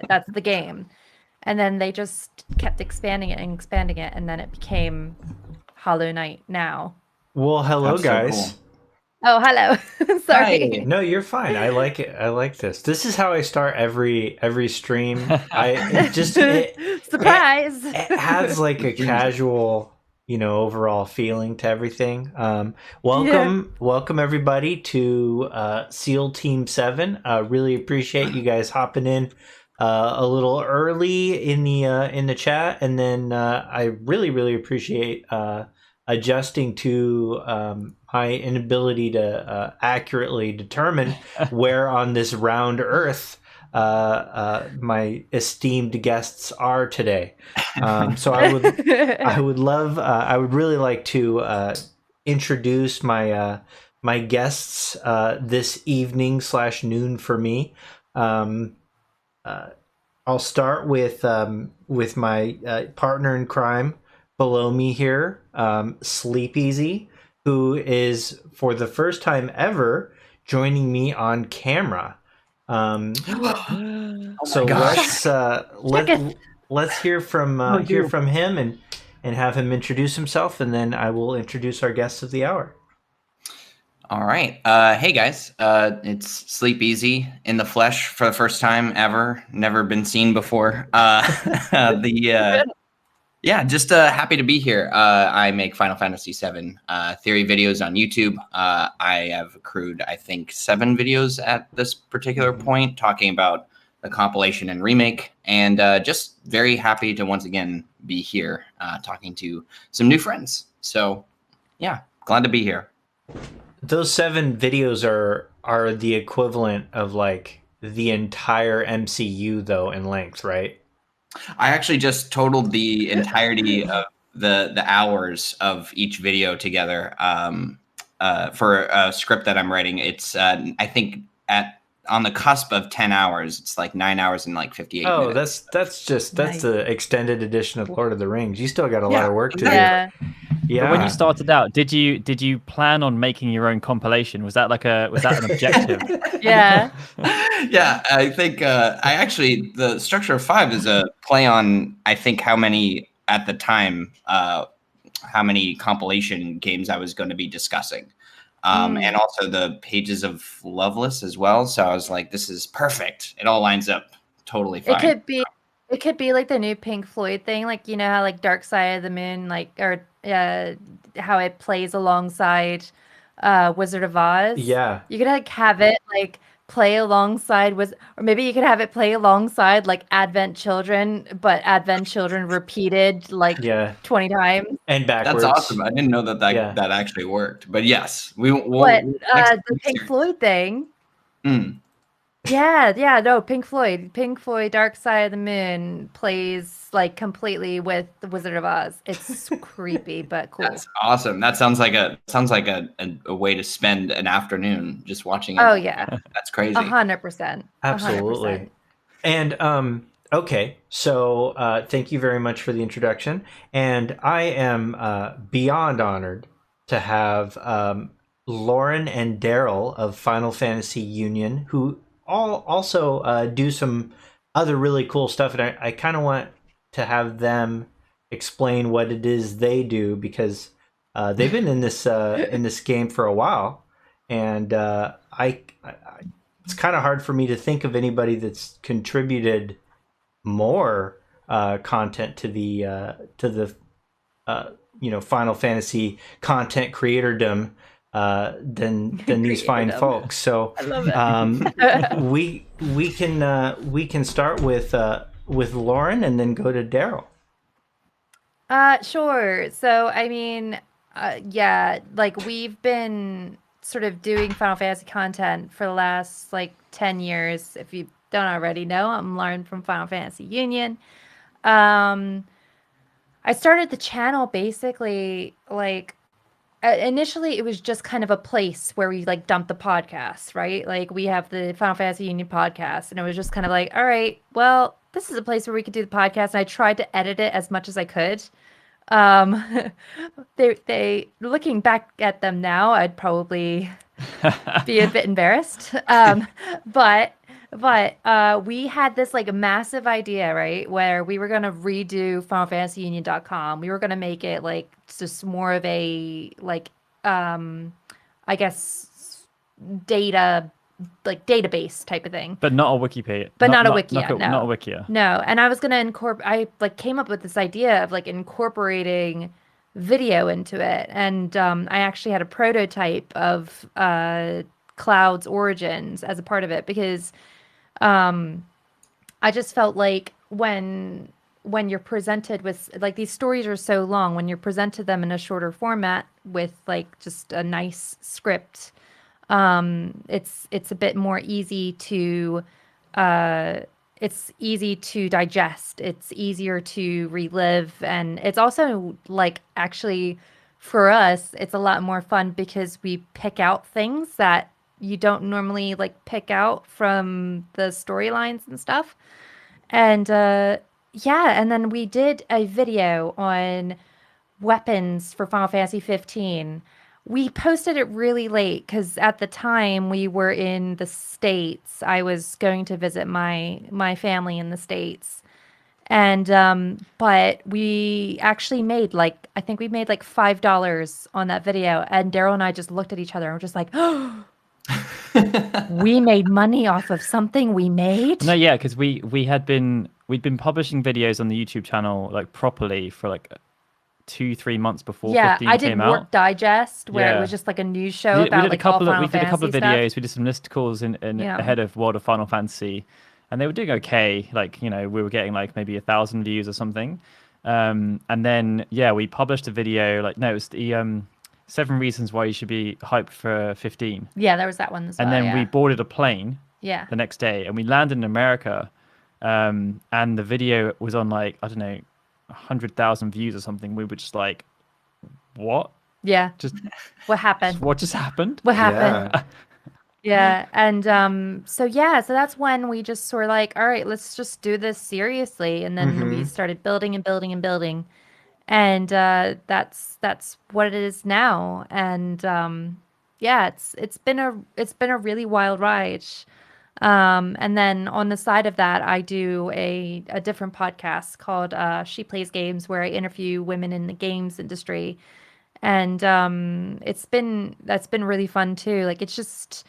That's the game. And then they just kept expanding it, and then it became Hollow Knight now. Well, hello, That's so guys. cool. Oh, hello. Sorry. Hi. No, you're fine. I like it. I like this. This is how I start every stream. It Surprise. it adds like a Streams. casual, overall feeling to everything. Yeah. Welcome everybody to SEAL Team 7. Really appreciate you guys hopping in a little early in the chat, and then I really appreciate adjusting to my inability to accurately determine where on this round Earth my esteemed guests are today. So I would really like to introduce my guests this evening / noon for me. I'll start with my partner in crime below me here, Sleepezi, who is for the first time ever joining me on camera. So gosh. let's hear from him and have him introduce himself, and then I will introduce our guests of the hour. All right. Hey guys, it's Sleepezi in the flesh for the first time ever. Never been seen before. Just happy to be here. I make Final Fantasy VII theory videos on YouTube. I have accrued, I think, 7 videos at this particular point talking about the compilation and remake, and just very happy to once again be here talking to some new friends. So, yeah, glad to be here. Those 7 videos are the equivalent of like the entire MCU though in length, right? I actually just totaled the entirety of the hours of each video together for a script that I'm writing. It's I think on the cusp of 10 hours. It's like 9 hours and like 58 minutes. That's Nice. the extended edition of Lord of the Rings. You still got a lot of work to do. Yeah. Yeah. But when you started out, did you plan on making your own compilation? Was that an objective? Yeah. Yeah, I think the structure of 5 is a play on, I think, how many at the time, how many compilation games I was going to be discussing. And also the pages of Loveless as well. So I was like, this is perfect. It all lines up totally fine. It could be like the new Pink Floyd thing, like how like Dark Side of the Moon, like or how it plays alongside Wizard of Oz. Yeah. You could like have it like play alongside or maybe you could have it play alongside like Advent Children, but Advent Children repeated like 20 times. And backwards. That's awesome. I didn't know that actually worked. But yes, we'll the Pink Floyd thing. No, Pink Floyd, Dark Side of the Moon plays like completely with the Wizard of Oz. It's creepy but cool. That's awesome. That sounds like a way to spend an afternoon just watching it. Oh yeah, that's crazy. 100%. Absolutely. 100%. And okay, so thank you very much for the introduction, and I am beyond honored to have Lauren and Daryl of Final Fantasy Union, who also do some other really cool stuff, and I kind of want to have them explain what it is they do, because they've been in this game for a while, and it's kind of hard for me to think of anybody that's contributed more content to the Final Fantasy content creatordom than these fine folks. So I love it. we can start with Lauren and then go to Daryl. Sure. So I mean, like we've been sort of doing Final Fantasy content for the last like 10 years. If you don't already know, I'm Lauren from Final Fantasy Union. I started the channel basically like initially it was just kind of a place where we like dumped the podcast, right? Like we have the Final Fantasy Union podcast, and it was just kind of like, all right, well, this is a place where we could do the podcast. And I tried to edit it as much as I could. They looking back at them now, I'd probably be a bit embarrassed. But But we had this like massive idea, right? Where we were gonna redo FinalFantasyUnion.com. We were gonna make it like just more of a like I guess data like database type of thing. But not a Wikipedia. But not a Wikia, no. Not a Wikia. No, and I was gonna incorporate. I like came up with this idea of like incorporating video into it, and I actually had a prototype of Cloud's origins as a part of it because I just felt like when you're presented with like these stories are so long, when you're presented them in a shorter format with like just a nice script, it's a bit more easy to it's easy to digest. It's easier to relive, and it's also like actually for us, it's a lot more fun because we pick out things that you don't normally like pick out from the storylines and stuff. And yeah, and then we did a video on weapons for Final Fantasy 15. We posted it really late because at the time we were in the States. I was going to visit my family in the States. And but we actually made like I think we made like $5 on that video. And Daryl and I just looked at each other and were just like, oh, we made money off of something we made. No, yeah, because we'd been publishing videos on the YouTube channel like properly for like 2-3 months before 15 I did came Work out. Digest where it Yeah. was just like a news show We about did like all Final we did a couple of Fantasy videos. stuff. We did some listicles in Yeah. ahead of World of Final Fantasy, and they were doing okay. Like, you know, we were getting like maybe 1,000 views or something. And then yeah, we published a video. Like, no, it was the 7 reasons why you should be hyped for 15. Yeah, there was that one as well. And then we yeah. boarded a plane Yeah. the next day, and we landed in America. And the video was on like, I don't know, 100,000 views or something. We were just like, what? Yeah. Just What happened? what just happened? What happened? Yeah. Yeah. And so that's when we just sort of like, all right, let's just do this seriously. And then we started building and building and building. And that's what it is now. And yeah, it's been a really wild ride. And then on the side of that, I do a different podcast called She Plays Games, where I interview women in the games industry. And that's been really fun too. Like it's just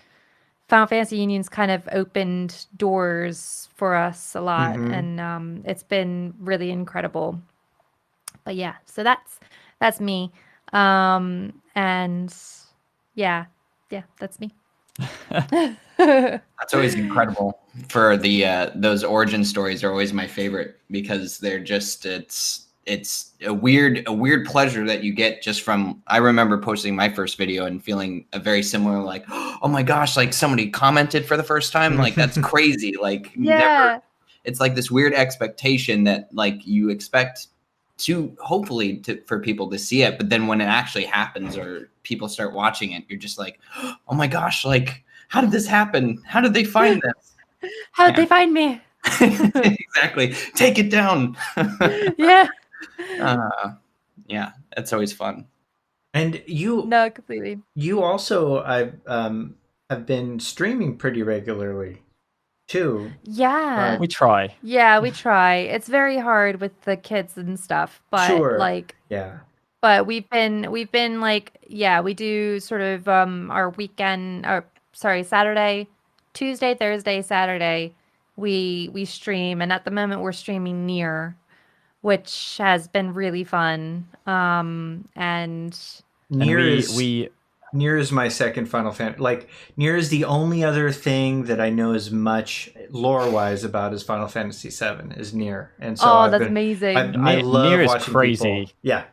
Final Fantasy Union's kind of opened doors for us a lot, and it's been really incredible. But yeah, so that's me. And yeah, that's me. That's always incredible. For the those origin stories are always my favorite because they're just it's a weird pleasure that you get just from. I remember posting my first video and feeling a very similar like, oh my gosh, like somebody commented for the first time, like that's crazy. Like never. It's like this weird expectation that like you expect to hopefully for people to see it, but then when it actually happens or people start watching it, you're just like, oh my gosh, like how did this happen? How did they find this? How did they find me? Exactly. Take it down. Yeah. Yeah, that's always fun. And you No, completely. you also have been streaming pretty regularly too. Yeah. We try. Yeah, we try. It's very hard with the kids and stuff, but Sure. like Yeah. but we've been like we do sort of our weekend or sorry, Saturday, Tuesday, Thursday, Saturday, we stream, and at the moment we're streaming Nier, which has been really fun. And Nier we Nier is my second Final Fantasy. Like Nier is the only other thing that I know as much lore-wise about as Final Fantasy VII is Nier, and so that's amazing. I love Nier is watching crazy. people. Yeah.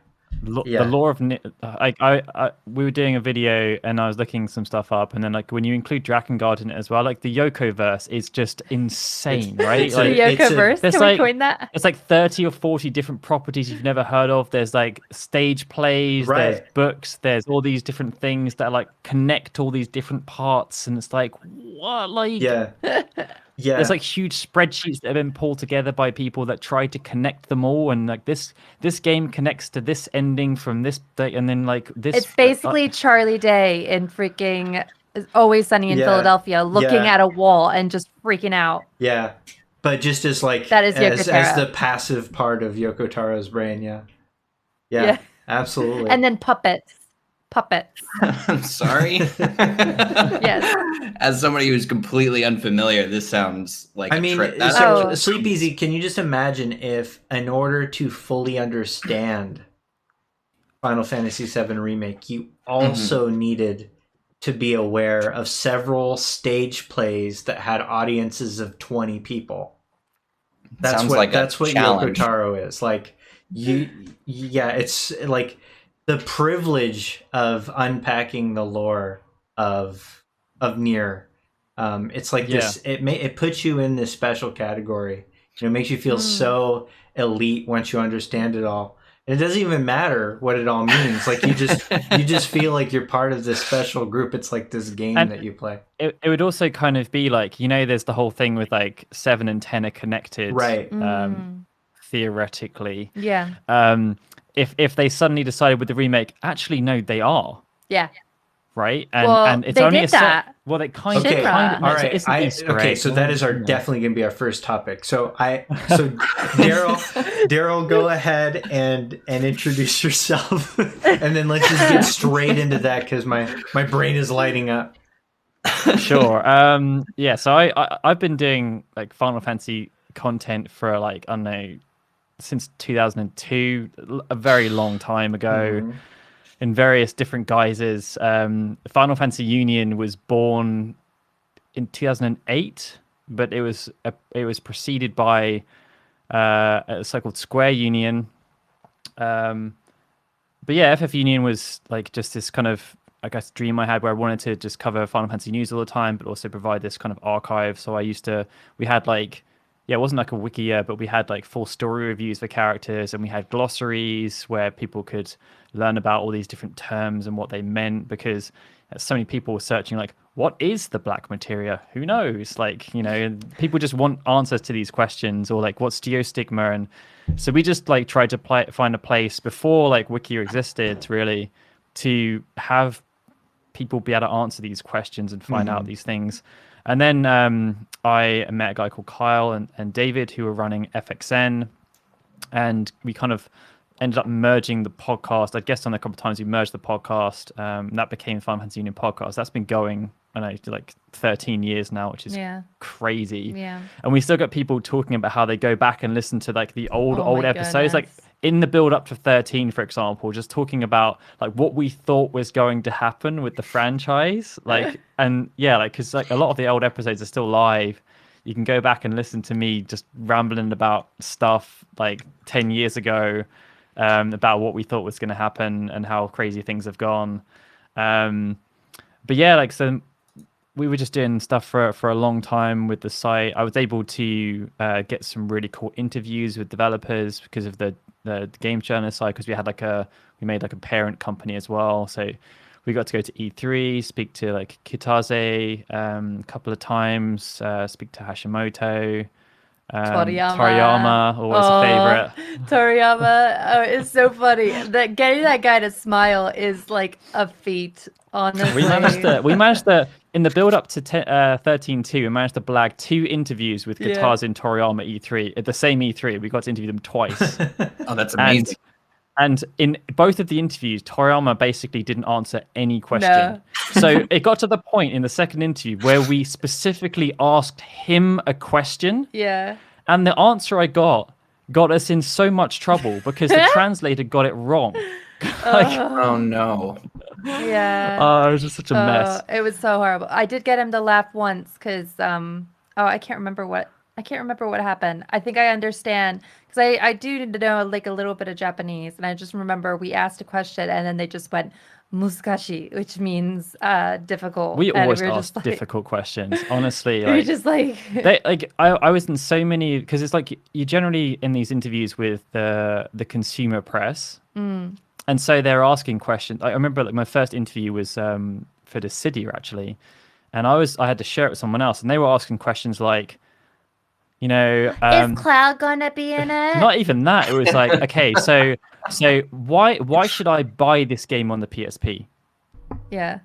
The lore of we were doing a video and I was looking some stuff up, and then like when you include Drakengard in it as well, like the Yoko verse is just insane, right? it's the a- Yoko verse. there's Can we like- coin that? It's like 30 or 40 different properties you've never heard of. There's like stage plays, there's Right. books, there's all these different things that like connect all these different parts, and it's like what, like Yeah. Yeah. there's like huge spreadsheets that have been pulled together by people that try to connect them all, and like this game connects to this ending from this day, and then like this. It's basically Charlie Day in freaking is Always Sunny in Yeah. Philadelphia, looking Yeah. at a wall and just freaking out. Yeah, but just as like That is as Yoko Taro. the passive part of Yoko Taro's brain. Yeah, Yeah. absolutely. And then puppets. I'm sorry. Yes. As somebody who's completely unfamiliar, this sounds like I a mean, trip. so Oh. Sleepezi, can you just imagine if, in order to fully understand Final Fantasy VII Remake, you also needed to be aware of several stage plays that had audiences of 20 people? That's Sounds what like a that's what Yoko challenge. Taro is. Like it's like the privilege of unpacking the lore of Nier. It's like this. It puts you in this special category. It makes you feel so elite once you understand it all. And it doesn't even matter what it all means. Like you just feel like you're part of this special group. It's like this game that you play. It would also kind of be like, there's the whole thing with like 7 and 10 are connected, Right? Theoretically. Yeah. If they suddenly decided with the remake, actually no, they are. Yeah. Right, and it's they only did that. Well, they kind Okay, of. all right. So that is definitely going to be our first topic. So Daryl, go ahead and introduce yourself, and then let's just get straight into that because my brain is lighting up. Sure. Yeah. So I've been doing like Final Fantasy content for like, I don't know, since 2002, a very long time ago. In various different guises. Final Fantasy Union was born in 2008, but it was preceded by a site called Square Union. But yeah, FF Union was like just this kind of, I guess, dream I had where I wanted to just cover Final Fantasy news all the time, but also provide this kind of archive. So we had like, it wasn't like a wiki, but we had like full story reviews for characters, and we had glossaries where people could learn about all these different terms and what they meant, because so many people were searching like, what is the black materia? Who knows? Like, people just want answers to these questions, or like, what's geostigma? And so we just like tried to find a place before like wiki existed, really, to have people be able to answer these questions and find out these things. And then I met a guy called Kyle and David, who were running FXN, and we kind of ended up merging the podcast. I guessed on a couple of times we merged the podcast. And that became Final Fantasy Union Podcast. That's been going, I don't know, like 13 years now, which is crazy. Yeah. And we still got people talking about how they go back and listen to like the old episodes, like in the build up to 13, for example, just talking about like what we thought was going to happen with the franchise. Like, and yeah, like, cause like a lot of the old episodes are still live. You can go back and listen to me just rambling about stuff like 10 years ago, about what we thought was going to happen and how crazy things have gone. But yeah, like, so we were just doing stuff for a long time with the site. I was able to get some really cool interviews with developers because of the game journalist side, because we made like a parent company as well. So we got to go to E3, speak to like Kitase a couple of times, speak to Hashimoto. Toriyama, always a favorite. Toriyama, it's so funny. That getting that guy to smile is like a feat. Honestly, we managed to in the build up to 13.2, we managed to blag 2 interviews with Guitars in Toriyama E3 at the same E3. We got to interview them twice. Oh, that's amazing. And in both of the interviews, Toriyama basically didn't answer any question. No. So it got to the point in the second interview where we specifically asked him a question. Yeah. And the answer I got us in so much trouble because the translator got it wrong. Oh no. Yeah. Oh, it was just such a mess. It was so horrible. I did get him to laugh once because I can't remember what happened. I think I understand because I do know like a little bit of Japanese, and I just remember we asked a question and then they just went musukashi, which means difficult. We and always were ask just difficult questions, honestly. We're just like I was in so many, because it's like you generally in these interviews with the consumer press, and so they're asking questions. I remember like my first interview was for the city actually, and I had to share it with someone else, and they were asking questions like, is Cloud gonna be in it? Not even that. It was like, okay, so why should I buy this game on the PSP? Yeah.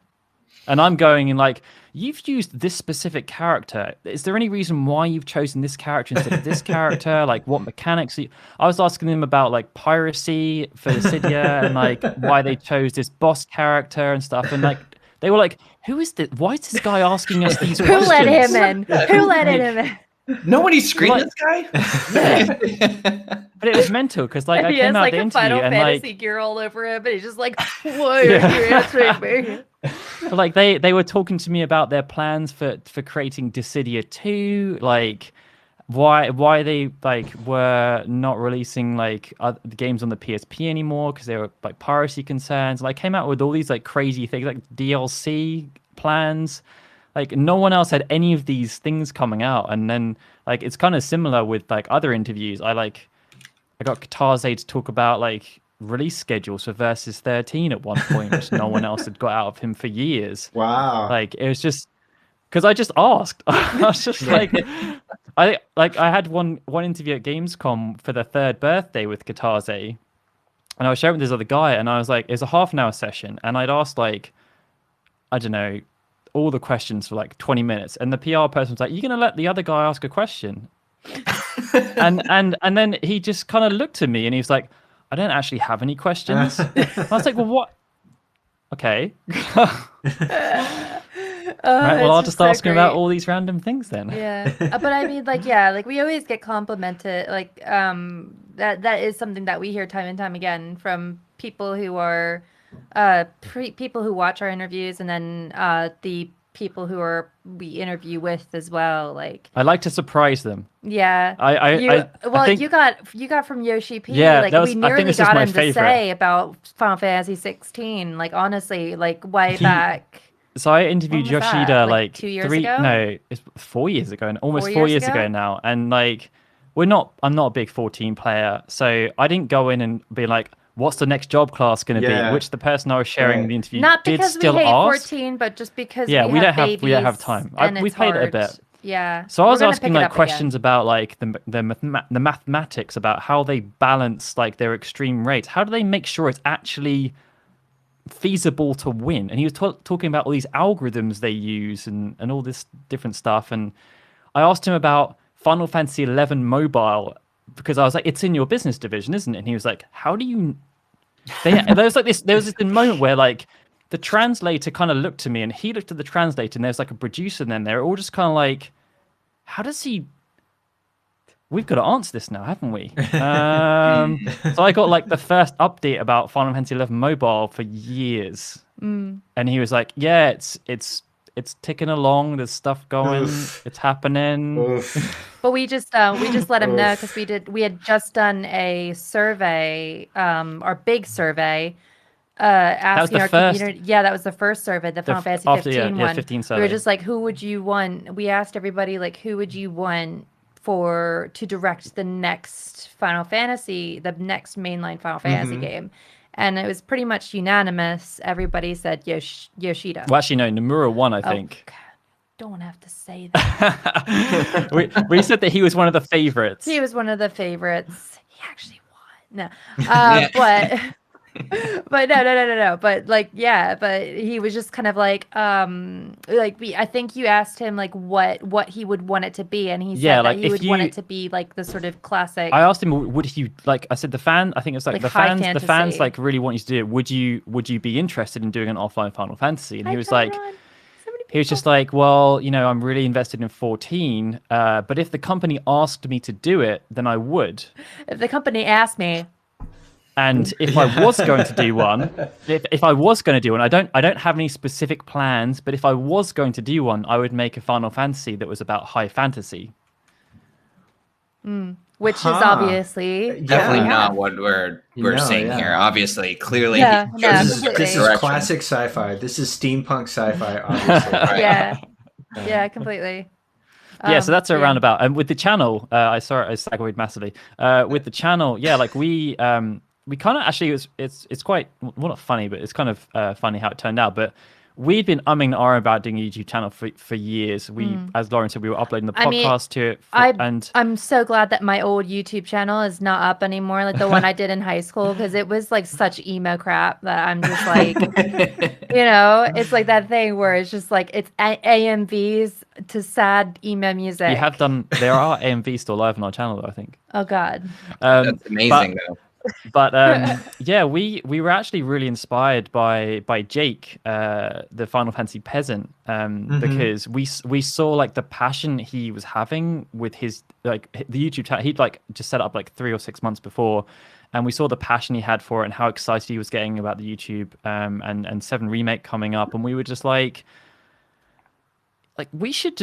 And I'm going in like, you've used this specific character. Is there any reason why you've chosen this character instead of this character? Like, what mechanics? I was asking them about like piracy for Dissidia and like why they chose this boss character and stuff. And like, they were like, who is this? Why is this guy asking us these Who questions? let him in? Who let him in? Nobody screened Like- this guy. Yeah. But it was mental because like I He came has out like the a interview Final and Fantasy like gear all over him, and he's just like, "Why are you answering me?" but, like they were talking to me about their plans for creating Dissidia 2, like why they like were not releasing like the games on the PSP anymore because they were like piracy concerns. Like came out with all these like crazy things like DLC plans. Like no one else had any of these things coming out, and then like it's kind of similar with like other interviews. I got Katase to talk about like release schedules for Versus 13 at one point, which no one else had got out of him for years. Wow. Like it was just because I just asked. I was just like, I had one interview at Gamescom for the 3rd birthday with Katase, and I was sharing with this other guy, and I was like, it was a half an hour session, and I'd asked like, I don't know, all the questions for like 20 minutes, and the PR person was like, "You're gonna let the other guy ask a question?" and then he just kind of looked at me and he was like, "I don't actually have any questions." I was like, "Well, what? Okay." Right, well, I'll just ask him about all these random things then. Yeah, but I mean, like, yeah, like we always get complimented, like, that is something that we hear time and time again from people who are, people who watch our interviews, and then the people who we interview with as well. Like, I like to surprise them. yeah, I think, you got from Yoshi P. Yeah, like that was- we I nearly think this is got my him to favorite. say about Final Fantasy 16. Like, honestly, like way back. So I interviewed When was that? Yoshida Like, like 2 years ago? No, it's 4 years ago, and almost 4 4 years years ago ago? now. And like, I'm not a big 14 player, so I didn't go in and be like, "What's the next job class going to Yeah. be?" Which the person I was sharing Right. the interview Not did because we still hate ask. 14, but just because Yeah, we we have don't have- we don't have babies time. and We it's played it a hard. bit. Yeah. So I was We're gonna asking pick it like up again. questions about like the mathematics about how they balance like their extreme rates. How do they make sure it's actually feasible to win? And he was talking about all these algorithms they use and all this different stuff. And I asked him about Final Fantasy 11 mobile because I was like, "It's in your business division, isn't it?" And he was like, "How do you?" There was this moment where like the translator kind of looked to me and he looked at the translator, and there's like a producer, and then they're all just kind of like, "How does he?" We've got to answer this now, haven't we? So I got like the first update about Final Fantasy 11 mobile for years, and he was like, "Yeah, it's ticking along. There's stuff going. Oof. It's happening." Oof. But we just let him know Oof. because we had just done a survey, our big survey, was asking the our first- community. Yeah, that was the first survey, the Final Fantasy 15 one. 15 We survey. were just like, who would you want? We asked everybody like, who would you want to direct the next Final Fantasy, the next mainline Final Fantasy game? And it was pretty much unanimous. Everybody said Yoshida. Well, actually, no, Nomura won, I Oh, think. God, don't have to say that. we said that he was one of the favorites. He was one of the favorites. He actually won. No, Yeah. but no. But like, yeah, but he was just kind of like, I think you asked him like what he would want it to be, and he said Yeah, that like, he if would want you- it to be like the sort of classic. I asked him, would he like? I said I think it's like, Like the high fans fantasy. like really want you to do it. Would you be interested in doing an offline Final Fantasy? And he Hi, was like, Tyrone. So many he was people. just like, well, I'm really invested in 14, but if the company asked me to do it, then I would. If the company asked me, And if I was going to do one, if I was going to do one, I don't have any specific plans, but if I was going to do one, I would make a Final Fantasy that was about high fantasy. which is Huh. obviously Definitely Yeah. not what we're No, saying yeah. here. Obviously, clearly, Yeah, he no, chose a completely. This is direction. classic sci-fi. This is steampunk sci-fi, obviously. Right. Yeah, completely. Yeah, so that's a yeah. roundabout. And with the channel, I segued massively. With the channel, yeah, like we kind of actually it's quite, well, not funny, but it's kind of funny how it turned out. But we've been umming and ahhing about doing a YouTube channel for years. We, as Lauren said, we were uploading the I mean, podcast to it, and I'm so glad that my old YouTube channel is not up anymore, like the one I did in high school, because it was like such emo crap that I'm just like, you know, it's like that thing where it's just like it's AMVs to sad emo music. we have done. There are AMVs still live on our channel, though, I think. Oh God. That's amazing, though. But yeah, we were actually really inspired by Jake, the Final Fantasy peasant, because we saw like the passion he was having with his like the YouTube channel. He'd like just set it up like 3 or 6 months before, and we saw the passion he had for it and how excited he was getting about the YouTube and 7 Remake coming up, and we were just like we should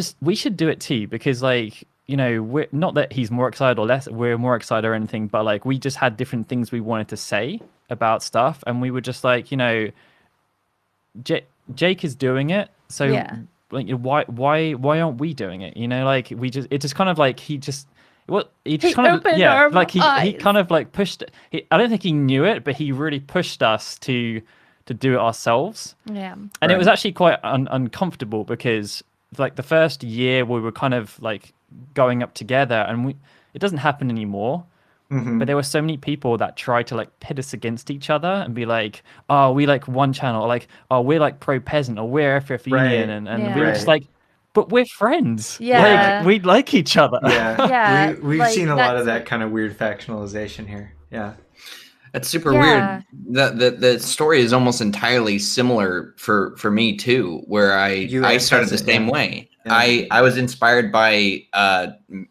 do it too, because like, you know, we're not that he's more excited or less, we're more excited or anything, but like we just had different things we wanted to say about stuff, and we were just like, you know, Jake is doing it, so like, why aren't we doing it? You know, like it just kind of like he kind of like pushed it. I don't think he knew it, but he really pushed us to do it ourselves. Yeah, and it was actually quite uncomfortable, because like the first year we were kind of like going up together, and it doesn't happen anymore. But there were so many people that tried to like pit us against each other and be like, oh, we like one channel, or like, oh, we're like pro peasant, or we're FF Union, and we were just like, but we're friends. Like we like each other. We've seen a lot of that kind of weird factionalization here. That's super weird. The story is almost entirely similar for me too, where I started the same way. I was inspired by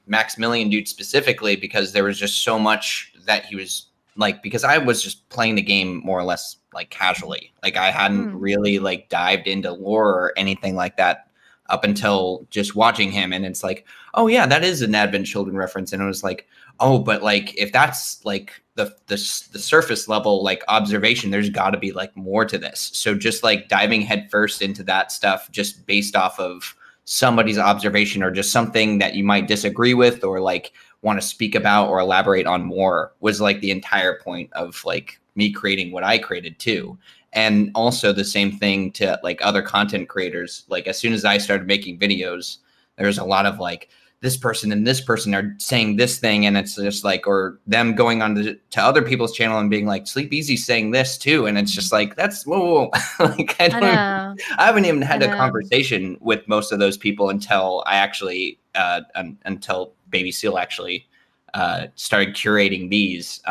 Maximilian Dude specifically, because there was just so much that he was like, because I was just playing the game more or less like casually. Like I hadn't really like dived into lore or anything like that up until just watching him. And it's like, oh yeah, that is an Advent Children reference. And it was like, oh, but like if that's like the surface level like observation, there's got to be like more to this. So just like diving headfirst into that stuff, just based off of somebody's observation or just something that you might disagree with or like want to speak about or elaborate on more, was like the entire point of like me creating what I created too. And also the same thing to like other content creators. Like as soon as I started making videos, there's a lot of like, this person and this person are saying this thing, and it's just like, or them going on to other people's channel and being like, Sleepezi saying this too, and it's just like, that's whoa. Like I haven't even had a conversation with most of those people until I actually until Baby Seal actually started curating these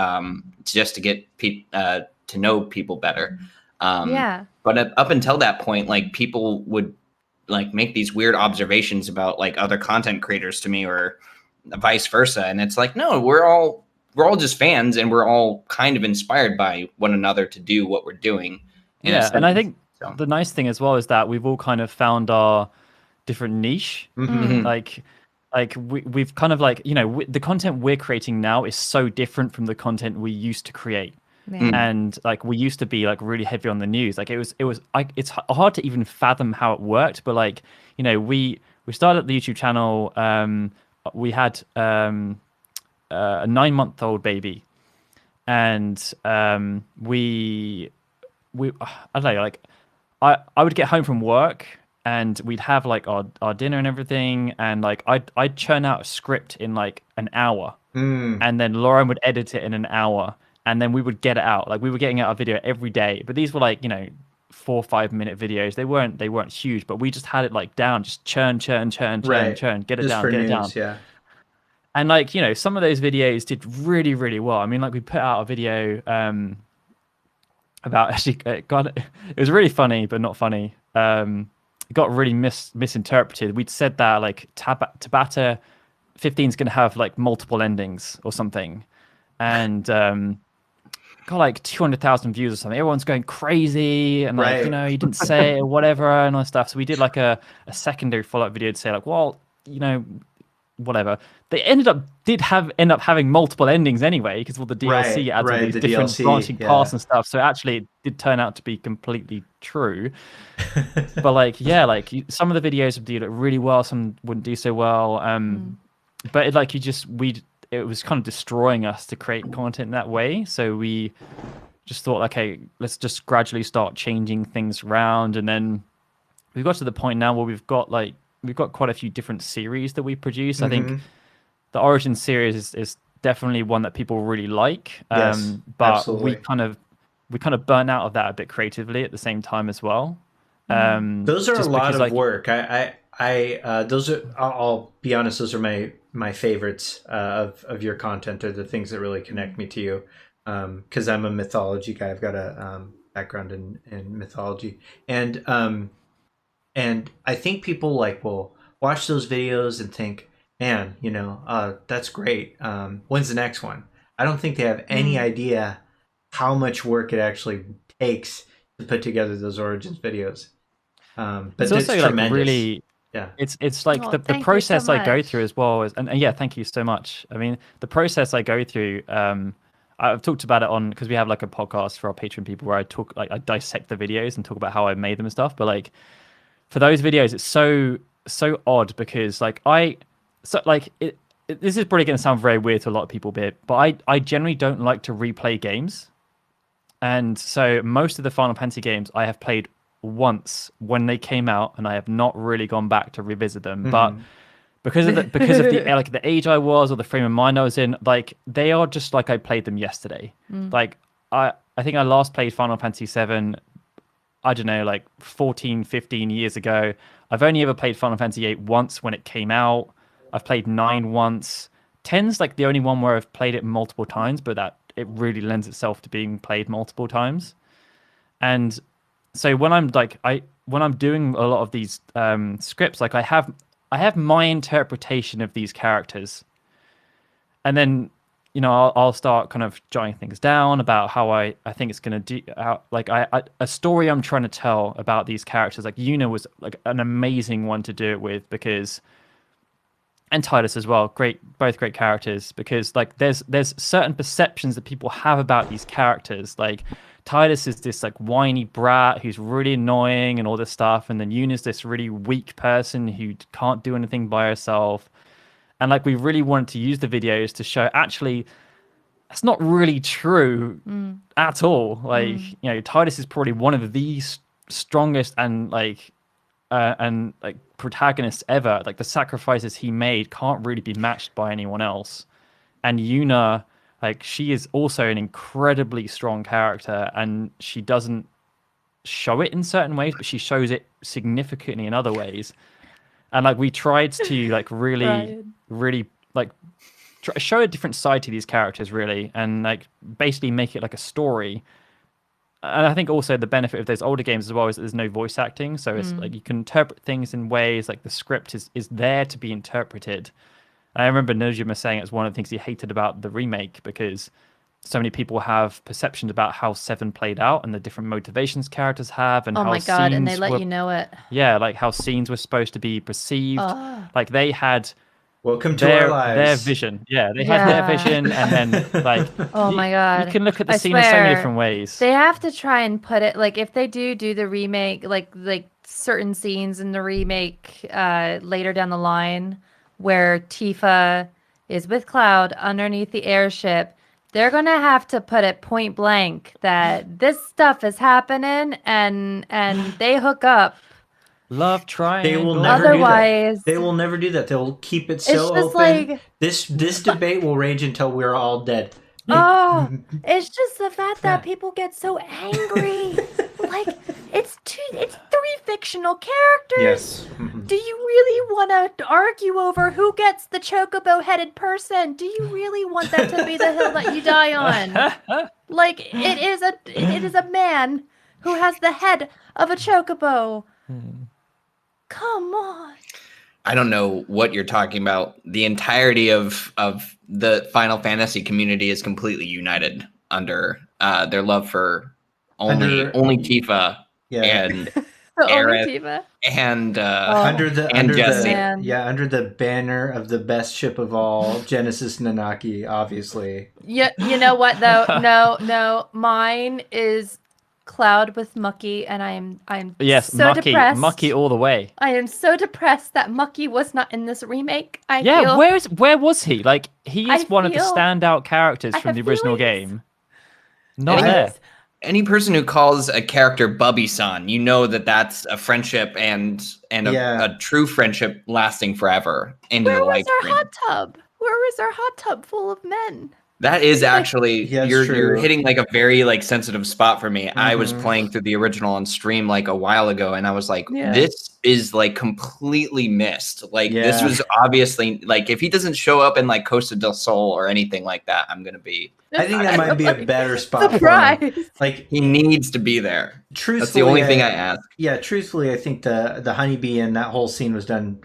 just to get to know people better. But up until that point, like people would like make these weird observations about like other content creators to me, or vice versa. And it's like, no, we're all just fans, and we're all kind of inspired by one another to do what we're doing. And I think the nice thing as well is that we've all kind of found our different niche. Like we've kind of like, you know, the content we're creating now is so different from the content we used to create. And like we used to be like really heavy on the news. Like it's hard to even fathom how it worked, but like, you know, we started the YouTube channel. We had a 9-month-old baby, and we I don't know, like I would get home from work and we'd have like our dinner and everything, and like I'd churn out a script in like an hour, and then Lauren would edit it in an hour. And then we would get it out. Like we were getting out a video every day, but these were like, you know, 4 or 5 minute videos. They weren't huge, but we just had it like down, just churn, get it down, get it down. Yeah. And like, you know, some of those videos did really, really well. I mean, like we put out a video about actually, it was really funny, but not funny. It got really misinterpreted. We'd said that like Tabata 15 is going to have like multiple endings or something. And got like 200,000 views or something. Everyone's going crazy, and like, you know, you didn't say it or whatever and all that stuff. So we did like a secondary follow-up video to say like, well, you know, whatever. They end up having multiple endings anyway, because all the DLC adds all these different branching paths and stuff. So actually it did turn out to be completely true. But like, yeah, like some of the videos would do really well, some wouldn't do so well. But it, like it was kind of destroying us to create content that way. So we just thought, okay, let's just gradually start changing things around. And then we've got to the point now where we've got quite a few different series that we produce. I think the Origin series is definitely one that people really like. Yes, But absolutely. we kind of burn out of that a bit creatively at the same time as well. Those are a Just lot because, of like, work. Those are. I'll be honest. Those are my favorites of your content. Are the things that really connect me to you. Because I'm a mythology guy. I've got a background in mythology, and I think people like will watch those videos and think, man, that's great. When's the next one? I don't think they have any idea how much work it actually takes to put together those Origins videos. But it's it's also like tremendous. really, Yeah. it's like Oh, the thank you so process I go much. through as well is, and yeah, thank you so much. I mean, the process I go through, I've talked about it on, because we have like a podcast for our Patreon people where I dissect the videos and talk about how I made them and stuff. But like for those videos, it's so odd because this is probably going to sound very weird to a lot of people, but I generally don't like to replay games. And so most of the Final Fantasy games I have played once when they came out, and I have not really gone back to revisit them. But because of the like the age I was or the frame of mind I was in, like they are just like I played them yesterday. Like I think I last played Final Fantasy 7, I don't know, like 14, 15 years ago. I've only ever played Final Fantasy 8 once when it came out. I've played 9 once. 10's like the only one where I've played it multiple times, but that it really lends itself to being played multiple times. And so when I'm doing a lot of these scripts, like I have my interpretation of these characters, and then I'll start kind of jotting things down about how I think it's going to do, a story I'm trying to tell about these characters. Like Yuna was like an amazing one to do it with, because, and Titus as well, both great characters, because like there's certain perceptions that people have about these characters. Like Titus is this like whiny brat who's really annoying and all this stuff, and then Yuna's this really weak person who can't do anything by herself. And like we really wanted to use the videos to show actually that's not really true at all. Like Titus is probably one of the strongest and protagonists ever. Like the sacrifices he made can't really be matched by anyone else. And Yuna, like she is also an incredibly strong character, and she doesn't show it in certain ways, but she shows it significantly in other ways. And like we tried to like really like show a different side to these characters, really, and like basically make it like a story. And I think also the benefit of those older games as well is that there's no voice acting, so it's like you can interpret things in ways, like the script is there to be interpreted. And I remember Nojima saying it's one of the things he hated about the remake, because so many people have perceptions about how 7 played out and the different motivations characters have, and Oh how my god, and they scenes let you know it. yeah, like how scenes were supposed to be perceived. Like they had Welcome to our lives. Their vision. Yeah, they had their vision, and then like oh my god, you can look at the I scene in so many swear, different ways. They have to try and put it, like if they do the remake, like certain scenes in the remake later down the line where Tifa is with Cloud underneath the airship, they're gonna have to put it point blank that this stuff is happening, and they hook up. Love triangle. They will never Otherwise, do that. They will never do that. They'll keep it so just open. like This debate will rage until we're all dead. Oh, it's just the fact that people get so angry. Like it's 3 fictional characters. Yes. Do you really want to argue over who gets the chocobo-headed person? Do you really want that to be the hill that you die on? Like it is a man who has the head of a chocobo. Come on. I don't know what you're talking about. The entirety of the Final Fantasy community is completely united under their love for only Tifa and Aerith and under Jesse. under the banner of the best ship of all, Genesis Nanaki, obviously. Yeah, you know what though? No, mine is Cloud with Mucky, and I'm so depressed. Mucky all the way. I am so depressed that Mucky was not in this remake. Where was he? Like he is one of the standout characters from the original game. Not there. any person who calls a character Bubby-san, you know that that's a friendship and a true friendship lasting forever into Where the was live our stream. hot tub? Where was our hot tub full of men? That is actually you're true. hitting like a very like sensitive spot for me. Mm-hmm. I was playing through the original on stream like a while ago, and I was like, Yeah. this is like completely missed. Like this was obviously like if he doesn't show up in like Costa del Sol or anything like that, I'm gonna be. I think that might be a better spot Surprise. for him. Like He needs to be there. Truthfully, That's the only thing I ask. Yeah, truthfully, I think the honeybee and that whole scene was done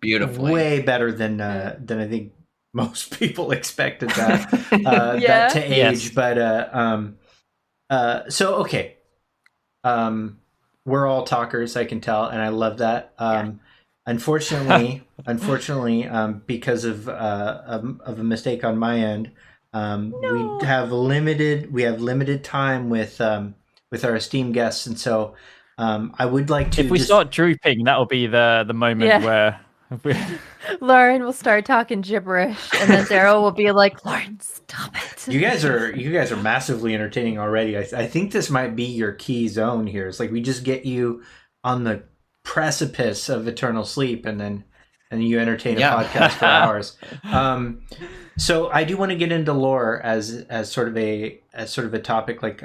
Beautifully, way better than I think most people expected that Yeah. that to age. But so okay, we're all talkers, I can tell, and I love that. Unfortunately, because of a mistake on my end, No. we have limited time with our esteemed guests, and so I would like to. If we start drooping, that'll be the moment where. Lauren will start talking gibberish, and then Daryl will be like, "Lauren, stop it." You guys are massively entertaining already. I think this might be your key zone here. It's like we just get you on the precipice of eternal sleep, and then you entertain a podcast for hours. So I do want to get into lore as sort of a topic. Like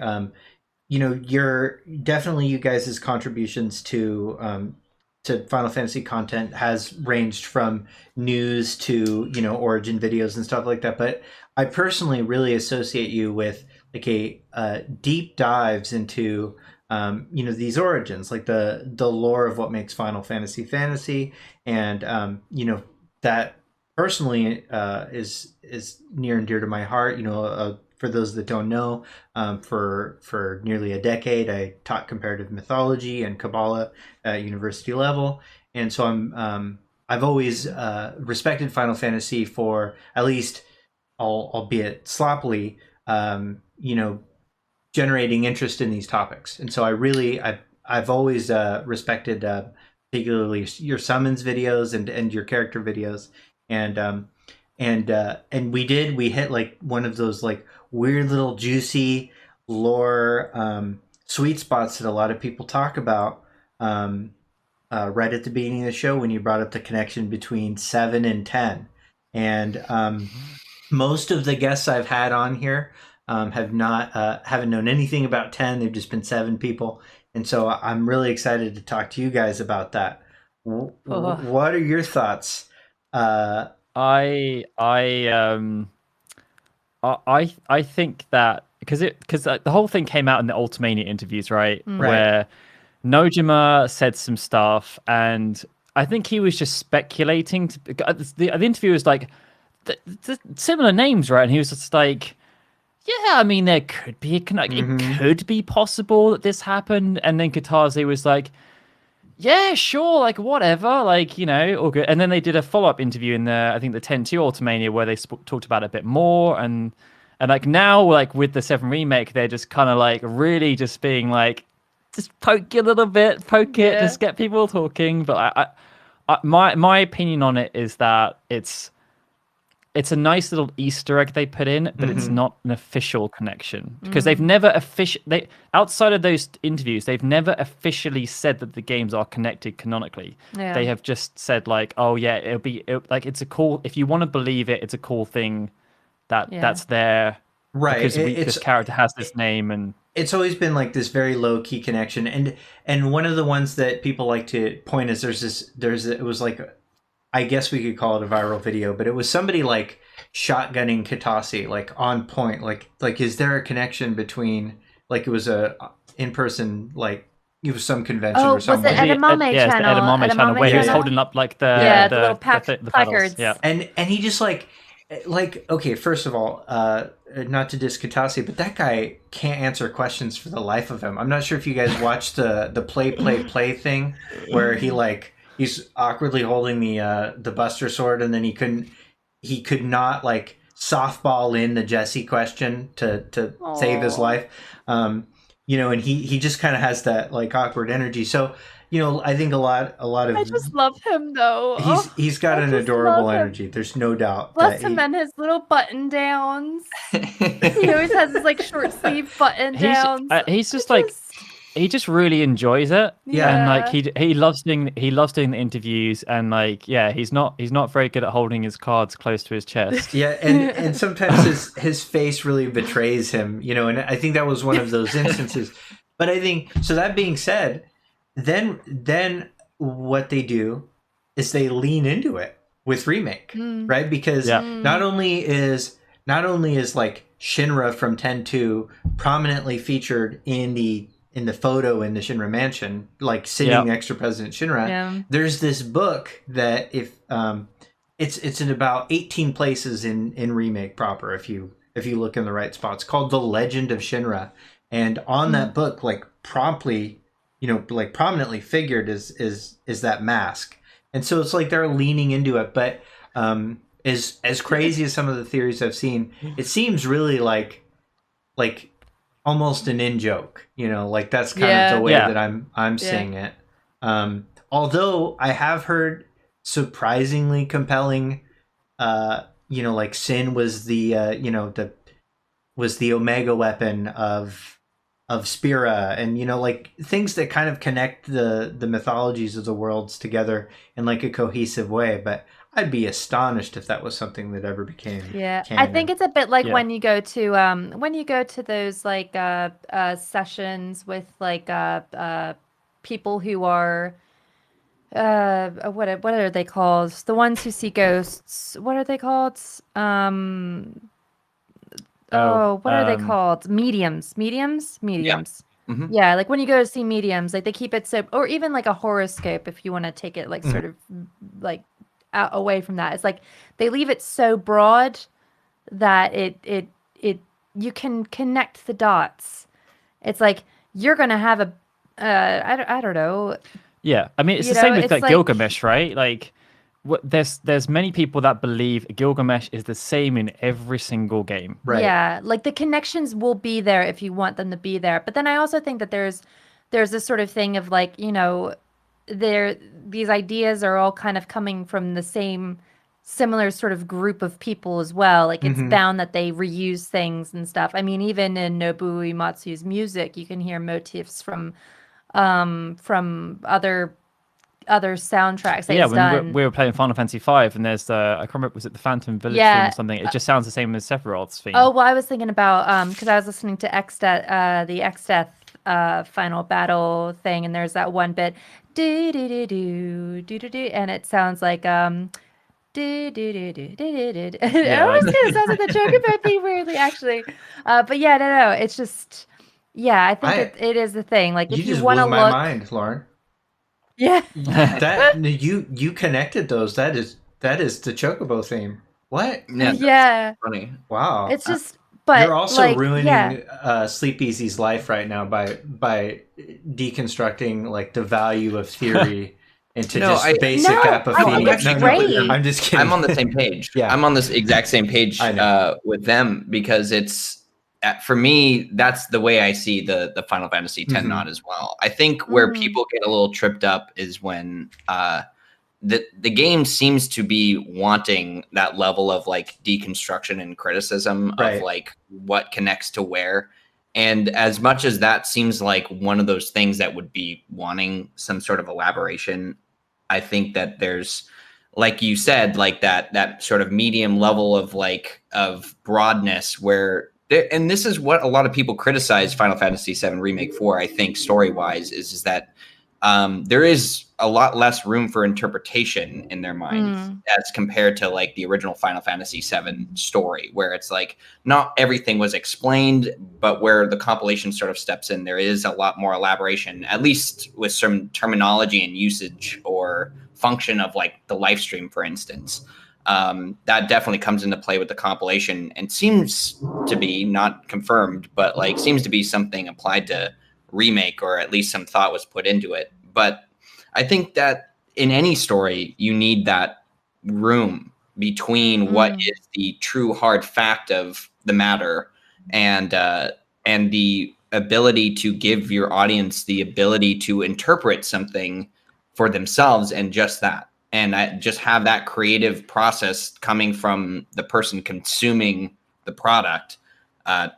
you're definitely you guys' contributions to Final Fantasy content has ranged from news to origin videos and stuff like that. But I personally really associate you with like a deep dives into these origins, like the lore of what makes Final Fantasy fantasy, and that personally is near and dear to my heart. For those that don't know, for nearly a decade, I taught comparative mythology and Kabbalah at university level, and so I've always respected Final Fantasy for at least, albeit sloppily, generating interest in these topics. And so I've always respected particularly your summons videos and your character videos, and we hit like one of those like weird little juicy lore sweet spots that a lot of people talk about right at the beginning of the show when you brought up the connection between 7 and 10. And most of the guests I've had on here haven't known anything about 10. They've just been 7 people, and so I'm really excited to talk to you guys about that. What are your thoughts? I think that because the whole thing came out in the Ultimania interviews, right? Where Nojima said some stuff, and I think he was just speculating. The interview was like the similar names, right? And he was just like, "Yeah, I mean, there could be a connect. It could be possible that this happened." And then Katase was like, "Yeah, sure, like whatever, like all good." And then they did a follow-up interview in I think the 10-2 Ultimania where they talked about it a bit more, and like now, like with the 7 remake, they're just kind of like really just being like, just poke you a little bit, poke it, just get people talking. But my opinion on it is that it's a nice little Easter egg they put in, but it's not an official connection because they've never outside of those interviews, they've never officially said that the games are connected canonically. Yeah. They have just said like, oh yeah, it's a cool, if you want to believe it, it's a cool thing that's there. Right. Because this character has this name, and it's always been like this very low key connection. And one of the ones that people like to point is it was like, I guess we could call it a viral video, but it was somebody like shotgunning Katase, like on point. Like is there a connection between, like it was a in-person, like it was some convention or something. Was it Edamame channel? The Edamame channel where he was holding up like the little placards. Yeah. And he just like, okay, first of all, not to diss Katase, but that guy can't answer questions for the life of him. I'm not sure if you guys watched the play thing where he's awkwardly holding the Buster Sword, and then he could not like softball in the Jesse question to save his life. And he just kind of has that like awkward energy. So I think a lot of I just love him though. He's got an adorable energy. There's no doubt. Bless him and his little button downs. But He always has his like short sleeve button down. He's just like he just really enjoys it. Yeah. And like he loves doing the interviews, and like he's not very good at holding his cards close to his chest. Yeah, and sometimes his face really betrays him, you know, and I think that was one of those instances. But I think so. That being said, then what they do is they lean into it with Remake, right? Because not only is like Shinra from 10-2 prominently featured in the photo in the Shinra mansion, like sitting next to President Shinra, there's this book that if it's in about 18 places in Remake proper, if you look in the right spots, called The Legend of Shinra. And on that book, like promptly, you know, like prominently figured is that mask. And so it's like they're leaning into it. But as crazy as some of the theories I've seen, it seems really like almost an in-joke, you know, like that's kind of the way that I'm seeing it. Although I have heard surprisingly compelling, you know, like Sin was the you know, was the Omega weapon of Spira, and you know, like things that kind of connect the mythologies of the worlds together in like a cohesive way. But I'd be astonished if that was something that ever became canon. I think it's a bit like when you go to those like sessions with like people who are what are they called? The ones who see ghosts. What are they called? What are they called? Mediums. Yeah. Mm-hmm. Yeah, like when you go to see mediums, like they keep it so, or even like a horoscope, if you want to take it like sort of like out, away from that. It's like they leave it so broad that it you can connect the dots. It's like you're gonna have a I don't know. Yeah, I mean it's the same with like Gilgamesh, right? Like there's many people that believe Gilgamesh is the same in every single game. Right. Yeah, like the connections will be there if you want them to be there. But then I also think that there's this sort of thing of like, you know, these ideas are all kind of coming from the same similar sort of group of people as well. Like it's bound that they reuse things and stuff. I mean, even in Nobuo Uematsu's music, you can hear motifs from other soundtracks that he's done. We were playing Final Fantasy V, and there's I can't remember, was it the Phantom Village theme or something? It just sounds the same as Sephiroth's theme. Oh, well, I was thinking about because I was listening to the X-Death final battle thing, and there's that one bit do do do do do do do, and it sounds like do do do do do do. It always kind of sounds like the Chocobo theme weirdly, actually. But yeah, no, it's just I think it is the thing. Like if you want to look, my mind, Lauren. Yeah, that you connected those. That is the Chocobo theme. What? Yeah. Funny. Wow. It's just, but you're also like, ruining Sleepezy's life right now by deconstructing like the value of theory into basic apophenia. I'm just kidding. I'm on the same page. I'm on this exact same page with them, because it's. For me, that's the way I see the Final Fantasy X nod as well. I think where people get a little tripped up is when the game seems to be wanting that level of like deconstruction and criticism of like what connects to where. And as much as that seems like one of those things that would be wanting some sort of elaboration, I think that there's, like you said, like that sort of medium level of like of broadness where. And this is what a lot of people criticize Final Fantasy VII Remake for, I think, story-wise, is that there is a lot less room for interpretation in their mind as compared to like the original Final Fantasy VII story, where it's like not everything was explained, but where the compilation sort of steps in, there is a lot more elaboration, at least with some terminology and usage or function of like the live stream, for instance. That definitely comes into play with the compilation and seems to be, not confirmed, but like seems to be something applied to Remake, or at least some thought was put into it. But I think that in any story, you need that room between what is the true hard fact of the matter and the ability to give your audience the ability to interpret something for themselves, and just that. And I just have that creative process coming from the person consuming the product.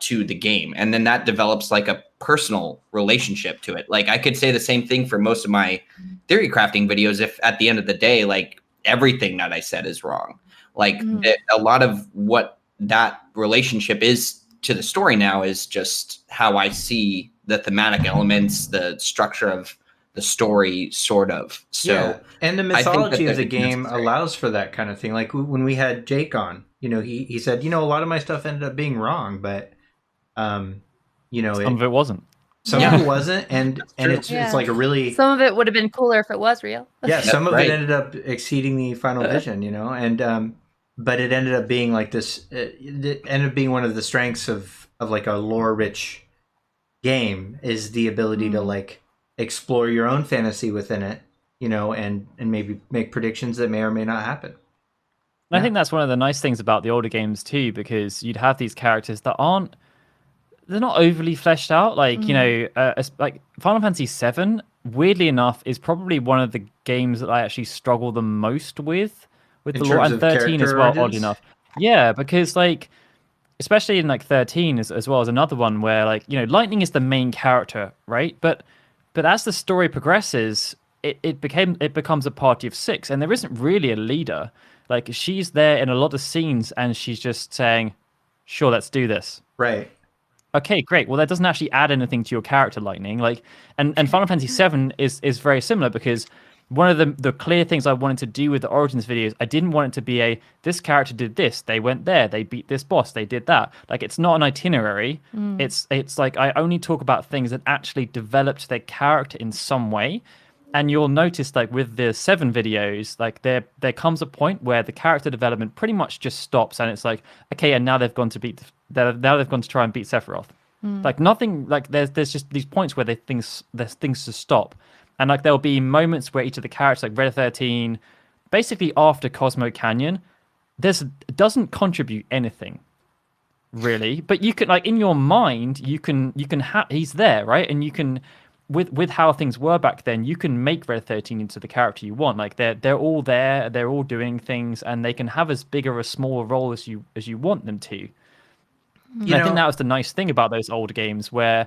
to the game, and then that develops like a personal relationship to it. Like I could say the same thing for most of my theory crafting videos if at the end of the day, like everything that I said is wrong. Like a lot of what that relationship is to the story now is just how I see the thematic elements, the structure of the story, sort of. So yeah. And the mythology of the game allows for that kind of thing. Like when we had Jake on, he said, a lot of my stuff ended up being wrong, but some of it wasn't. Some of it wasn't, and it's like a really, some of it would have been cooler if it was real. Yeah, some of it ended up exceeding the final vision, and but it ended up being like this. It ended up being one of the strengths of like a lore rich game is the ability to like explore your own fantasy within it, and maybe make predictions that may or may not happen. And I think that's one of the nice things about the older games too, because you'd have these characters that they're not overly fleshed out. Like like Final Fantasy VII, weirdly enough, is probably one of the games that I actually struggle the most with the lore, and 13 as well. Oddly enough, yeah, because like especially in like 13 as well as another one where like Lightning is the main character, right? But as the story progresses, it becomes a party of 6, and there isn't really a leader. Like she's there in a lot of scenes, and she's just saying, "Sure, let's do this." Right. Okay, great. Well, that doesn't actually add anything to your character, Lightning. Like, and Final Fantasy VII is very similar, because one of the clear things I wanted to do with the Origins videos, I didn't want it to be this character did this, they went there, they beat this boss, they did that. Like, it's not an itinerary. It's like I only talk about things that actually developed their character in some way. And you'll notice, like with the 7 videos, like there comes a point where the character development pretty much just stops, and it's like, okay, and now they've gone to try and beat Sephiroth. Like nothing, like there's just these points where there's things to stop, and like there'll be moments where each of the characters, like Red 13, basically after Cosmo Canyon, doesn't contribute anything really, but you can, like in your mind, you can he's there, right? And you can. With how things were back then, you can make Red 13 into the character you want. Like they're all there, they're all doing things, and they can have as big or a smaller role as you want them to. And I think that was the nice thing about those old games, where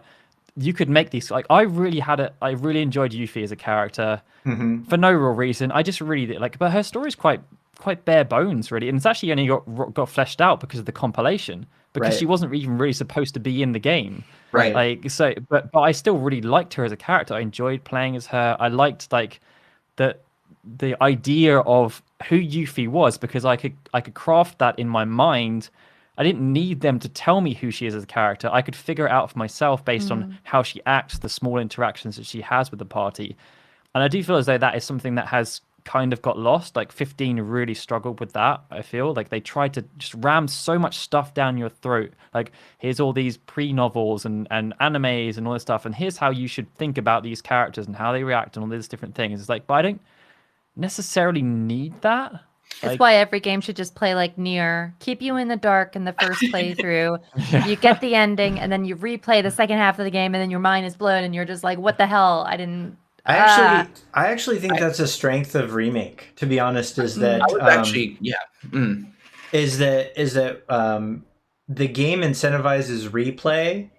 you could make these. Like I really enjoyed Yuffie as a character for no real reason. I just really like, but her story's quite bare bones, really, and it's actually only got fleshed out because of the compilation, because she wasn't even really supposed to be in the game. Right. Like so, but I still really liked her as a character. I enjoyed playing as her. I liked like the idea of who Yuffie was, because I could craft that in my mind. I didn't need them to tell me who she is as a character. I could figure it out for myself based on how she acts, the small interactions that she has with the party. And I do feel as though that is something that has kind of got lost. Like 15 really struggled with that. I feel like they tried to just ram so much stuff down your throat. Like, here's all these pre-novels and animes and all this stuff, and here's how you should think about these characters and how they react and all these different things. It's like, but I don't necessarily need that. It's why every game should just play like Nier. Keep you in the dark in the first playthrough. You get the ending, and then you replay the second half of the game, and then your mind is blown, and you're just like, what the hell? I actually think that's a strength of Remake, to be honest, is that is that the game incentivizes replay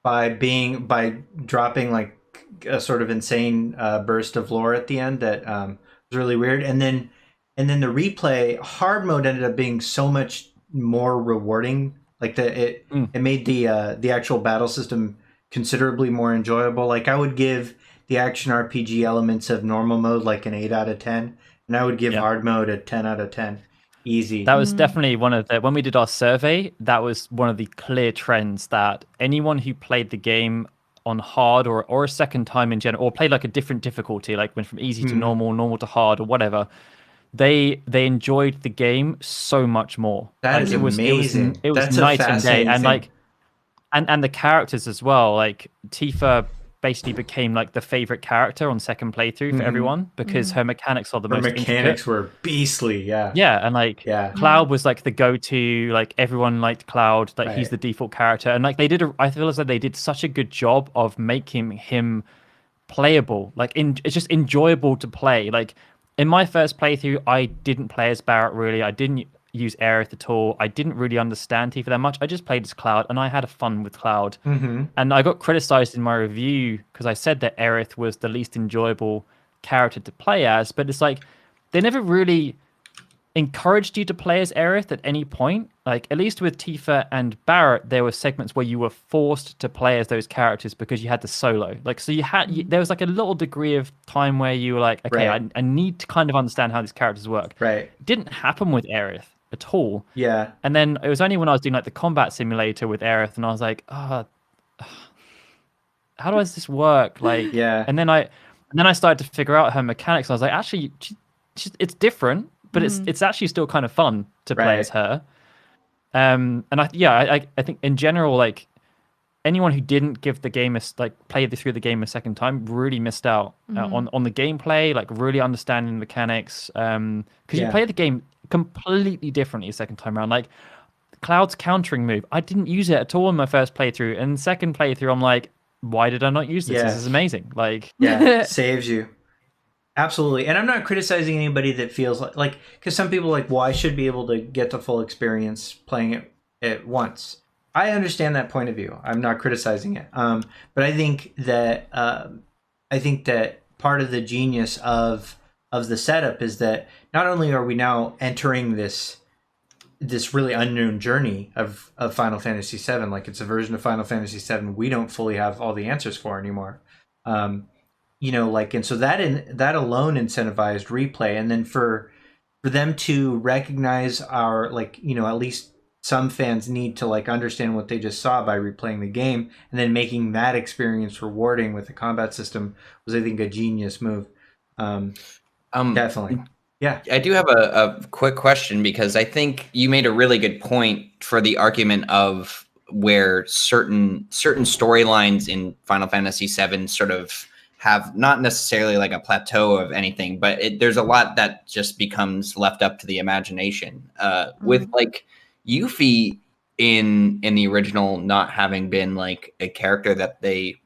by dropping like a sort of insane burst of lore at the end that was really weird, and then the replay hard mode ended up being so much more rewarding. Like it made the actual battle system considerably more enjoyable. Like I would give the action RPG elements of normal mode like an 8 out of 10, and I would give hard mode a 10 out of 10. Easy. That was definitely one of the, when we did our survey, that was one of the clear trends, that anyone who played the game on hard or a second time in general, or played like a different difficulty, like went from easy to normal to hard or whatever, they enjoyed the game so much more. That is amazing. It was night and day, and like and the characters as well. Like Tifa basically became like the favorite character on second playthrough for everyone, because her mechanics are the most mechanics intricate. Were beastly. And like Cloud was like the go-to, like everyone liked Cloud, like he's the default character, and like I feel as though they did such a good job of making him playable. Like it's just enjoyable to play. Like in my first playthrough, I didn't play as Barrett really. use Aerith at all. I didn't really understand Tifa that much. I just played as Cloud, and I had fun with Cloud. And I got criticized in my review because I said that Aerith was the least enjoyable character to play as, but it's like they never really encouraged you to play as Aerith at any point. Like, at least with Tifa and Barrett, there were segments where you were forced to play as those characters because you had to solo. Like, so there was like a little degree of time where you were like, okay, I need to kind of understand how these characters work. Right. It didn't happen with Aerith at all. Yeah. And then it was only when I was doing like the combat simulator with Aerith, and I was like, how does this work? Like, yeah. And then I started to figure out her mechanics. And I was like, actually, it's different, but it's actually still kind of fun to play as her. And I think in general, like, anyone who didn't give the game play through the game a second time really missed out on the gameplay, like really understanding the mechanics. Because you play the game completely differently a second time around. Like, Cloud's countering move, I didn't use it at all in my first playthrough, and second playthrough, I'm like, why did I not use this? This is amazing. Like, saves you. Absolutely. And I'm not criticizing anybody that feels like, because some people are like, well, I should be able to get the full experience playing it at once. I understand that point of view. I'm not criticizing it. But I think that part of the genius of the setup is that not only are we now entering this really unknown journey of Final Fantasy VII, like it's a version of Final Fantasy VII we don't fully have all the answers for anymore. And so that alone incentivized replay, and then for them to recognize our, like, at least some fans need to like understand what they just saw by replaying the game, and then making that experience rewarding with the combat system was, I think, a genius move. Definitely. Yeah. I do have a quick question, because I think you made a really good point for the argument of where certain storylines in Final Fantasy VII sort of have not necessarily like a plateau of anything, but there's a lot that just becomes left up to the imagination. With like Yuffie in the original not having been like a character that they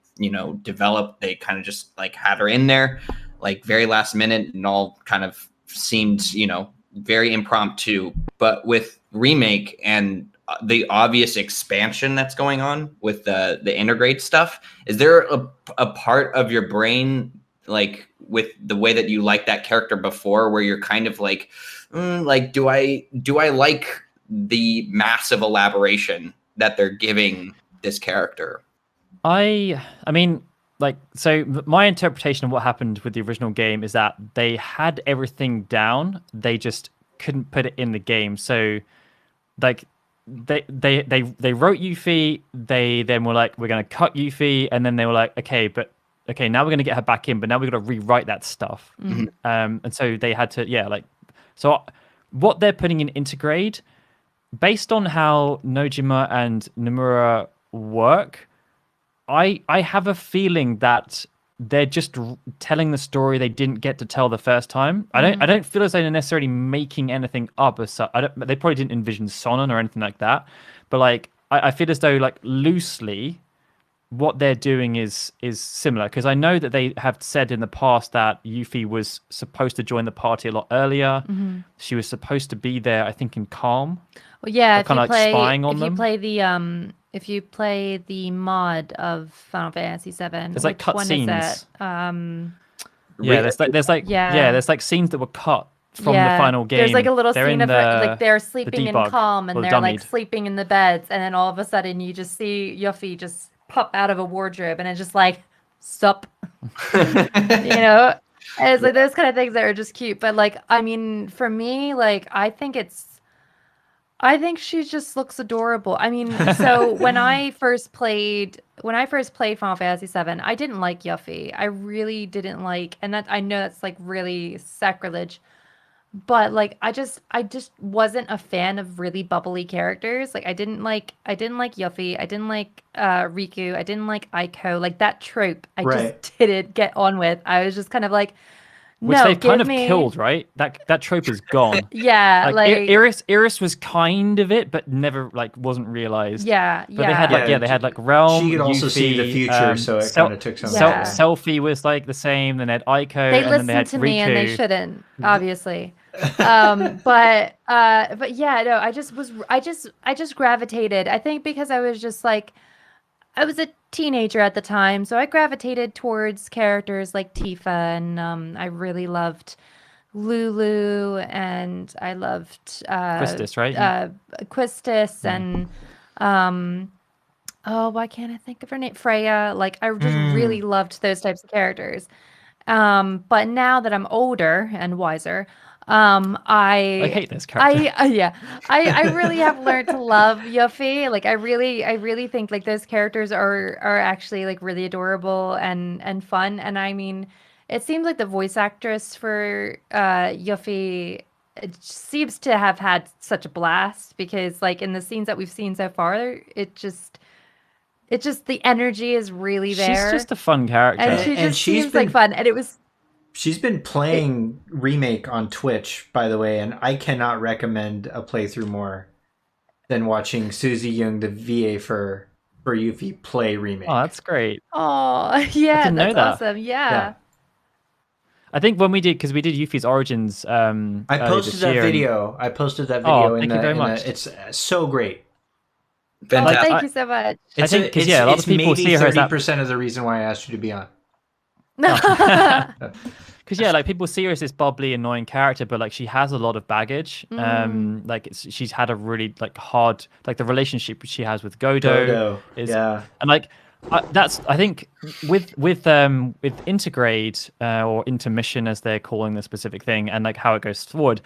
developed, they kind of just like had her in there like very last minute, and all kind of seemed very impromptu. But with remake and the obvious expansion that's going on with the integrate stuff, is there a part of your brain, like with the way that you liked that character before, where you're kind of like, do I like the massive elaboration that they're giving this character? I mean, like, so my interpretation of what happened with the original game is that they had everything down, they just couldn't put it in the game. So like, they wrote Yuffie, they then were like, we're going to cut Yuffie, and then they were like, okay, now we're going to get her back in, but now we've got to rewrite that stuff. And so they had to, so what they're putting in Intergrade, based on how Nojima and Nomura work, I have a feeling that they're just telling the story they didn't get to tell the first time. I don't feel as though they're necessarily making anything up as such. They probably didn't envision Sonnen or anything like that. But like, I feel as though like loosely, what they're doing is similar, because I know that they have said in the past that Yuffie was supposed to join the party a lot earlier. She was supposed to be there, I think, in Calm. Well, yeah, kind of like spying on them. If you play the mod of Final Fantasy VII, there's like cut scenes. There's like scenes that were cut from the final game. There's like a little scene of like they're sleeping in Calm, and they're like sleeping in the beds, and then all of a sudden you just see Yuffie just pop out of a wardrobe, and it's just like, sup. And it's like those kind of things that are just cute. But like, I mean, for me, like, I think she just looks adorable. I mean, so when I first played Final Fantasy VII, I didn't like Yuffie. I really didn't like, and that, I know that's like really sacrilege, but like I just wasn't a fan of really bubbly characters. Like I didn't like Yuffie. I didn't like Riku. I didn't like Aiko. Like that trope, I just didn't get on with. I was just kind of like, which they've kind of killed, right? That trope is gone. Yeah, like Iris was kind of it, but never like wasn't realized. Yeah, but they had like Realm. She could also see the future, so it kind of took some. Selfie was like the same. Then they had Aiko, and then they had Riku. They listened to me, and they shouldn't, obviously. But yeah, no, I just gravitated. I think because I was just like, I was a teenager at the time, so I gravitated towards characters like Tifa, and I really loved Lulu, and I loved Quistis, right? Quistis, and um, oh, why can't I think of her name? Freya. Like, I just really loved those types of characters. But now that I'm older and wiser, I hate this character. yeah, I really have learned to love Yuffie. Like, I really think like those characters are actually like really adorable and fun. And I mean, it seems like the voice actress for Yuffie seems to have had such a blast because like in the scenes that we've seen so far, it just the energy is really there. She's just a fun character. And she just seems like fun. And it was She's been playing Remake on Twitch, by the way, and I cannot recommend a playthrough more than watching Susie Young, the VA for Yuffie, play Remake. Oh, that's great. Oh, yeah, that's awesome. Yeah. I think when we did, because we did Yuffie's Origins, I posted that video. I posted that video. Thank you very much. It's so great. Fantastic. Oh, thank you so much. I think because a lot of people see her as 30% of the reason why I asked you to be on. Because like people see her as this bubbly, annoying character, but like she has a lot of baggage. Like she's had a really like hard, like the relationship she has with Godo is, and like I think with Intergrade or Intermission as they're calling the specific thing, and like how it goes forward,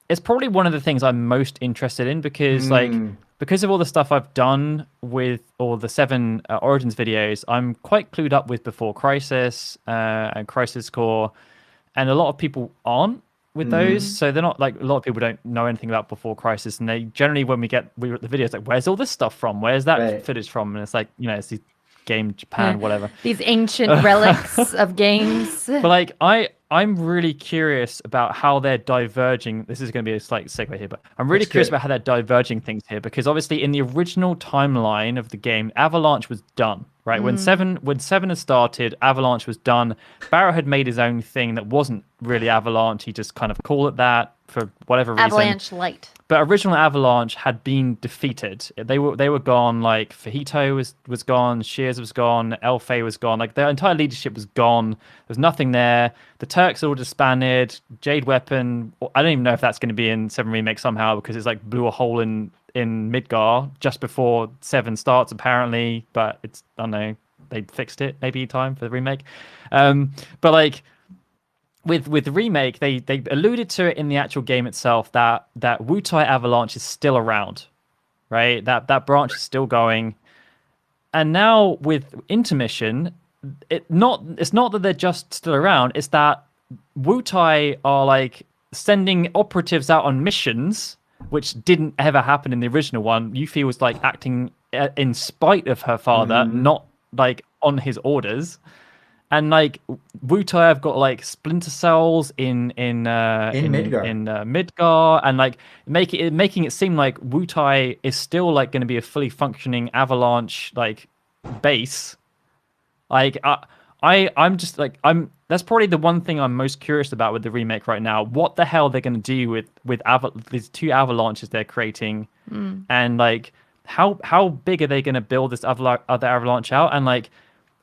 it's probably one of the things I'm most interested in because like. Because of all the stuff I've done with all the 7 Origins videos, I'm quite clued up with Before Crisis and Crisis Core, and a lot of people aren't with those. So they're not like a lot of people don't know anything about Before Crisis, and they generally when we get the videos like, where's all this stuff from? Where's that footage from? And it's like it's the game Japan, whatever. These ancient relics of games. But like I'm really curious about how they're diverging. This is going to be a slight segue here, but I'm really curious about how they're diverging things here because obviously in the original timeline of the game, Avalanche was done, right? When seven had started, Avalanche was done. Barrow had made his own thing that wasn't really Avalanche. He just kind of called it that for whatever reason. Avalanche Light. But original Avalanche had been defeated. They were gone. Like Fajito was gone, Shears was gone, Elfay was gone. Like their entire leadership was gone. There was nothing there. The Turks all disbanded. Jade Weapon. I don't even know if that's going to be in 7 Remake somehow because it's like blew a hole in Midgar just before 7 starts apparently. But it's I don't know. They fixed it maybe in time for the remake. But like. With the remake, they alluded to it in the actual game itself that Wutai Avalanche is still around, right? That branch is still going, and now with Intermission, it's not that they're just still around. It's that Wutai are like sending operatives out on missions, which didn't ever happen in the original one. Yuffie was like acting in spite of her father, not like on his orders. And like Wutai have got like splinter cells in Midgar, and like making it seem like Wutai is still like going to be a fully functioning Avalanche like base. Like I'm just like that's probably the one thing I'm most curious about with the remake right now. What the hell they're going to do with these 2 Avalanches they're creating, and like how big are they going to build this other Avalanche out, and like.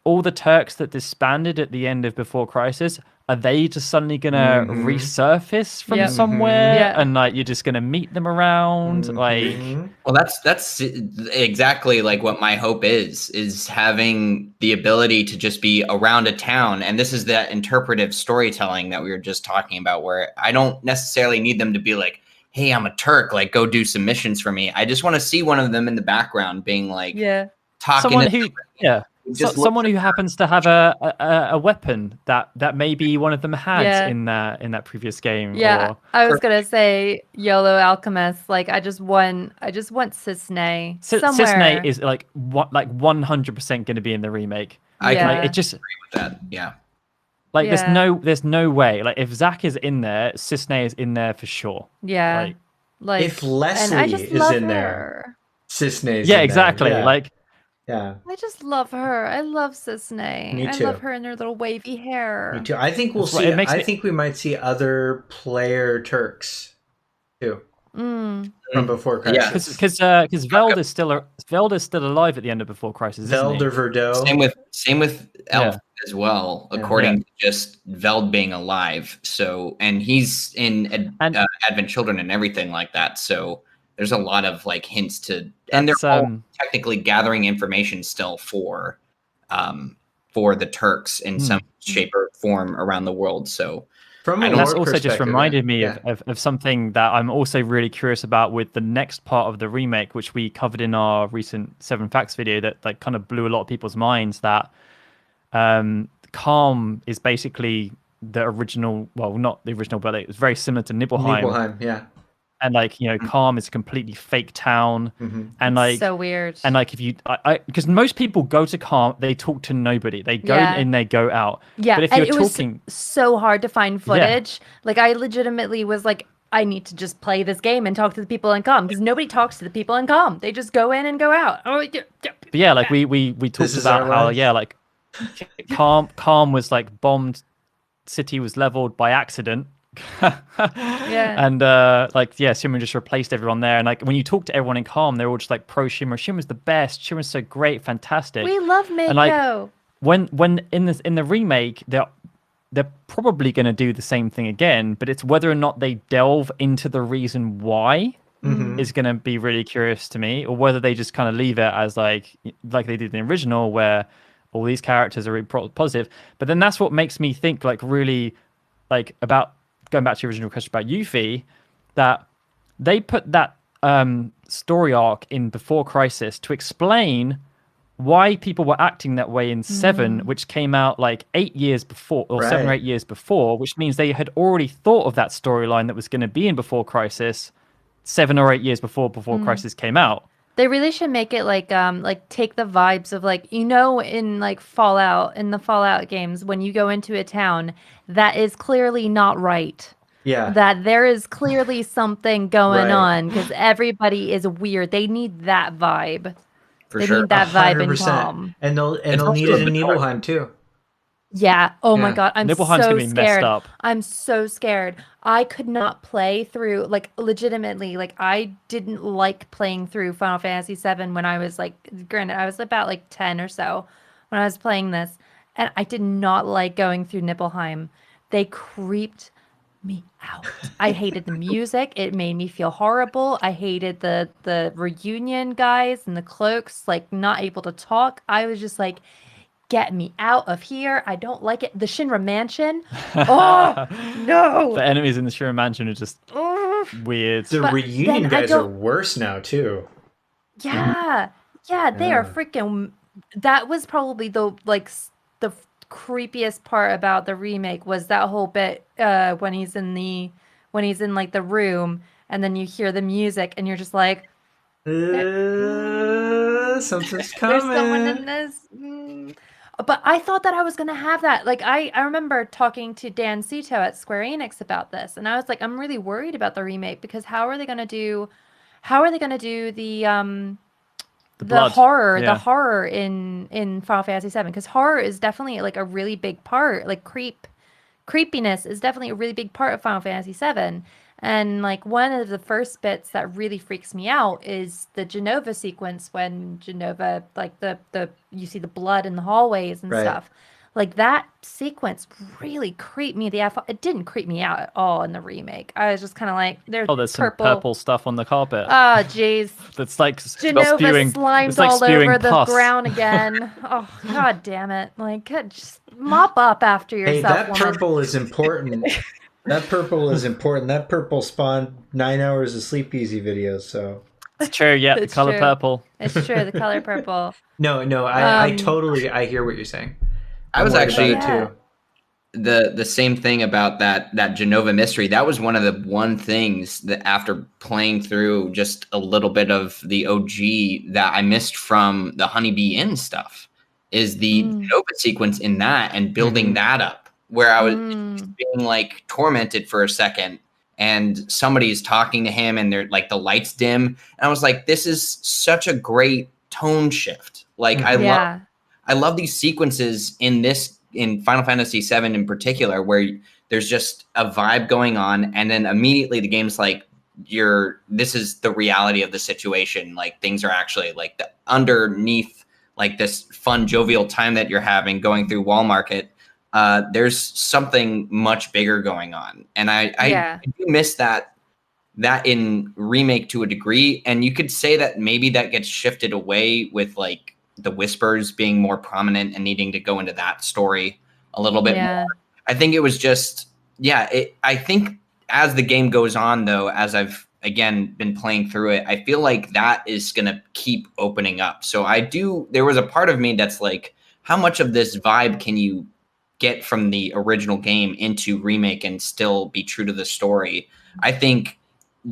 All the Turks that disbanded at the end of Before Crisis, are they just suddenly going to resurface from somewhere? And like you're just going to meet them around? Like, well, that's exactly like what my hope is having the ability to just be around a town. And this is that interpretive storytelling that we were just talking about, where I don't necessarily need them to be like, hey, I'm a Turk, like go do some missions for me. I just want to see one of them in the background being like, talking someone to someone who happens to have a weapon that maybe one of them had in that previous game. Yeah, I was gonna say YOLO Alchemist. Like I just want Cisne somewhere. Cisne is like 100% going to be in the remake. I it just agree with that. Yeah. Like there's no way. Like if Zach is in there, Cisne is in there for sure. Yeah. Like if Leslie is in there, Cisne is in exactly. there. Like Yeah, I just love her. I love Sisney. me I too. love her and her little wavy hair. Me too. I think we'll That's what see. it makes I me. think we might see other player Turks too Mm. from Before Yeah. Crisis. Because Velda's still alive at the end of Before Crisis, isn't Veld he? or Verdeaux. Same with Elf Yeah. as well, Yeah. according to just Veld being alive. So, and he's in And Advent Children and everything like that. So there's a lot of like hints to, and they're that's all technically gathering information still for the Turks in some shape or form around the world. So From a and that's lore also just perspective, reminded me yeah. of something that I'm also really curious about with the next part of the remake, which we covered in our recent 7 Facts video that like kind of blew a lot of people's minds, that Calm is basically the original, well, not the original, but it was very similar to Nibelheim. Nibelheim, yeah. And like, you know, Calm is a completely fake town. And like, So weird. and like if you, because most people go to Calm, they talk to nobody. They go Yeah. in, they go out. Yeah, But if and you're it talking, was so hard to find footage. Like I legitimately was like, I need to just play this game and talk to the people in Calm because nobody talks to the people in Calm. They just go in and go out. Oh, yeah. but yeah, like we talked is about our how life. like Calm was like bombed, city was leveled by accident. Yeah. And like yeah, Shimmer just replaced everyone there. And like when you talk to everyone in Calm, they're all just like pro Shimmer. Shimmer's the best. Shimmer's so great, fantastic. We love Mako. And like when in the remake, they're probably going to do the same thing again, but it's whether or not they delve into the reason why is going to be really curious to me, or whether they just kind of leave it as like they did in the original, where all these characters are really positive. But then that's what makes me think like really like about going back to your original question about Yuffie, that they put that story arc in Before Crisis to explain why people were acting that way in 7, which came out like 8 years before, or 7 or Right. 8 years before, which means they had already thought of that storyline that was going to be in Before Crisis 7 or 8 years before Crisis came out. They really should make it like take the vibes of like, you know, in like Fallout, in the Fallout games, when you go into a town that is clearly not right. Yeah. That there is clearly something going Right. on because everybody is weird. They need that vibe. for They sure. need that vibe in 100%. Calm. And they'll also need it a in bit Nibelheim too. Yeah. Oh my Yeah. God. I'm Nibelheim's so gonna be messed scared. up. I'm so scared. I could not play through, like, legitimately, like, I didn't like playing through Final Fantasy VII when I was, like, granted, I was about, like, 10 or so when I was playing this. And I did not like going through Nibelheim. They creeped me out. I hated the music. It made me feel horrible. I hated the reunion guys and the cloaks, like, not able to talk. I was just like, get me out of here. I don't like it. The Shinra Mansion. Oh, no. The enemies in the Shira Mansion are just weird. The But reunion then I guys are don't- worse now too. Yeah. Yeah, they are Yeah. freaking. That was probably the creepiest part about the remake was that whole bit when he's in like the room and then you hear the music and you're just like, Something's there's someone in coming. this. But I thought that I was gonna have that. Like I remember talking to Dan Cito at Square Enix about this, and I was like, I'm really worried about the remake because how are they gonna do the blood. horror, Yeah. the horror in Final Fantasy VII? Because horror is definitely like a really big part. Like creepiness is definitely a really big part of Final Fantasy VII. And like one of the first bits that really freaks me out is the Genova sequence when Genova, like the you see the blood in the hallways and Right. stuff. Like that sequence really creeped me the F. It didn't creep me out at all in the remake. I was just kind of like, there's Oh, there's some purple stuff on the carpet. Oh, jeez. That's like Genova spewing. slimed It's like all spewing over the pus. ground again. Oh, God damn it. Like, just mop up after Hey, yourself, that woman. purple is important. That purple is important. That purple spawned 9 hours of Sleepezi videos. So It's true. Yeah, the It's color true. purple. It's true, the color purple. no, I Um, totally I hear what you're saying. I was I'm worried actually about it too. the same thing about that Genova mystery. That was one of the things that after playing through just a little bit of the OG that I missed from the Honeybee Inn stuff is the Genova sequence in that and building that up, where I was just being like tormented for a second and somebody's talking to him and they're like the lights dim and I was like, this is such a great tone shift. Like Yeah. I love these sequences in Final Fantasy VII in particular, where there's just a vibe going on, and then immediately the game's like, this is the reality of the situation. Like things are actually like underneath like this fun, jovial time that you're having going through Wall Market. There's something much bigger going on, and I do miss that in Remake to a degree. And you could say that maybe that gets shifted away with like the Whispers being more prominent and needing to go into that story a little bit more. I think it was just, I think as the game goes on, though, as I've again been playing through it, I feel like that is going to keep opening up. So there was a part of me that's like, how much of this vibe can you get from the original game into Remake and still be true to the story? I think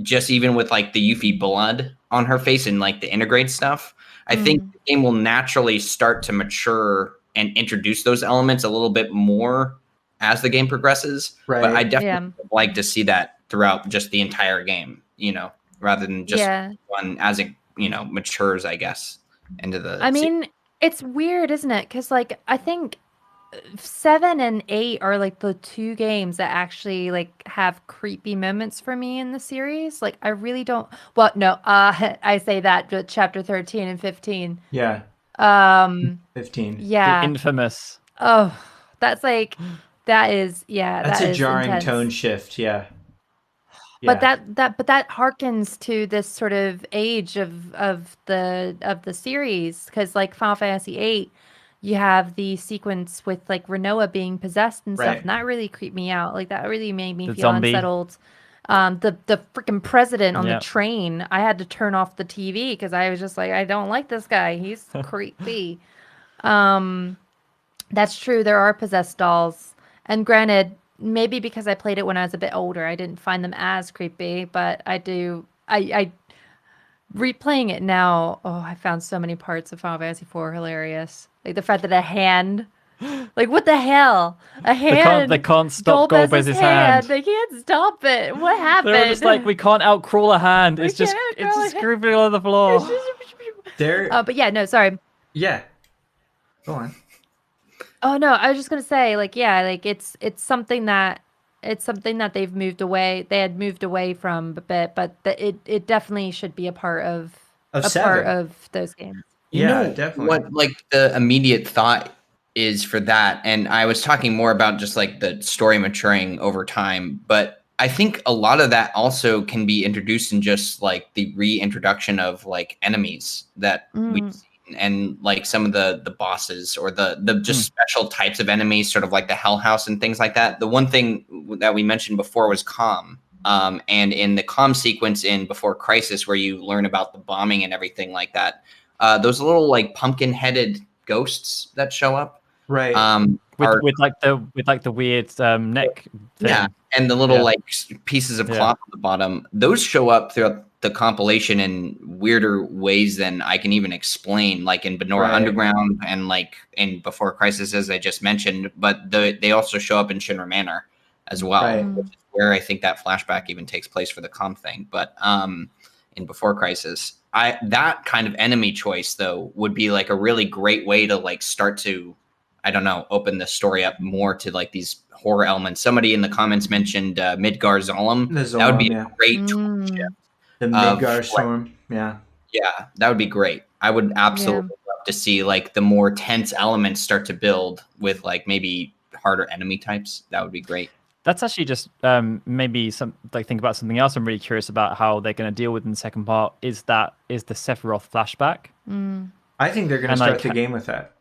just even with like the Yuffie blood on her face and like the integrate stuff, I think the game will naturally start to mature and introduce those elements a little bit more as the game progresses. Right. But I definitely like to see that throughout just the entire game, rather than just one as it, matures, I guess, into the. I mean, it's weird, isn't it? Because like I think 7 and 8 are like the 2 games that actually like have creepy moments for me in the series. Like I really don't. Well, no, I say that, but chapter 13 and 15. Yeah. 15. Yeah. The infamous. Oh, that's like that is That's a jarring intense tone shift. Yeah. But that harkens to this sort of age of the series, because like Final Fantasy VIII, you have the sequence with like Renoa being possessed and stuff, and that really creeped me out. Like that really made me feel unsettled. The freaking president on the train, I had to turn off the TV because I was just like, I don't like this guy. He's creepy. That's true. There are possessed dolls, and granted, maybe because I played it when I was a bit older, I didn't find them as creepy, but I replaying it now. Oh, I found so many parts of Final Fantasy IV hilarious. Like the fact that a hand, like what the hell? A hand. They can't stop Golbez's hand. They can't stop it. What happened? They're just like, we can't outcrawl a hand. It's just creeping on the floor. But yeah, no, sorry. Yeah. Go on. Oh no, I was just gonna say, like, like it's something that they've moved away. They had moved away from a bit, but it definitely should be a part of part of those games. Definitely. What like the immediate thought is for that, and I was talking more about just like the story maturing over time, but I think a lot of that also can be introduced in just like the reintroduction of like enemies that we see. And like some of the bosses or the just special types of enemies, sort of like the Hell House and things like that. The one thing that we mentioned before was Calm. And in the Calm sequence in Before Crisis, where you learn about the bombing and everything like that, those little like pumpkin-headed ghosts that show up, right? With the weird neck thing. And the little like pieces of cloth at the bottom. Those show up throughout the compilation in weirder ways than I can even explain, like in Benora Underground and like in Before Crisis, as I just mentioned. But they also show up in Shinra Manor as well, which is where I think that flashback even takes place for the Calm thing. But in Before Crisis, that kind of enemy choice though would be like a really great way to like start to, I don't know, open the story up more to like these horror elements. Somebody in the comments mentioned Midgar Zolom. That would be a great shift. The Midgar Storm. Yeah, that would be great. I would absolutely love to see like the more tense elements start to build with like maybe harder enemy types. That would be great. That's actually just maybe some like think about something else I'm really curious about how they're going to deal with in the second part. Is the Sephiroth flashback? I think they're going to start the game with that.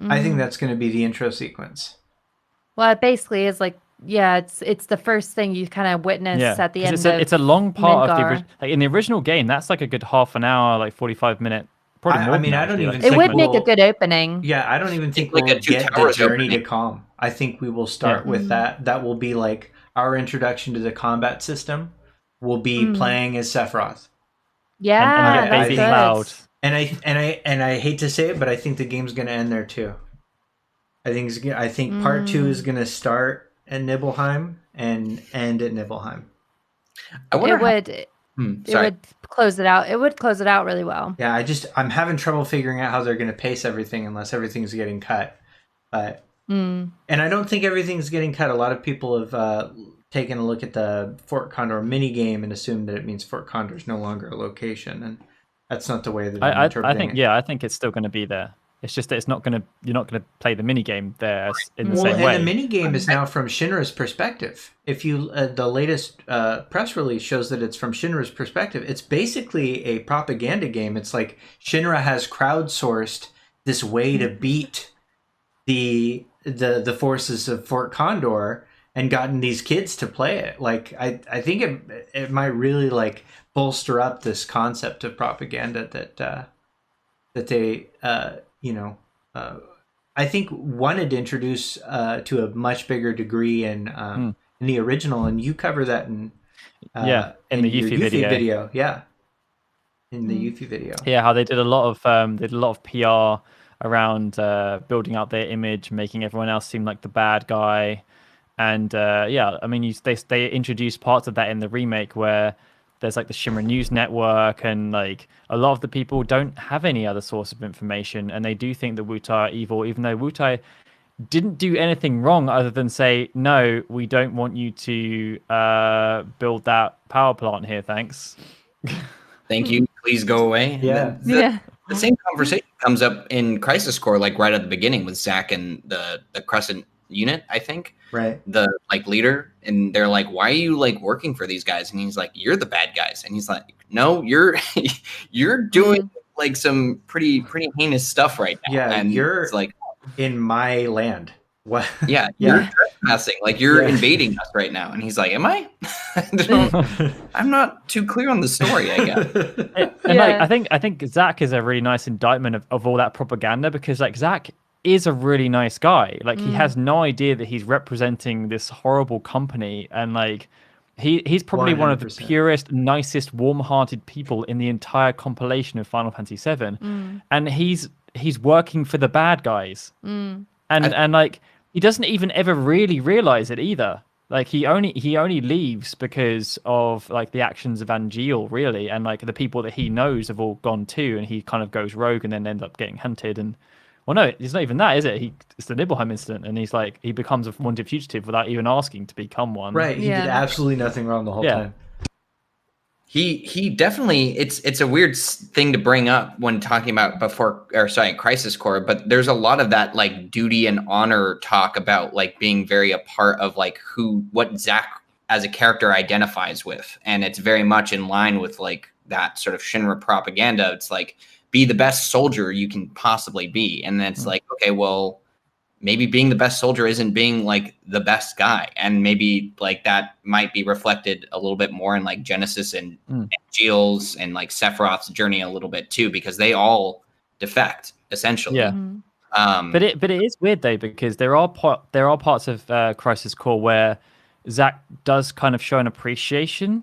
I think that's going to be the intro sequence. Well, it basically is like, it's the first thing you kind of witness at the end. It's a long part of the like in the original game. That's like a good half an hour, like 45 minute. Probably more. I mean, I don't even. It would make a good opening. Yeah, I don't even think we'll get the journey to Calm. I think we will start with that. That will be like our introduction to the combat system. We'll be playing as Sephiroth. Yeah, that's Baby Cloud. And I hate to say it, but I think the game's going to end there too. I think part 2 is going to start at Nibelheim and end at Nibelheim. I wonder It Sorry. would close it out. It would close it out really well. Yeah, I'm having trouble figuring out how they're going to pace everything unless everything's getting cut. But and I don't think everything's getting cut. A lot of people have taken a look at the Fort Condor mini game and assumed that it means Fort Condor is no longer a location, and that's not the way that I'm interpreting it. I think it's still going to be there. It's just that you're not going to play the mini game there in the same and way. the mini game is now from Shinra's perspective. If you the latest press release shows that it's from Shinra's perspective. It's basically a propaganda game. It's like Shinra has crowdsourced this way to beat the forces of Fort Condor and gotten these kids to play it. Like I think it might really like bolster up this concept of propaganda that they I think wanted to introduce to a much bigger degree in the original, and you cover that in the Yuffie video. Yeah, in the Yuffie video. Yeah, how they did a lot of PR around building up their image, making everyone else seem like the bad guy, and I mean they introduced parts of that in the remake where there's like the Shimmer News Network, and like a lot of the people don't have any other source of information, and they do think that Wutai are evil, even though Wutai didn't do anything wrong other than say, no, we don't want you to build that power plant here, thanks. Thank you, please go away. Yeah. The same conversation comes up in Crisis Core, like right at the beginning with Zack and the Crescent unit, I think. Right. The like leader, and they're like, why are you like working for these guys? And he's like, you're the bad guys. And he's like, no, you're doing like some pretty heinous stuff right now. Yeah, and you're it's like in my land. What? Yeah, you're trespassing. Like you're invading us right now. And he's like, am I? I'm not too clear on the story, I guess. And like, I think Zack is a really nice indictment of all that propaganda, because like Zack is a really nice guy. Like he has no idea that he's representing this horrible company, and like he's probably 100%. One of the purest, nicest, warm-hearted people in the entire compilation of Final Fantasy VII, and he's working for the bad guys, and like he doesn't even ever really realize it either. Like he only leaves because of like the actions of Angeal, really, and like the people that he knows have all gone too, and he kind of goes rogue and then ends up getting hunted. And well, no, it's not even that, is it? It's the Nibelheim incident, and he becomes a wanted fugitive without even asking to become one. Right, he did absolutely nothing wrong the whole time. He definitely, it's a weird thing to bring up when talking about Crisis Core, but there's a lot of that like duty and honor talk about like being very a part of like what Zack as a character identifies with, and it's very much in line with like that sort of Shinra propaganda. It's like, be the best soldier you can possibly be. And then it's like, okay, well, maybe being the best soldier isn't being like the best guy. And maybe like that might be reflected a little bit more in like Genesis and Angeal's and like Sephiroth's journey a little bit too, because they all defect essentially. Yeah. But it is weird though, because there are parts of Crisis Core where Zack does kind of show an appreciation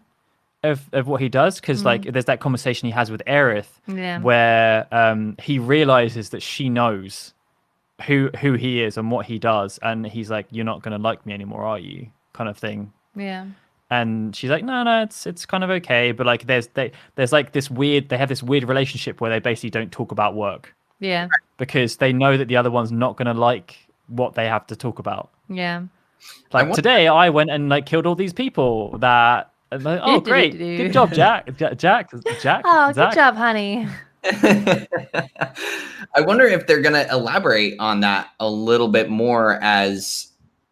of what he does, because like there's that conversation he has with Aerith where he realizes that she knows who he is and what he does, and he's like, you're not going to like me anymore, are you, kind of thing. And she's like, no, it's kind of okay, but like there's like this weird, they have this weird relationship where they basically don't talk about work, because they know that the other one's not going to like what they have to talk about. Like today I went and like killed all these people that. Like, oh, great. Good job, Jack. Jack. Oh, good job, honey. I wonder if they're going to elaborate on that a little bit more as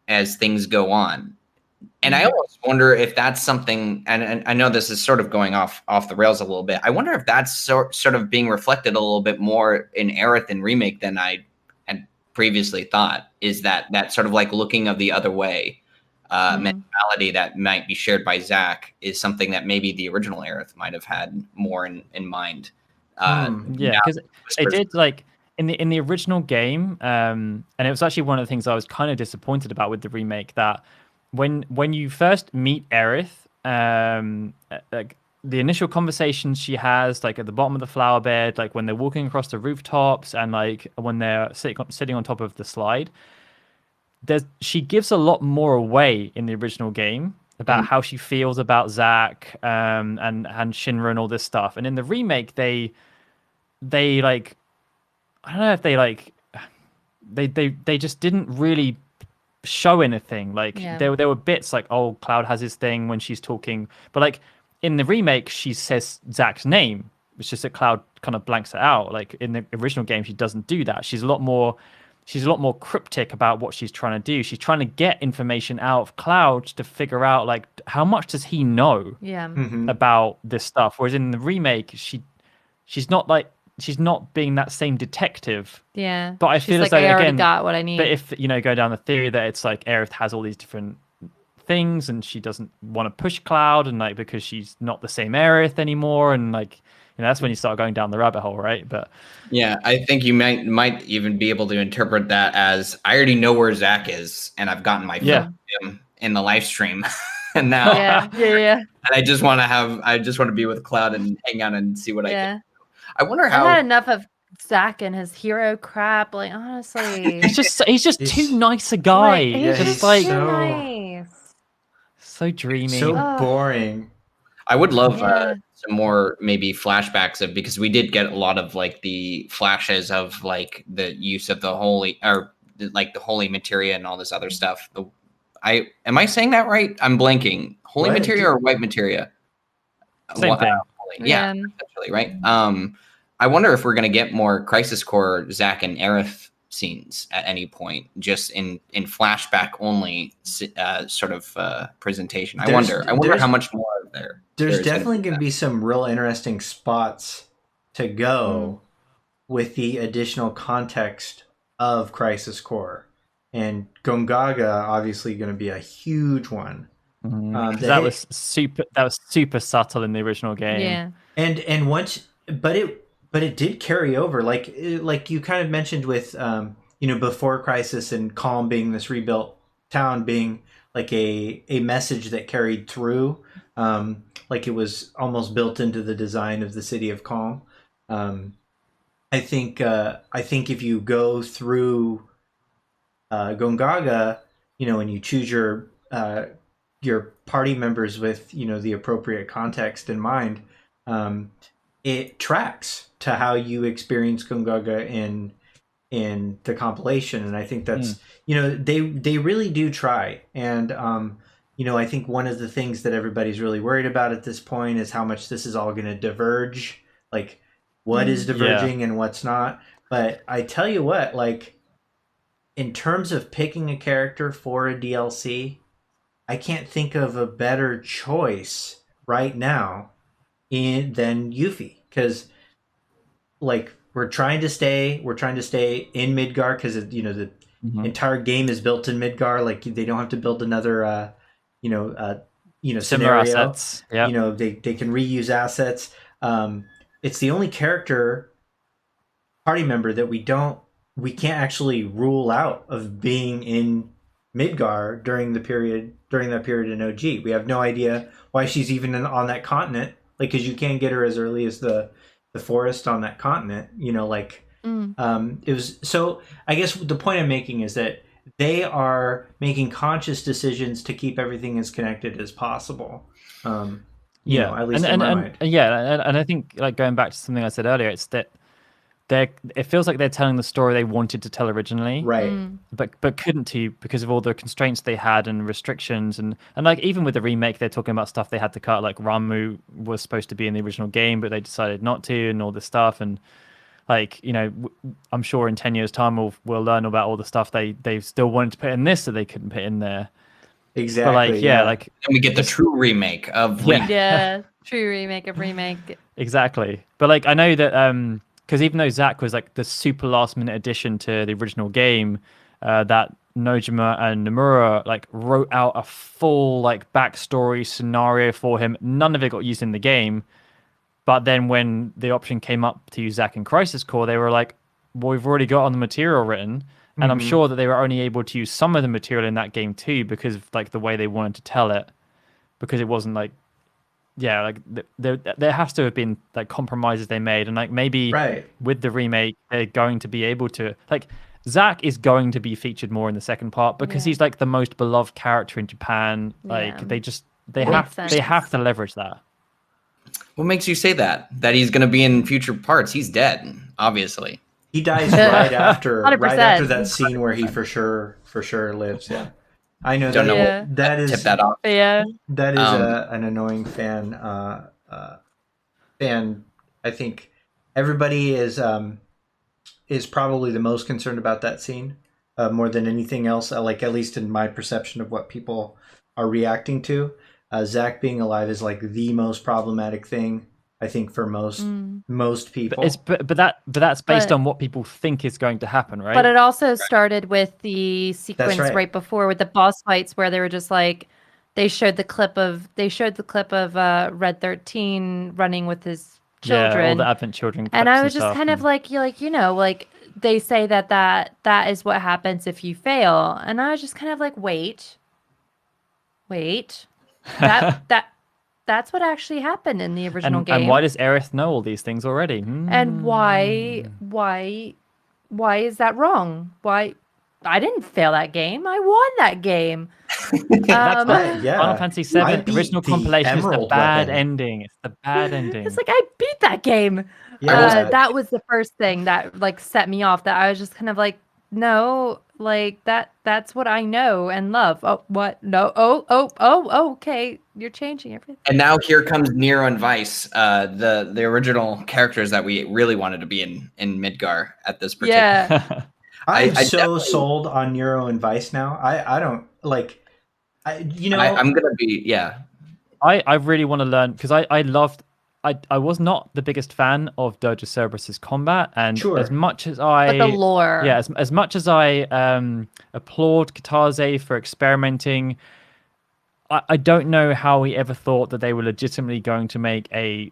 things go on. And I almost wonder if that's something, and I know this is sort of going off the rails a little bit. I wonder if that's sort of being reflected a little bit more in Aerith and Remake than I had previously thought, is that sort of like looking of the other way. Mentality that might be shared by Zack is something that maybe the original Aerith might have had more in mind. Because it did, like in the original game, and it was actually one of the things I was kind of disappointed about with the remake, that when you first meet Aerith, like the initial conversations she has, like at the bottom of the flower bed, like when they're walking across the rooftops, and like when they're sitting on top of the slide. She gives a lot more away in the original game, about how she feels about Zack and Shinra and all this stuff. And in the remake, they like, I don't know if they like, they just didn't really show anything. Like there were bits like, oh, Cloud has his thing when she's talking, but like in the remake, she says Zack's name. It's just that Cloud kind of blanks it out. Like in the original game, she doesn't do that. She's a lot more cryptic about what she's trying to do. She's trying to get information out of Cloud to figure out like how much does he know about this stuff. Whereas in the remake, she's not being that same detective. Yeah. But I She's feel like, as though I already again, got what I need. but if go down the theory that it's like Aerith has all these different things and she doesn't want to push Cloud, and like because she's not the same Aerith anymore, and like that's when you start going down the rabbit hole, right? But yeah, I think you might even be able to interpret that as I already know where Zack is, and I've gotten my fill of him in the live stream, and now and I just want to be with Cloud and hang out and see what I can. I wonder how. I had enough of Zack and his hero crap. Like honestly, he's just too nice a guy. Like, just like so nice, so dreamy, so boring. I would love some more maybe flashbacks of, because we did get a lot of like the flashes of like the use of the holy like the holy materia and all this other stuff. Am I saying that right? I'm blanking. Holy materia or white materia? Same thing. Yeah, essentially, right? I wonder if we're going to get more Crisis Core Zack and Aerith scenes at any point, just in flashback only sort of presentation. I wonder how much more there. There's definitely going to be some real interesting spots to go with the additional context of Crisis Core, and Gongaga obviously going to be a huge one. That was super subtle in the original game. Yeah, and once, but it did carry over, like you kind of mentioned with before Crisis and Calm being this rebuilt town being like a message that carried through, like it was almost built into the design of the city of Calm. I think if you go through Gongaga, and you choose your party members with the appropriate context in mind, it tracks to how you experience Gongaga in the compilation. And I think that's they really do try. And I think one of the things that everybody's really worried about at this point is how much this is all going to diverge, like what is diverging and what's not. But I tell you what, like in terms of picking a character for a DLC, I can't think of a better choice right now than Yuffie, because like we're trying to stay in Midgar, because the entire game is built in Midgar. Like they don't have to build another scenario. Assets. Yep. They can reuse assets. It's the only character party member that we can't actually rule out of being in Midgar during that period in OG. We have no idea why she's even on that continent, like because you can't get her as early as the forest on that continent. It was so. I guess the point I'm making is that they are making conscious decisions to keep everything as connected as possible. At least in my mind. And I think, like going back to something I said earlier, it's that it feels like they're telling the story they wanted to tell originally, right? But couldn't to because of all the constraints they had and restrictions, and like even with the remake, they're talking about stuff they had to cut. Like Ramu was supposed to be in the original game, but they decided not to, and all this stuff. And like I'm sure in 10 years' time we'll learn about all the stuff they still wanted to put in this that they couldn't put in there. Exactly. But like and we get the true remake of true remake of remake. Exactly. But like I know that because even though Zack was like the super last minute addition to the original game, that Nojima and Nomura like wrote out a full like backstory scenario for him. None of it got used in the game. But then when the option came up to use Zack in Crisis Core, they were like, well, we've already got on the material written. And I'm sure that they were only able to use some of the material in that game too, because of like the way they wanted to tell it. Because it wasn't like, there has to have been like compromises they made. And like maybe with the remake, they're going to be able to, like, Zack is going to be featured more in the second part because he's like the most beloved character in Japan. Like they just they Makes have sense. to leverage that. What makes you say that? That he's going to be in future parts? He's dead, obviously. He dies right after 100%. that scene where he for sure lives. Yeah, I know Don't that. know Yeah. That tip is that off. Yeah. that is Um, an annoying fan. Fan, I think everybody is probably the most concerned about that scene more than anything else. Like at least in my perception of what people are reacting to, Zach being alive is like the most problematic thing. I think for most people. But that's based But- on what people think is going to happen, right? But it also started with the sequence right. right before with the boss fights where they were just like they showed the clip of Red 13 running with his Yeah, all children. the Advent Children clips And I was just stuff kind of like like they say that is what happens if you fail. And I was just kind of like, wait. That's what actually happened in the original game. and why does Aerith know all these things already? And why is that wrong? Why I didn't fail that game. I won that game. That's yeah. Final Fantasy I VII beat original the compilation is the Emerald bad weapon. ending. It's the bad ending. It's like I beat that game. Yeah. That was the first thing that like set me off. That I was just kind of like, no, like that's what I know and love. Oh, what? No. Oh, okay. You're changing everything. And now here comes Nero and Vice, the original characters that we really wanted to be in Midgar at this particular. Yeah. I'm I so definitely- sold on Nero and Vice now. I don't like. I'm gonna be I really want to learn because I loved. I was not the biggest fan of Dirge of Cerberus's combat, and Sure. as much as I But the lore. yeah, as much as I applaud Kataze for experimenting, I don't know how he ever thought that they were legitimately going to make I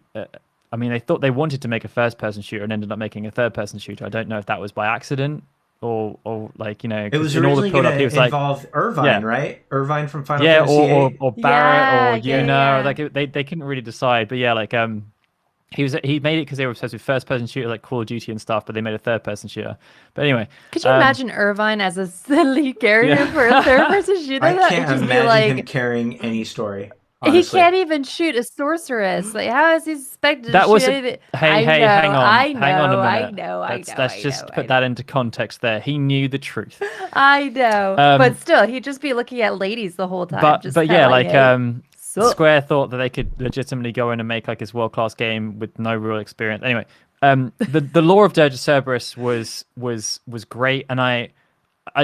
mean, they thought they wanted to make a first-person shooter and ended up making a third-person shooter. I don't know if that was by accident or like It was in all the originally build-up, going he to was like, involve Irvine, right? Irvine from Final yeah, Fantasy VIII. or Barrett or Yeah, Yuna. yeah. Like they couldn't really decide. But yeah, like he made it because they were supposed to be first person shooter like Call of Duty and stuff, but they made a third person shooter. But anyway, Could you imagine Irvine as a lead character for a third person shooter? I That can't would just be imagine him like carrying any story. he Honestly. can't even shoot a sorceress. Like how is he expected that to was shoot a, anything? hey, hang on a minute. Let's I just know, put that into context there. He knew the truth. I know. But still, he'd just be looking at ladies the whole time. But just yeah, kinda like hey, sup? Square thought that they could legitimately go in and make like this world class game with no real experience. Anyway, the lore of Dirge of Cerberus was great, and I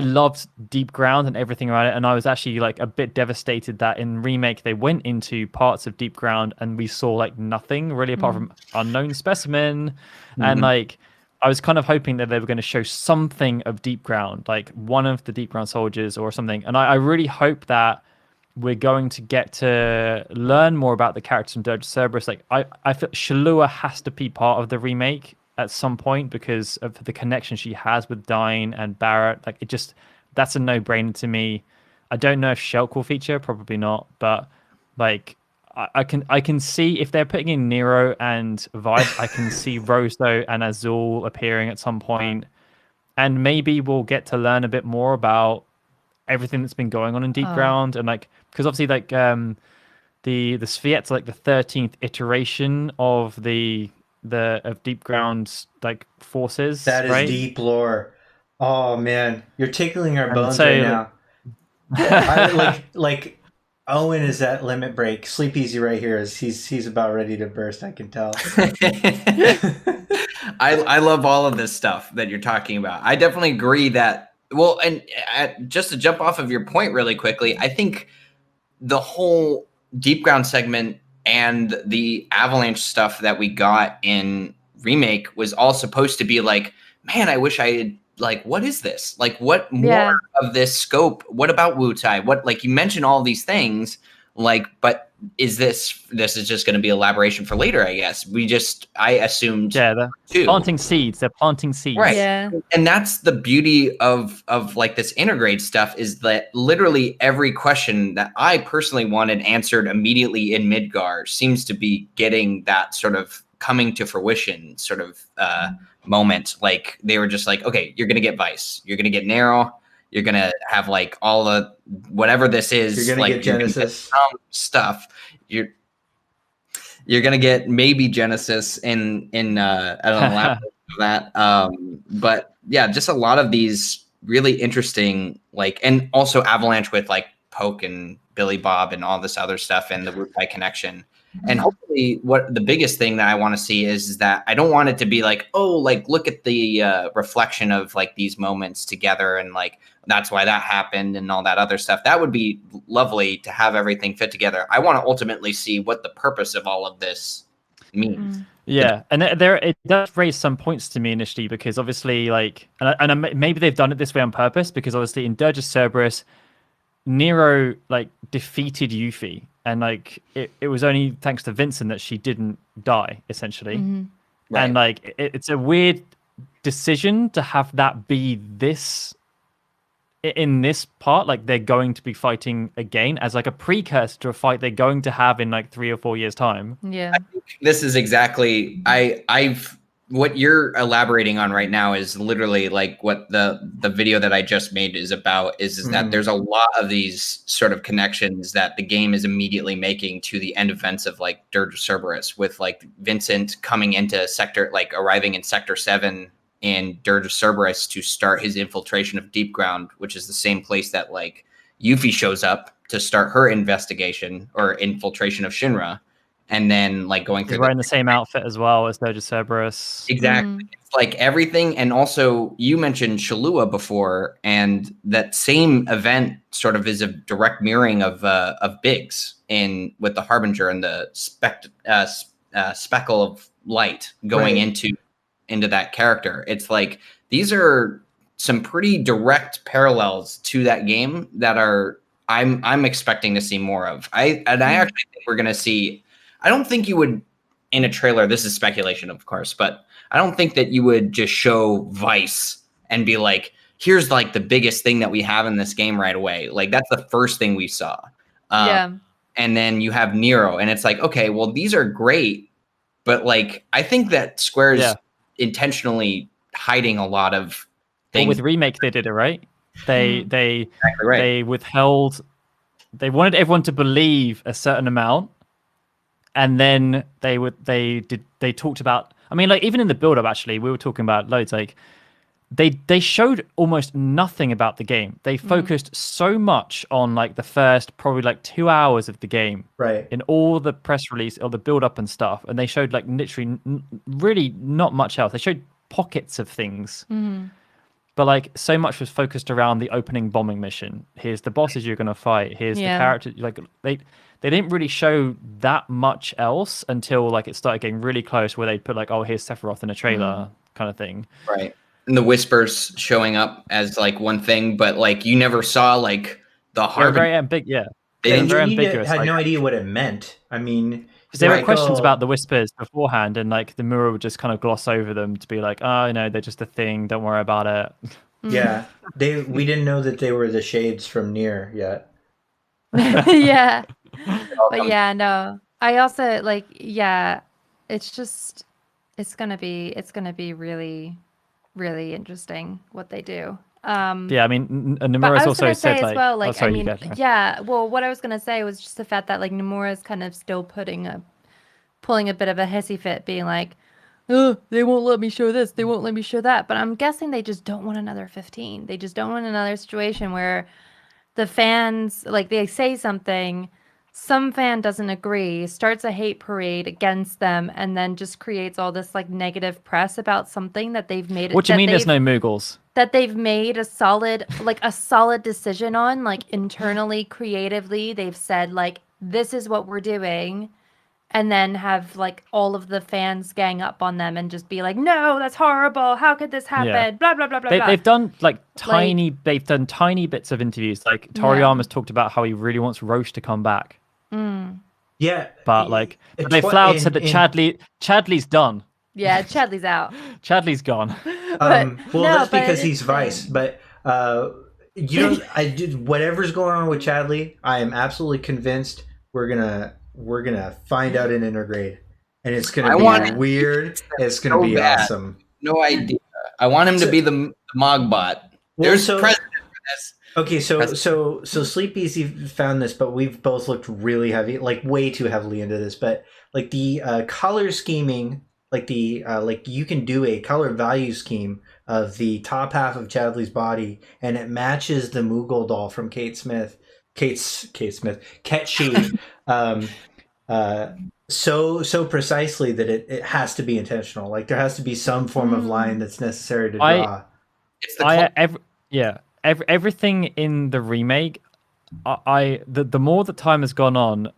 loved Deep Ground and everything around it. And I was actually like a bit devastated that in remake they went into parts of Deep Ground and we saw like nothing really apart from Unknown Specimen, and like I was kind of hoping that they were going to show something of Deep Ground, like one of the Deep Ground soldiers or something. And I really hope that we're going to get to learn more about the characters from Dirge of Cerberus. Like I feel Shalua has to be part of the remake at some point because of the connection she has with Dine and Barrett. Like that's a no-brainer to me. I don't know if Shulk will feature, probably not, but like I can see if they're putting in Nero and Vice, I can see Roseau and Azul appearing at some point, and maybe we'll get to learn a bit more about everything that's been going on in Deep Ground, and like because obviously like the Sviet's like the 13th iteration of the of Deep Ground's like forces. That is right? deep lore. Oh man, you're tickling our And bones so, right like- now. I, like Owen is at limit break. Sleepezi right here is he's about ready to burst. I can tell. I love all of this stuff that you're talking about. I definitely agree that. Well, and just to jump off of your point really quickly, I think the whole Deep Ground segment and the Avalanche stuff that we got in remake was all supposed to be like, man, I wish I had, like, what is this? Like, what more of this scope? What about Wu Tai? What, like, you mentioned all these things, like, but is this is just going to be elaboration for later, I guess. I assumed they're planting seeds. They're planting seeds. Right. Yeah. And that's the beauty of like this integrate stuff, is that literally every question that I personally wanted answered immediately in Midgar seems to be getting that sort of coming to fruition sort of moment. Like they were just like, okay, you're going to get Vice, you're going to get Nero, You're gonna have like all the whatever this is. You're gonna like get Genesis some stuff. You're gonna get maybe Genesis in I don't know of that. But yeah, just a lot of these really interesting and also Avalanche with like Poke and Billy Bob and all this other stuff and the Root by connection. And hopefully what the biggest thing that I want to see is that I don't want it to be like, oh, like look at the reflection of like these moments together and like that's why that happened and all that other stuff. That would be lovely to have everything fit together. I want to ultimately see what the purpose of all of this means. Yeah, and it does raise some points to me initially because obviously maybe they've done it this way on purpose because obviously in Dirge of Cerberus, Nero like defeated Yuffie and like it was only thanks to Vincent that she didn't die essentially. Right. And like it's a weird decision to have that be this in this part, like they're going to be fighting again as like a precursor to a fight they're going to have in like 3 or 4 years time. Yeah, I think this is exactly I've what you're elaborating on right now is literally like what the video that I just made is about is that there's a lot of these sort of connections that the game is immediately making to the end events of like Dirge of Cerberus with like Vincent coming into arriving in Sector 7 in Dirge of Cerberus to start his infiltration of Deep Ground, which is the same place that like Yuffie shows up to start her investigation or infiltration of Shinra. And then like going through wearing the same outfit as well as Dirge of Cerberus. Exactly. It's like everything. And also you mentioned Shalua before, and that same event sort of is a direct mirroring of Biggs with the Harbinger and the speckle of light going into that character. It's like these are some pretty direct parallels to that game that are I'm expecting to see more of. I actually think we're gonna see. I don't think you would in a trailer. This is speculation, of course, but I don't think that you would just show Vice and be like, "Here's like the biggest thing that we have in this game right away." Like that's the first thing we saw. And then you have Nero, and it's like, okay, well, these are great, but like I think that Square's intentionally hiding a lot of things. Well, with Remake, they did it right. They withheld. They wanted everyone to believe a certain amount. And then they talked about, I mean, like even in the build up, actually, we were talking about loads, like they showed almost nothing about the game. They focused so much on like the first probably like 2 hours of the game, right? In all the press release or the build up and stuff. And they showed like literally really not much else. They showed pockets of things. But like so much was focused around the opening bombing mission. Here's the bosses you're going to fight. Here's the character. Like they didn't really show that much else until like it started getting really close where they put like, oh, here's Sephiroth in a trailer kind of thing. Right. And the Whispers showing up as like one thing, but like you never saw like the hard. Very ambiguous. They didn't very ambiguous. Had no idea what it meant. I mean, because there were questions about the Whispers beforehand, and like the Mirror would just kind of gloss over them to be like, oh, no, they're just a thing. Don't worry about it. Yeah, we didn't know that they were the shades from Nier yet. Yeah. But yeah, no. I also like, it's gonna be really, really interesting what they do. Yeah, I mean, Nomura's also said like, well, like, sorry, I mean, well, what I was gonna say was just the fact that like Nomura's kind of still pulling a bit of a hissy fit, being like, oh, they won't let me show this, they won't let me show that. But I'm guessing they just don't want another 15. They just don't want another situation where the fans, like, they say something, some fan doesn't agree, starts a hate parade against them, and then just creates all this like negative press about something that they've made. What do you mean there's no Moogles? That they've made a solid decision on, like internally, creatively. They've said like, this is what we're doing. And then have like all of the fans gang up on them and just be like, no, that's horrible. How could this happen? Yeah. Blah, blah, blah, blah, blah. They've done they've done tiny bits of interviews. Like Toriyama's talked about how he really wants Roche to come back. Yeah. But like, they flat said that Chadley's done. Yeah, Chadley's out. Chadley's gone. That's because he's Vice. But whatever's going on with Chadley, I am absolutely convinced we're gonna find out in Intergrade, and it's gonna be weird. It's gonna be awesome. No idea. I want him to be the Mogbot. There's precedent for Okay, so Sleepezi found this, but we've both looked really heavy, like way too heavily into this. But like the color scheming, like the like you can do a color value scheme of the top half of Chadley's body, and it matches the Moogle doll from Kate Smith, Ket Sheaf, um, so precisely that it has to be intentional. Like there has to be some form of line that's necessary to draw. It's the everything in the remake, the more the time has gone on,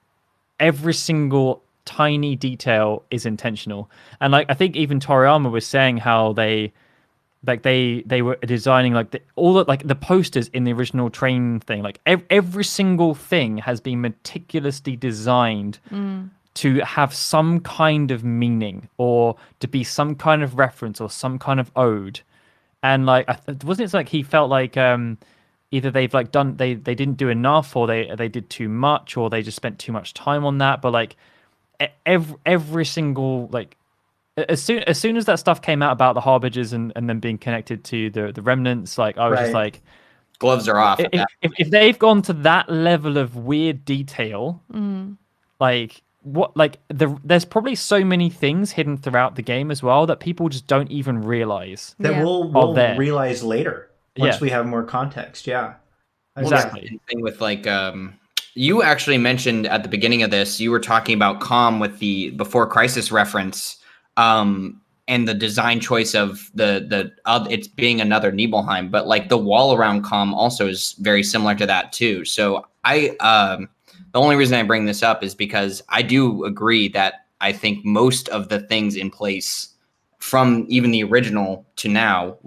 every single tiny detail is intentional. And like I think even Toriyama was saying how they were designing like the posters in the original train thing. Like every single thing has been meticulously designed to have some kind of meaning or to be some kind of reference or some kind of ode. And like, wasn't it like he felt like either they've like done they didn't do enough, or they did too much, or they just spent too much time on that. But like every single like as soon as that stuff came out about the Harbingers and then being connected to the remnants, like I was just like, gloves are off. If they've gone to that level of weird detail, like. There's probably so many things hidden throughout the game as well that people just don't even realize that we'll realize later once we have more context. Yeah, exactly. Thing with like you actually mentioned at the beginning of this, you were talking about Calm with the Before Crisis reference, and the design choice of the it's being another Nibelheim, but like the wall around Calm also is very similar to that too. So the only reason I bring this up is because I do agree that I think most of the things in place from even the original to now,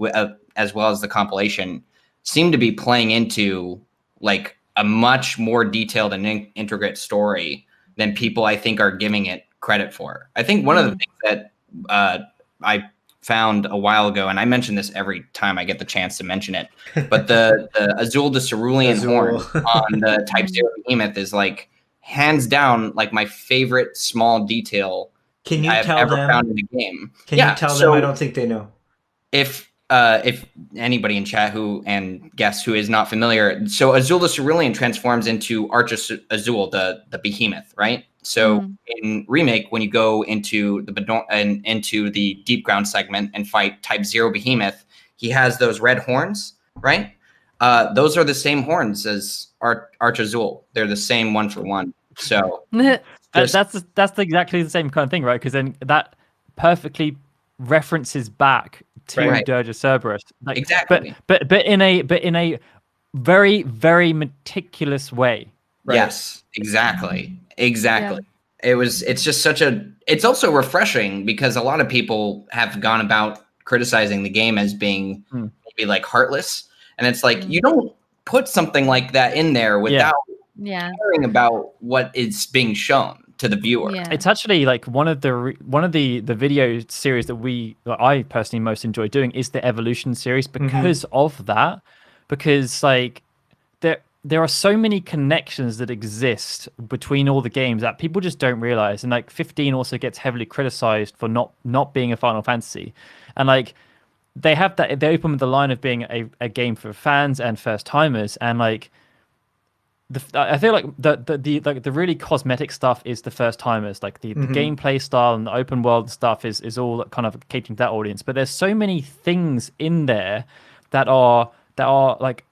as well as the compilation, seem to be playing into like a much more detailed and intricate story than people I think are giving it credit for. I think one of the things that I found a while ago, and I mention this every time I get the chance to mention it, but the Azul the Cerulean horn on the Type 0 Behemoth is like hands down like my favorite small detail I've ever found in a game. Can you tell them? I don't think they know. If anybody in chat and guests who is not familiar, so Azul the Cerulean transforms into Arch Azul, the behemoth, right? So in Remake, when you go into the deep ground segment and fight Type 0 Behemoth, he has those red horns, right? Those are the same horns as Arch Azul. They're the same one for one. So that's exactly the same kind of thing, right? Because then that perfectly references back to Dirge of Cerberus, like, exactly. But in a very, very meticulous way. Right? Yes, exactly. Yeah. It's just it's also refreshing because a lot of people have gone about criticizing the game as being maybe like heartless, and it's like you don't put something like that in there without caring about what is being shown to the viewer. It's actually like one of the video series that I personally most enjoy doing is the Evolution series because of that, because like there are so many connections that exist between all the games that people just don't realize. And like 15 also gets heavily criticized for not being a Final Fantasy, and like they open with the line of being a game for fans and first timers, and like I feel like the really cosmetic stuff is the first timers, like the gameplay style and the open world stuff is all kind of catering to that audience. But there's so many things in there that are like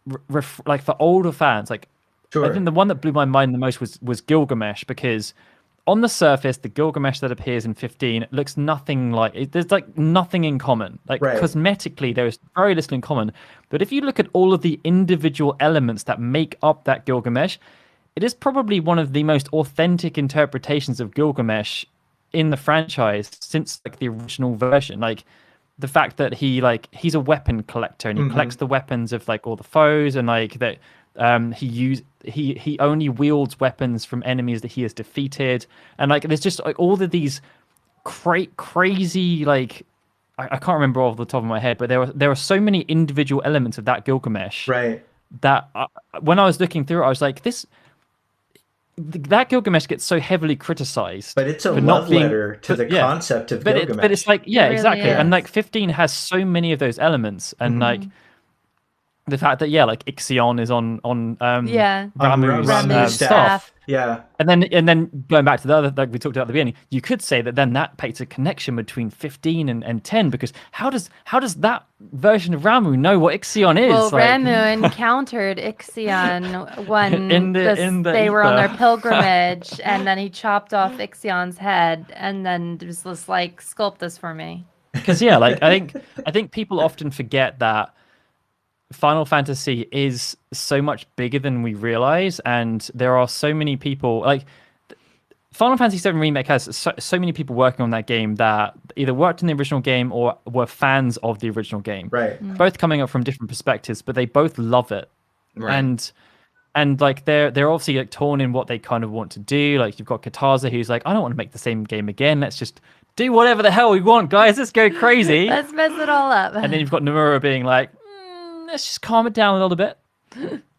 like for older fans. Like I think the one that blew my mind the most was Gilgamesh, because on the surface the Gilgamesh that appears in 15 looks nothing like it. There's like nothing in common. Like cosmetically there is very little in common. But if you look at all of the individual elements that make up that Gilgamesh, it is probably one of the most authentic interpretations of Gilgamesh in the franchise since like the original version. Like the fact that he's a weapon collector and he collects the weapons of like all the foes, and like that he only wields weapons from enemies that he has defeated, and like there's just like all of these crazy like I can't remember off the top of my head, but there are so many individual elements of that Gilgamesh that when I was looking through it, I was like, that Gilgamesh gets so heavily criticized, but it's a love letter to the concept of Gilgamesh. But it's like exactly, and like 15 has so many of those elements, and like the fact that like Ixion is on Yeah. Ramu's Ramu's staff. Yeah. And then going back to the other, like we talked about at the beginning, you could say that then that makes a connection between 15 and 10, because how does that version of Ramu know what Ixion is? Well, like, Ramu encountered Ixion when they were on their ether. pilgrimage, and then he chopped off Ixion's head, and then was just like, sculpt this for me. Because like I think people often forget that Final Fantasy is so much bigger than we realize, and there are so many people like Final Fantasy VII Remake has so many people working on that game that either worked in the original game or were fans of the original game. Right. Both coming up from different perspectives, but they both love it. Right. And like they're obviously like torn in what they kind of want to do. Like you've got Kataza, who's like, I don't want to make the same game again. Let's just do whatever the hell we want, guys. Let's go crazy. Let's mess it all up. And then you've got Nomura being like, let's just calm it down a little bit.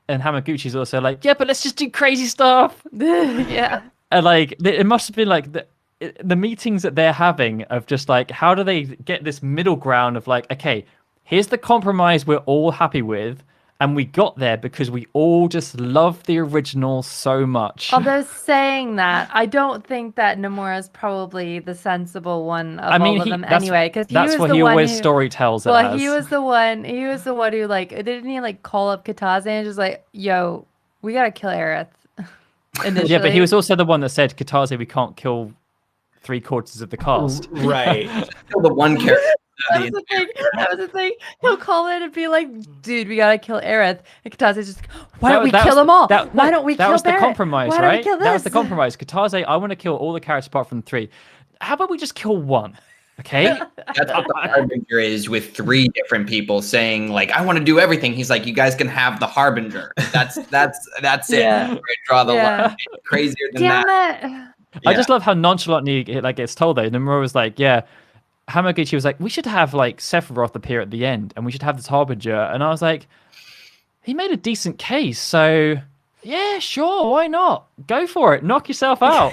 And Hamaguchi's also like, yeah, but let's just do crazy stuff. Yeah. And like, it must have been like the meetings that they're having of just like, how do they get this middle ground of like, okay, here's the compromise we're all happy with. And we got there because we all just love the original so much. Although saying that, I don't think that Nomura's probably the sensible one of all of them anyway. Because that's what he always story tells it as. He was the one who like, didn't he like call up Kataza and just like, yo, we gotta kill Aerith. Initially. Yeah, but he was also the one that said, Kataza, we can't kill 3/4 of the cast. Right. Kill the one character. That was the thing. He'll call in and be like, dude, we gotta kill Aerith. And Kataza's just, why don't we kill them all? Why don't we kill Barrett? That was the compromise, Why right? don't we kill this? That was the compromise. Kataza, I want to kill all the characters apart from 3. How about we just kill 1? Okay? That's what the Harbinger is, with 3 different people saying, like, I want to do everything. He's like, you guys can have the Harbinger. That's it. Yeah. Draw the line. Crazier than that. It. I just love how nonchalantly it like gets told though. Nomura was like, yeah. Hamaguchi was like, we should have like Sephiroth appear at the end, and we should have this Harbinger. And I was like, he made a decent case, so yeah, sure, why not? Go for it, knock yourself out.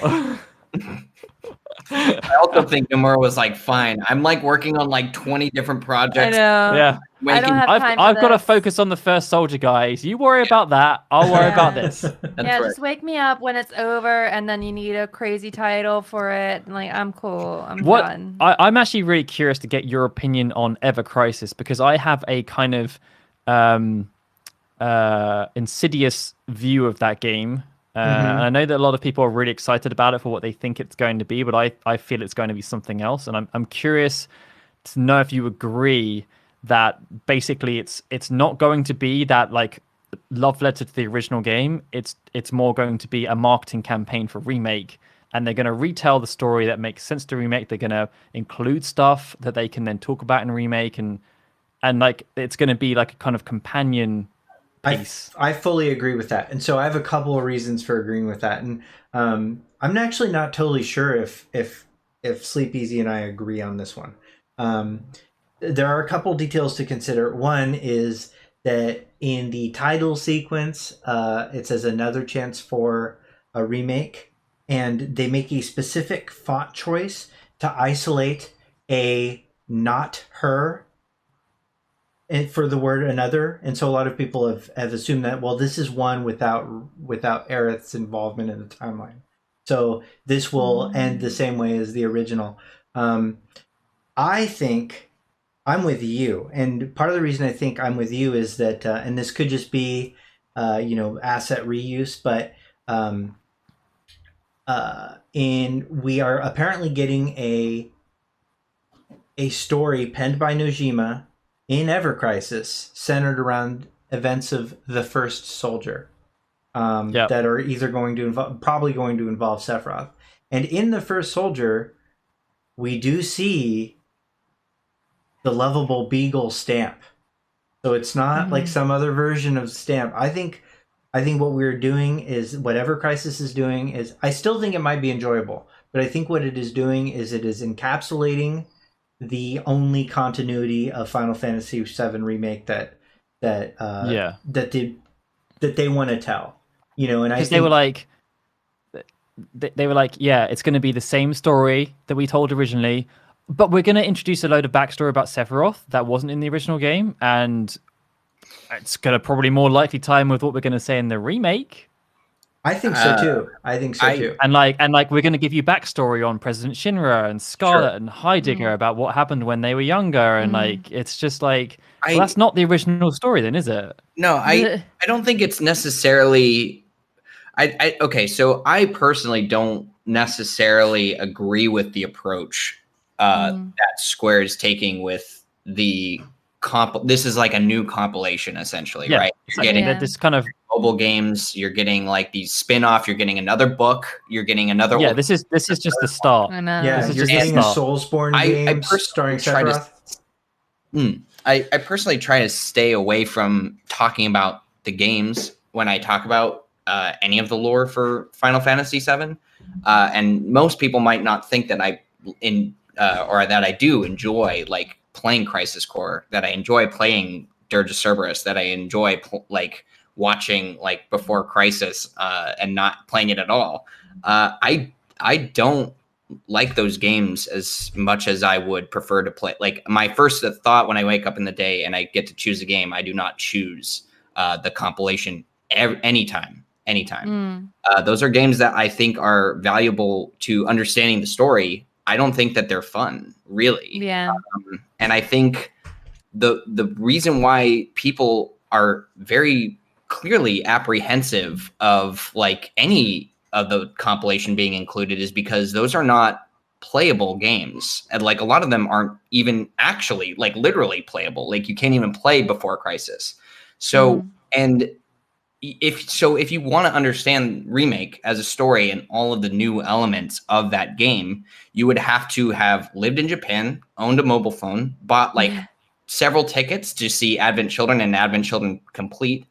I also think Nomura was like, fine, I'm like working on like 20 different projects. I know. Yeah. I don't have time I've for got to this. focus on the first soldier, guys. You worry about that. I'll worry about this. That's Yeah, right. just wake me up when it's over, and then you need a crazy title for it. And like, I'm cool. I'm done. I'm actually really curious to get your opinion on Ever Crisis, because I have a kind of insidious view of that game. And I know that a lot of people are really excited about it for what they think it's going to be, but I feel it's going to be something else. And I'm curious to know if you agree that basically it's not going to be that like love letter to the original game. It's more going to be a marketing campaign for remake, and they're going to retell the story that makes sense to remake. They're going to include stuff that they can then talk about in remake, and like it's going to be like a kind of companion piece. I fully agree with that, and so I have a couple of reasons for agreeing with that. And I'm actually not totally sure if Sleepezi and I agree on this one. There are a couple details to consider. One is that in the title sequence, it says another chance for a remake, and they make a specific font choice to isolate a not her and for the word another. And so a lot of people have assumed that, well, this is one without Aerith's involvement in the timeline. So this will end the same way as the original. I think I'm with you, and part of the reason I think I'm with you is that, and this could just be, asset reuse, but we are apparently getting a story penned by Nojima in Ever Crisis centered around events of the first soldier, that are either probably going to involve Sephiroth, and in the first soldier, we do see the lovable beagle stamp. So it's not like some other version of stamp. I think what we're doing is whatever Crisis is doing is, I still think it might be enjoyable, but I think what it is doing is it is encapsulating the only continuity of Final Fantasy VII Remake that they want to tell. And I think they were like, yeah, it's going to be the same story that we told originally, but we're going to introduce a load of backstory about Sephiroth that wasn't in the original game, and it's gonna probably more likely tie in with what we're gonna say in the remake. I think so too. I think so too. And we're gonna give you backstory on President Shinra and Scarlet and Heidegger about what happened when they were younger, and like it's just like, well, that's not the original story, then, is it? No, I don't think it's necessarily. Okay, so I personally don't necessarily agree with the approach that Square is taking with the This is like a new compilation, essentially, right? You're getting this kind of mobile games. You're getting like these spin-off. You're getting another book. You're getting another. Yeah, this is just the start. I know. Yeah, you're getting a Soulsborne game starring Sephiroth. I personally try to stay away from talking about the games when I talk about any of the lore for Final Fantasy VII, and most people might not think that or that I do enjoy like playing Crisis Core, that I enjoy playing Dirge of Cerberus, that I enjoy like watching like Before Crisis and not playing it at all. I don't like those games as much as I would prefer to play. Like my first thought when I wake up in the day and I get to choose a game, I do not choose the compilation anytime. Those are games that I think are valuable to understanding the story. I don't think that they're fun, really. Yeah. And I think the reason why people are very clearly apprehensive of like any of the compilation being included is because those are not playable games, and like a lot of them aren't even actually like literally playable. Like you can't even play Before Crisis. So and if you want to understand Remake as a story and all of the new elements of that game, you would have to have lived in Japan, owned a mobile phone, bought like several tickets to see Advent Children and Advent Children Complete.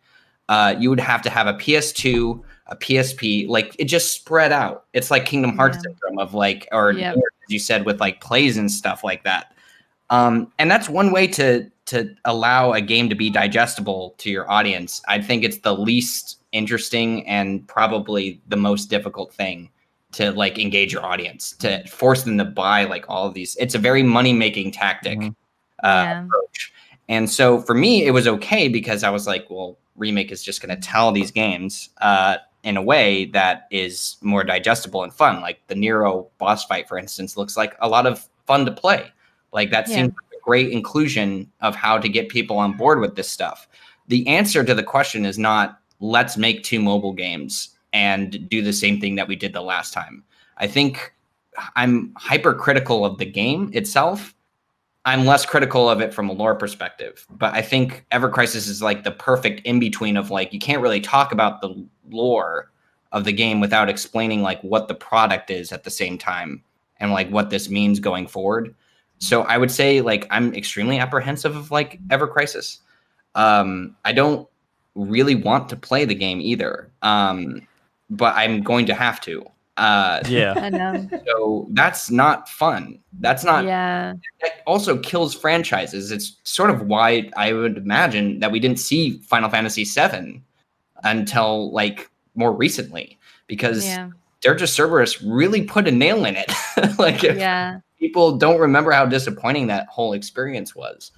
You would have to have a PS2, a PSP, like it just spread out. It's like Kingdom Hearts syndrome of like, or as you said, with like plays and stuff like that. And that's one way to allow a game to be digestible to your audience. I think it's the least interesting and probably the most difficult thing to like engage your audience, to force them to buy like all of these. It's a very money-making tactic approach. And so for me, it was okay because I was like, well, Remake is just going to tell these games in a way that is more digestible and fun. Like the Nero boss fight, for instance, looks like a lot of fun to play. Like that seems like a great inclusion of how to get people on board with this stuff. The answer to the question is not, let's make 2 mobile games and do the same thing that we did the last time. I think I'm hypercritical of the game itself. I'm less critical of it from a lore perspective, but I think Ever Crisis is like the perfect in-between of like, you can't really talk about the lore of the game without explaining like what the product is at the same time and like what this means going forward. So I would say like, I'm extremely apprehensive of like Ever Crisis. I don't really want to play the game either. But I'm going to have to. I know. So that's not fun. That's not. Yeah. That also kills franchises. It's sort of why I would imagine that we didn't see Final Fantasy VII until like more recently, because Dirge of Cerberus really put a nail in it. Like, people don't remember how disappointing that whole experience was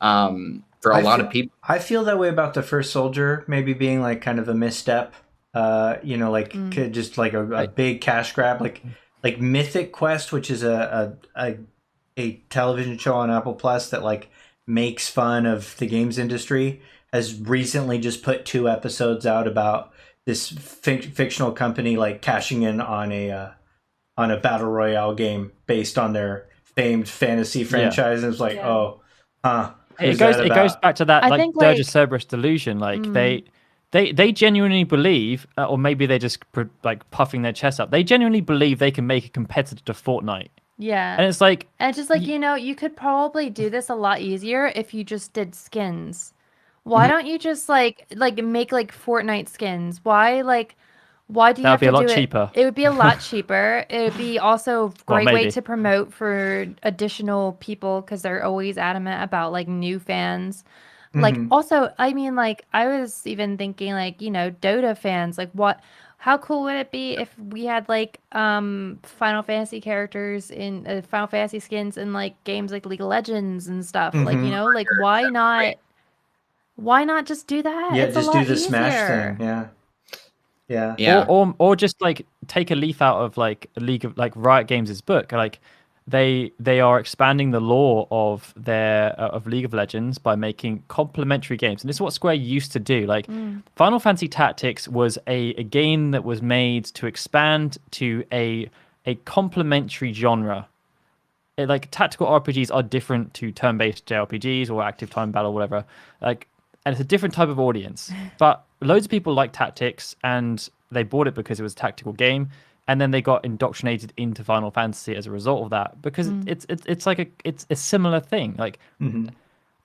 for a lot of people. I feel that way about the First Soldier, maybe being like kind of a misstep. You know, like just like a big cash grab, like Mythic Quest, which is a television show on Apple Plus that like makes fun of the games industry, has recently just put 2 episodes out about this fictional company like cashing in on a battle royale game based on their famed fantasy franchise, and it's like, it goes back to that like Dirge of Cerberus delusion, like They genuinely believe, or maybe they're just like puffing their chest up. They genuinely believe they can make a competitor to Fortnite. Yeah. And it's like... And just like, you know, you could probably do this a lot easier if you just did skins. Why don't you just like make like Fortnite skins? Why do you have to do it? That would be a lot cheaper. It would be a lot cheaper. It would be also a great way to promote for additional people, because they're always adamant about like new fans. Like, also, I mean, like, I was even thinking, like, you know, Dota fans, like, how cool would it be if we had, like, Final Fantasy characters in Final Fantasy skins in, like, games like League of Legends and stuff? Like, you know, like, why not Why not just do that? Yeah, It's just a do lot the Smash easier. thing. Yeah. Yeah. Yeah. Or just like take a leaf out of like a League of like Riot Games' book. Like they are expanding the lore of their of League of Legends by making complementary games, and this is what Square used to do. Like Final Fantasy Tactics was a game that was made to expand to a complementary genre. Like tactical RPGs are different to turn-based JRPGs or active time battle, whatever. Like, and it's a different type of audience. But loads of people like tactics, and they bought it because it was a tactical game, and then they got indoctrinated into Final Fantasy as a result of that because it's like it's a similar thing. Like,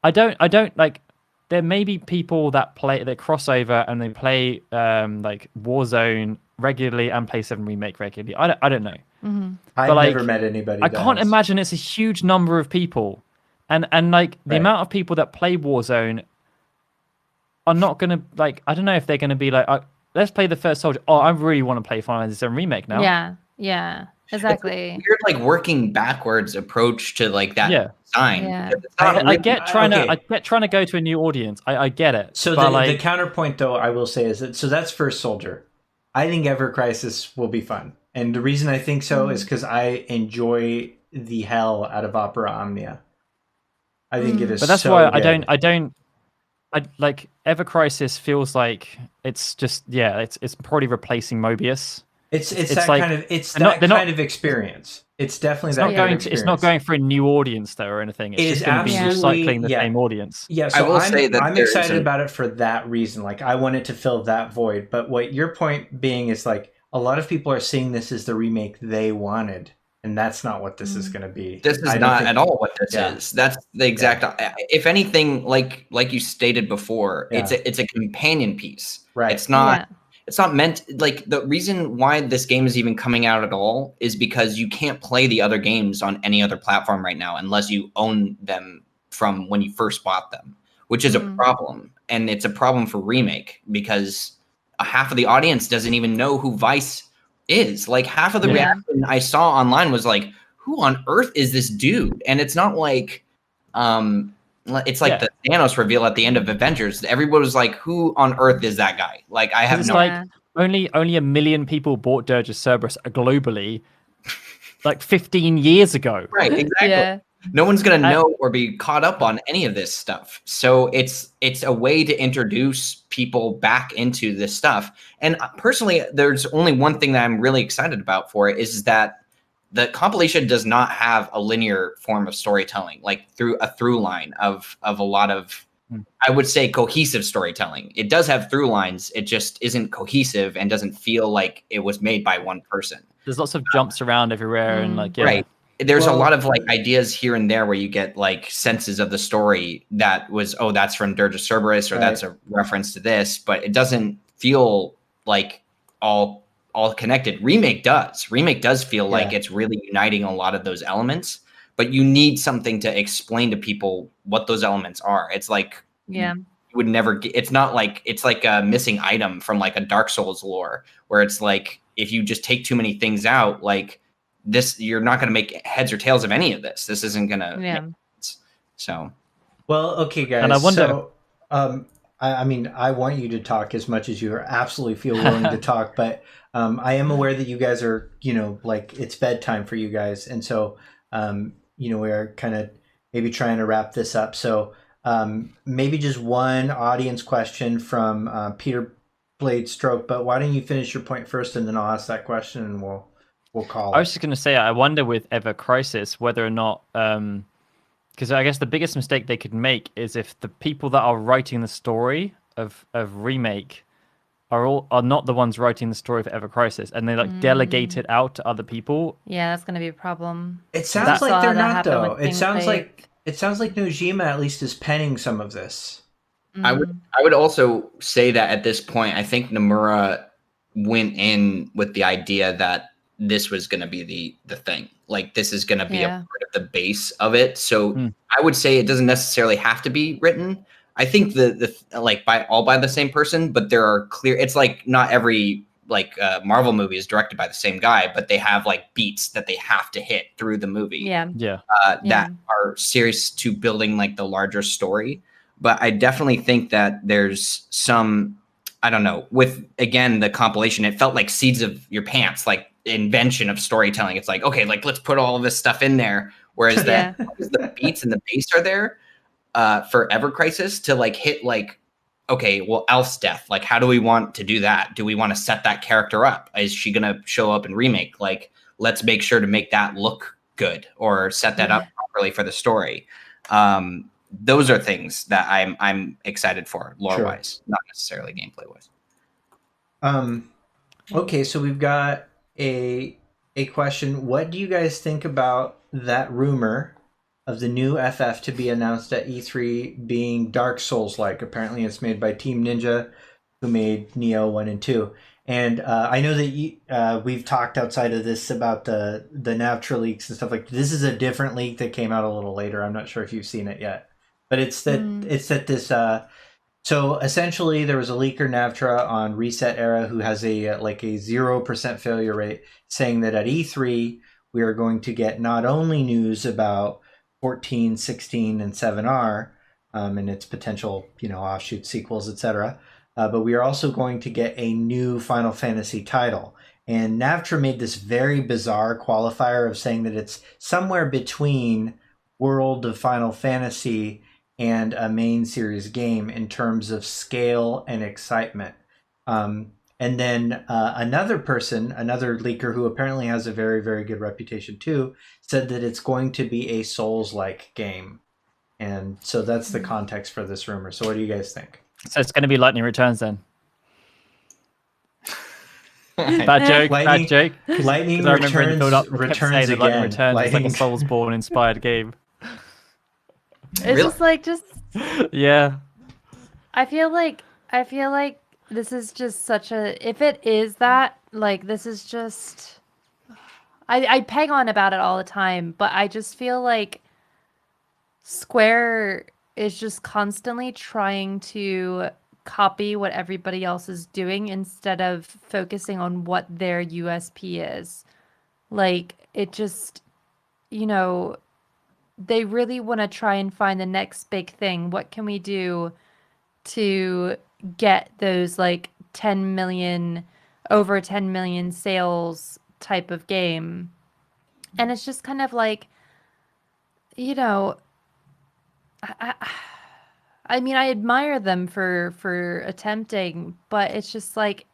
I don't like. There may be people that cross over and they play like Warzone regularly and play 7 Remake regularly. I don't know. I've like, never met anybody. I that can't has. imagine it's a huge number of people, and like the amount of people that play Warzone are not gonna like. I don't know if they're gonna be like, let's play the first soldier. Oh, I really want to play Final Fantasy VII Remake now. Yeah, exactly. Weird, like working backwards approach to like that design. Yeah. I get trying to go to a new audience. I get it. So the counterpoint, though, I will say is that that's First Soldier. I think Ever Crisis will be fun, and the reason I think so is because I enjoy the hell out of Opera Omnia. I think it is. But that's so why good. I like Ever Crisis feels like it's just it's probably replacing Mobius. It's that like, kind of kind of experience. It's definitely that kind of experience. It's not going for a new audience though or anything. It's just going to be recycling the same audience. Yeah, so I will say that I'm excited about it for that reason. Like I want it to fill that void. But what your point being is like a lot of people are seeing this as the remake they wanted, and that's not what this is going to be. This is not at all what this is. That's the exact. If anything, like you stated before, it's a companion piece. Right. It's not. Yeah. It's not meant like the reason why this game is even coming out at all is because you can't play the other games on any other platform right now unless you own them from when you first bought them, which is a problem. And it's a problem for Remake because half of the audience doesn't even know who Vice is. Like half of the reaction I saw online was like, who on earth is this dude? And it's not like it's like the Thanos reveal at the end of Avengers. Everybody was like, "Who on earth is that guy?" Like, I have no. Like only 1 million people bought Dirge of Cerberus globally, like 15 years ago. Right, exactly. Yeah. No one's gonna know or be caught up on any of this stuff. So it's a way to introduce people back into this stuff. And personally, there's only one thing that I'm really excited about for it is that the compilation does not have a linear form of storytelling, like through a through line of a lot of, I would say, cohesive storytelling. It does have through lines. It just isn't cohesive and doesn't feel like it was made by one person. There's lots of jumps around everywhere and like, right. There's a lot of like ideas here and there where you get like senses of the story that was, oh, that's from Dirge of Cerberus or that's a reference to this, but it doesn't feel like all connected. Remake does feel like it's really uniting a lot of those elements, but you need something to explain to people what those elements are. It's like you would never get, it's not like it's like a missing item from like a Dark Souls lore where it's like if you just take too many things out, like this, you're not going to make heads or tails of any of this. This isn't going to make sense. So well, okay, guys. And I wonder. So, I mean, I want you to talk as much as you absolutely feel willing to talk, but I am aware that you guys are, like it's bedtime for you guys. And so, we are kind of maybe trying to wrap this up. So maybe just one audience question from Peter Blade Stroke, but why don't you finish your point first and then I'll ask that question and we'll call it. I was just going to say, I wonder with Ever Crisis whether or not, because I guess the biggest mistake they could make is if the people that are writing the story of Remake are not the ones writing the story of Ever Crisis, and they like delegate it out to other people. Yeah, that's going to be a problem. It sounds like they're not though. It sounds like Nojima at least is penning some of this. I would also say that at this point, I think Nomura went in with the idea that this was going to be the thing. Like this is going to be a part of the base of it. So I would say it doesn't necessarily have to be written. I think the like by the same person, but there are clear. It's like not every like Marvel movie is directed by the same guy, but they have like beats that they have to hit through the movie. Yeah. That are serious to building like the larger story. but I definitely think that there's some, I don't know, with, again, the compilation, it felt like seeds of your pants, like invention of storytelling. It's like, okay, like let's put all of this stuff in there. Whereas Yeah. the beats and the bass are there for Ever Crisis to like hit like, okay, well, Elf's death. Like, how do we want to do that? Do we want to set that character up? Is she going to show up in remake? Like, let's make sure to make that look good or set that up properly for the story. Those are things that I'm excited for lore wise, not necessarily gameplay wise. Okay, so we've got a question. What do you guys think about that rumor of the new FF to be announced at E3 being Dark Souls-like? Apparently, it's made by Team Ninja, who made Neo 1 and 2. And I know that we've talked outside of this about the Navtra leaks and stuff like that. This is a different leak that came out a little later. I'm not sure if you've seen it yet. But it's that this... So essentially, there was a leaker Navtra on Reset Era who has a 0% failure rate, saying that at E3 we are going to get not only news about 14, 16, and 7R and its potential, offshoot sequels, etc., but we are also going to get a new Final Fantasy title. And Navtra made this very bizarre qualifier of saying that it's somewhere between World of Final Fantasy and a main series game in terms of scale and excitement. And then another leaker who apparently has a very, very good reputation too, said that it's going to be a Souls-like game. And so that's the context for this rumor. So what do you guys think? So it's going to be Lightning Returns then. Bad joke. Lightning I remember in the build-up, returns again. Lightning Returns is like a Soulsborne inspired game. It's just yeah. I feel like this is just such a, if it is that, like, this is just, I peg on about it all the time, but I just feel like Square is just constantly trying to copy what everybody else is doing instead of focusing on what their USP is. Like, it just, they really want to try and find the next big thing. What can we do to get those like over 10 million sales type of game? And it's just kind of like, I mean, I admire them for attempting, but it's just like,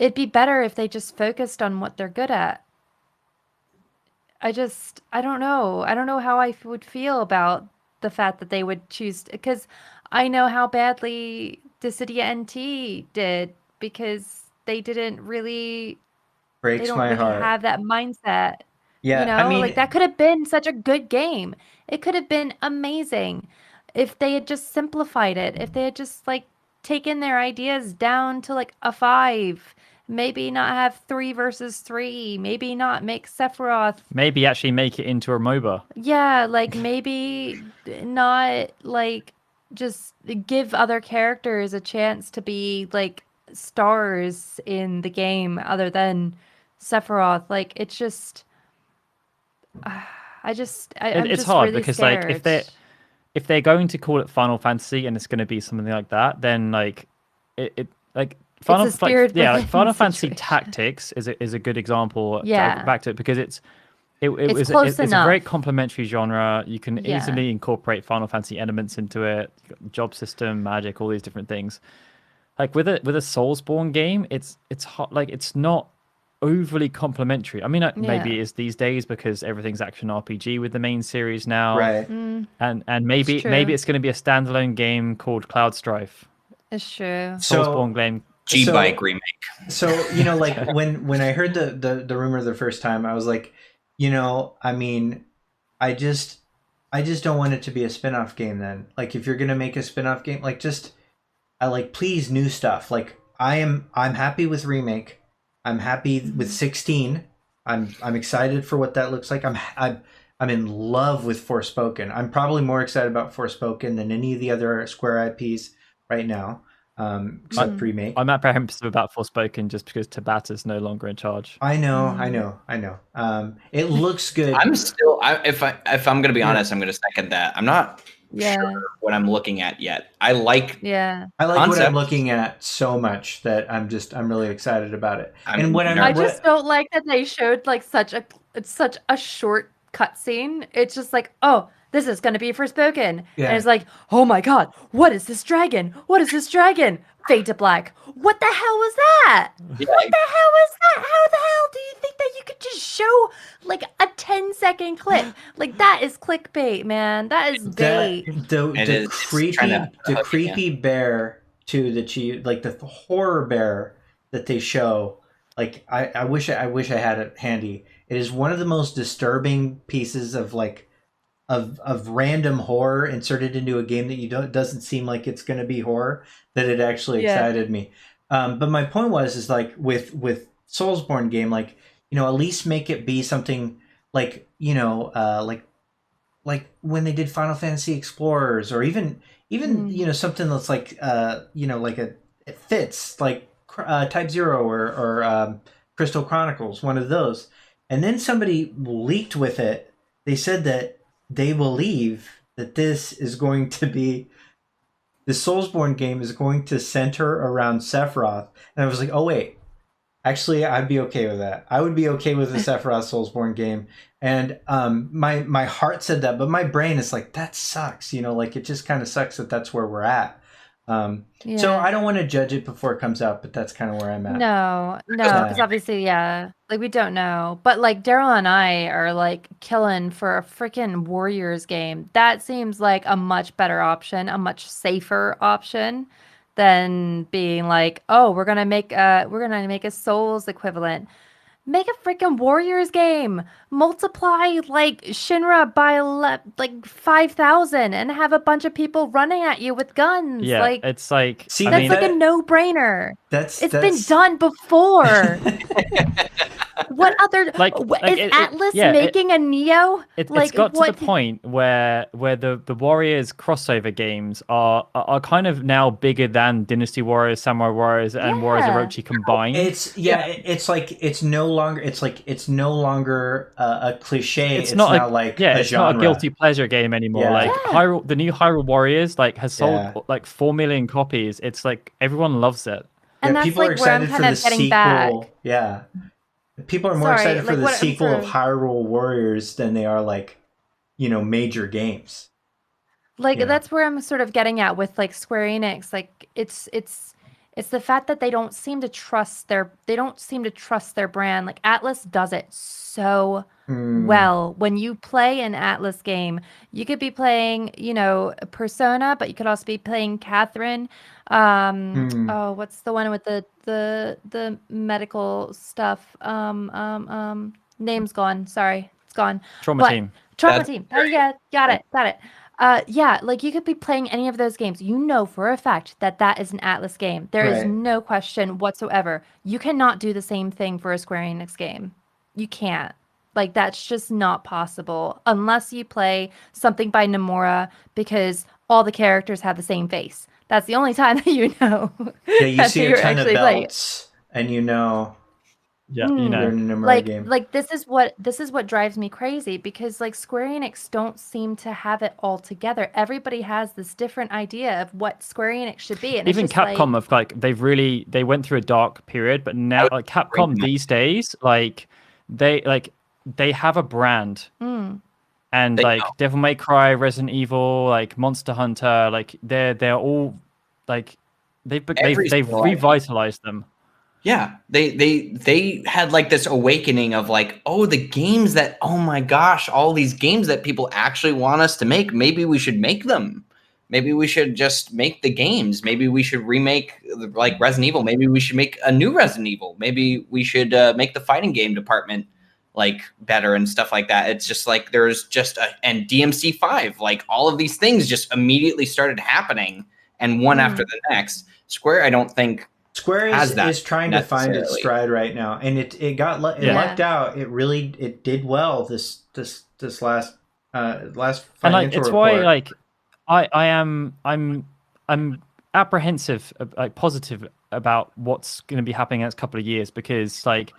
it'd be better if they just focused on what they're good at. I don't know. I don't know how I would feel about the fact that they would choose, because I know how badly Dissidia NT did, because they didn't really have that mindset. Yeah, I mean, like, that could have been such a good game. It could have been amazing if they had just simplified it. If they had just like taken their ideas down to like a 5. Maybe not have 3 versus 3. Maybe not make Sephiroth. Maybe actually make it into a MOBA. Yeah, like maybe not like just give other characters a chance to be like stars in the game other than Sephiroth. Like, it's just, I'm it's just hard really because scared. like if they're going to call it Final Fantasy and it's going to be something like that, then like it like. Final Fantasy Tactics is a good example. Yeah. To go back to it, because it's close a enough. very complementary genre. You can easily incorporate Final Fantasy elements into it. You've got job system, magic, all these different things. Like with a Soulsborne game, it's hot. Like, it's not overly complementary. I mean, maybe it is these days because everything's action RPG with the main series now, right? And maybe it's going to be a standalone game called Cloud Strife. It's true. Soulsborne game. G-Bike remake. So, like when I heard the rumor the first time, I was like, I mean, I just don't want it to be a spin-off game then. Like, if you're going to make a spin-off game, like, please, new stuff. Like, I'm happy with remake. I'm happy with 16. I'm excited for what that looks like. I'm in love with Forspoken. I'm probably more excited about Forspoken than any of the other Square IPs right now. Except remake. I'm apprehensive about Forspoken just because Tabata's no longer in charge. I know. It looks good. I'm still, if I'm going to be honest, I'm going to second that. I'm not Yeah. sure what I'm looking at yet. I like Yeah. I like what I'm concepts. looking at so much that I'm really excited about it. I'm And what I I'm just don't like that they showed like such a short cutscene. It's just like, oh, this is gonna be Forspoken. Yeah. And it's like, oh my god, what is this dragon? What is this dragon? Fade to black. What the hell was that? Yeah, What the hell was that? How the hell do you think that you could just show like a 10-second clip? Like that is clickbait, man. That is bait. It's trying to put a the hook in ya. creepy bear too that you like, the horror bear that they show. Like I wish I had it handy. It is one of the most disturbing pieces of like of random horror inserted into a game that doesn't seem like it's going to be horror, that it actually excited me. But my point is like with Soulsborne game, like, you know, at least make it be something like, you know, like when they did Final Fantasy Explorers, or even you know, something that's like you know, like it fits like Type 0 or Crystal Chronicles, one of those. And then somebody leaked with it. They said that they believe that this is going to be, the Soulsborne game is going to center around Sephiroth. And I was like, oh wait, actually I'd be okay with that. I would be okay with the Sephiroth Soulsborne game. And my heart said that, but my brain is like, that sucks. You know, like it just kind of sucks that that's where we're at. So I don't want to judge it before it comes out, but that's kind of where I'm at. No, because obviously, like we don't know. But like Daryl and I are like killing for a freaking Warriors game. That seems like a much better option, a much safer option than being like, oh, we're gonna make a Souls equivalent. Make a freaking Warriors game. Multiply like Shinra by like 5,000 and have a bunch of people running at you with guns. Yeah, like it's like, see, that's like a no-brainer. It's been done before. What other is Atlas making a Neo? It's got to the point where the Warriors crossover games are kind of now bigger than Dynasty Warriors, Samurai Warriors, and Warriors of Orochi combined. It's like it's no longer a cliche. It's not now like a it's genre. not a guilty pleasure game anymore. Like the new Hyrule Warriors has sold like 4 million copies. It's like everyone loves it. And that's people like are excited where I'm kind of getting back. Yeah. People are more excited for the sequel of Hyrule Warriors than they are like, you know, major games. Like that's where I'm sort of getting at with like Square Enix. Like it's the fact that they don't seem to trust their brand. Like Atlas does it so well. When you play an Atlas game, you could be playing, you know, Persona, but you could also be playing Catherine. Oh, what's the one with the medical stuff? Name's gone. Sorry, it's gone. Trauma Team. Trauma Team. Oh yeah, got it. Yeah, like you could be playing any of those games. You know for a fact that that is an Atlas game. There is no question whatsoever. You cannot do the same thing for a Square Enix game. You can't. Like that's just not possible unless you play something by Nomura, because all the characters have the same face. That's the only time that you know. Yeah, you see a ton of belts, and you know. Yeah, you know, like this is what drives me crazy, because like Square Enix don't seem to have it all together. Everybody has this different idea of what Square Enix should be, and even Capcom have like they went through a dark period, but now like Capcom these days they have a brand. And like Devil May Cry, Resident Evil, like Monster Hunter, like they're all like they've revitalized them. Yeah, they had like this awakening of like, oh, the games that, oh my gosh, all these games that people actually want us to make. Maybe we should make them. Maybe we should just make the games. Maybe we should remake like Resident Evil. Maybe we should make a new Resident Evil. Maybe we should make the fighting game department like better and stuff like that. It's just like there's just and DMC5, like all of these things just immediately started happening, and one after the next. Square, I don't think Square is trying to find its stride right now, and it lucked out. It did well this last financial and like it's report. why like I'm apprehensive, like positive about what's going to be happening in the next couple of years, because like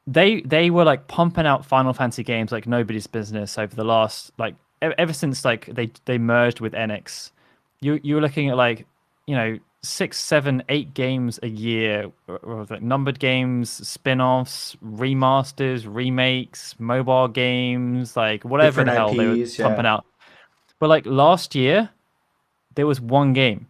they were like pumping out Final Fantasy games like nobody's business over the last like ever since like they merged with Enix, you're looking at like, you know, 6, 7, 8 games a year, or like numbered games, spin-offs, remasters, remakes, mobile games, like whatever Different the hell they were IPs, pumping yeah. out. But like last year, there was one game,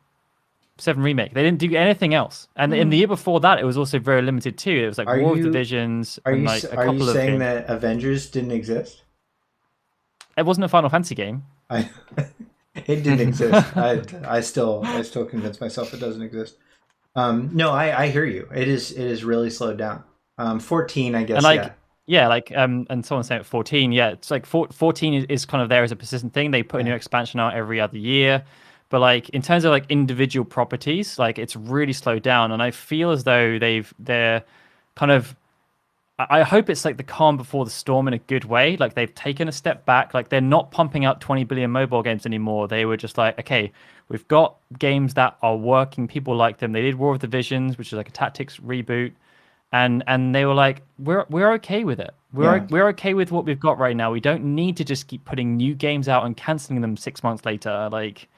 7 Remake. They didn't do anything else. And in the year before that, it was also very limited too. It was like Are War of you Divisions are and you like a are you couple of saying games. that Avengers didn't exist? It wasn't a Final Fantasy game. I it didn't exist. I still convince myself it doesn't exist. No, I hear you. It is really slowed down. 14, I guess. And like, Yeah. yeah, like, and someone saying 14, yeah, it's like 14 is kind of there as a persistent thing. They put a new expansion out every other year, but like in terms of like individual properties, like it's really slowed down. And I feel as though they're kind of, I hope it's like the calm before the storm in a good way. Like they've taken a step back. Like they're not pumping out 20 billion mobile games anymore. They were just like, okay, we've got games that are working. People like them. They did War of the Visions, which is like a tactics reboot, and they were like, we're okay with it. We're okay with what we've got right now. We don't need to just keep putting new games out and canceling them 6 months later. Like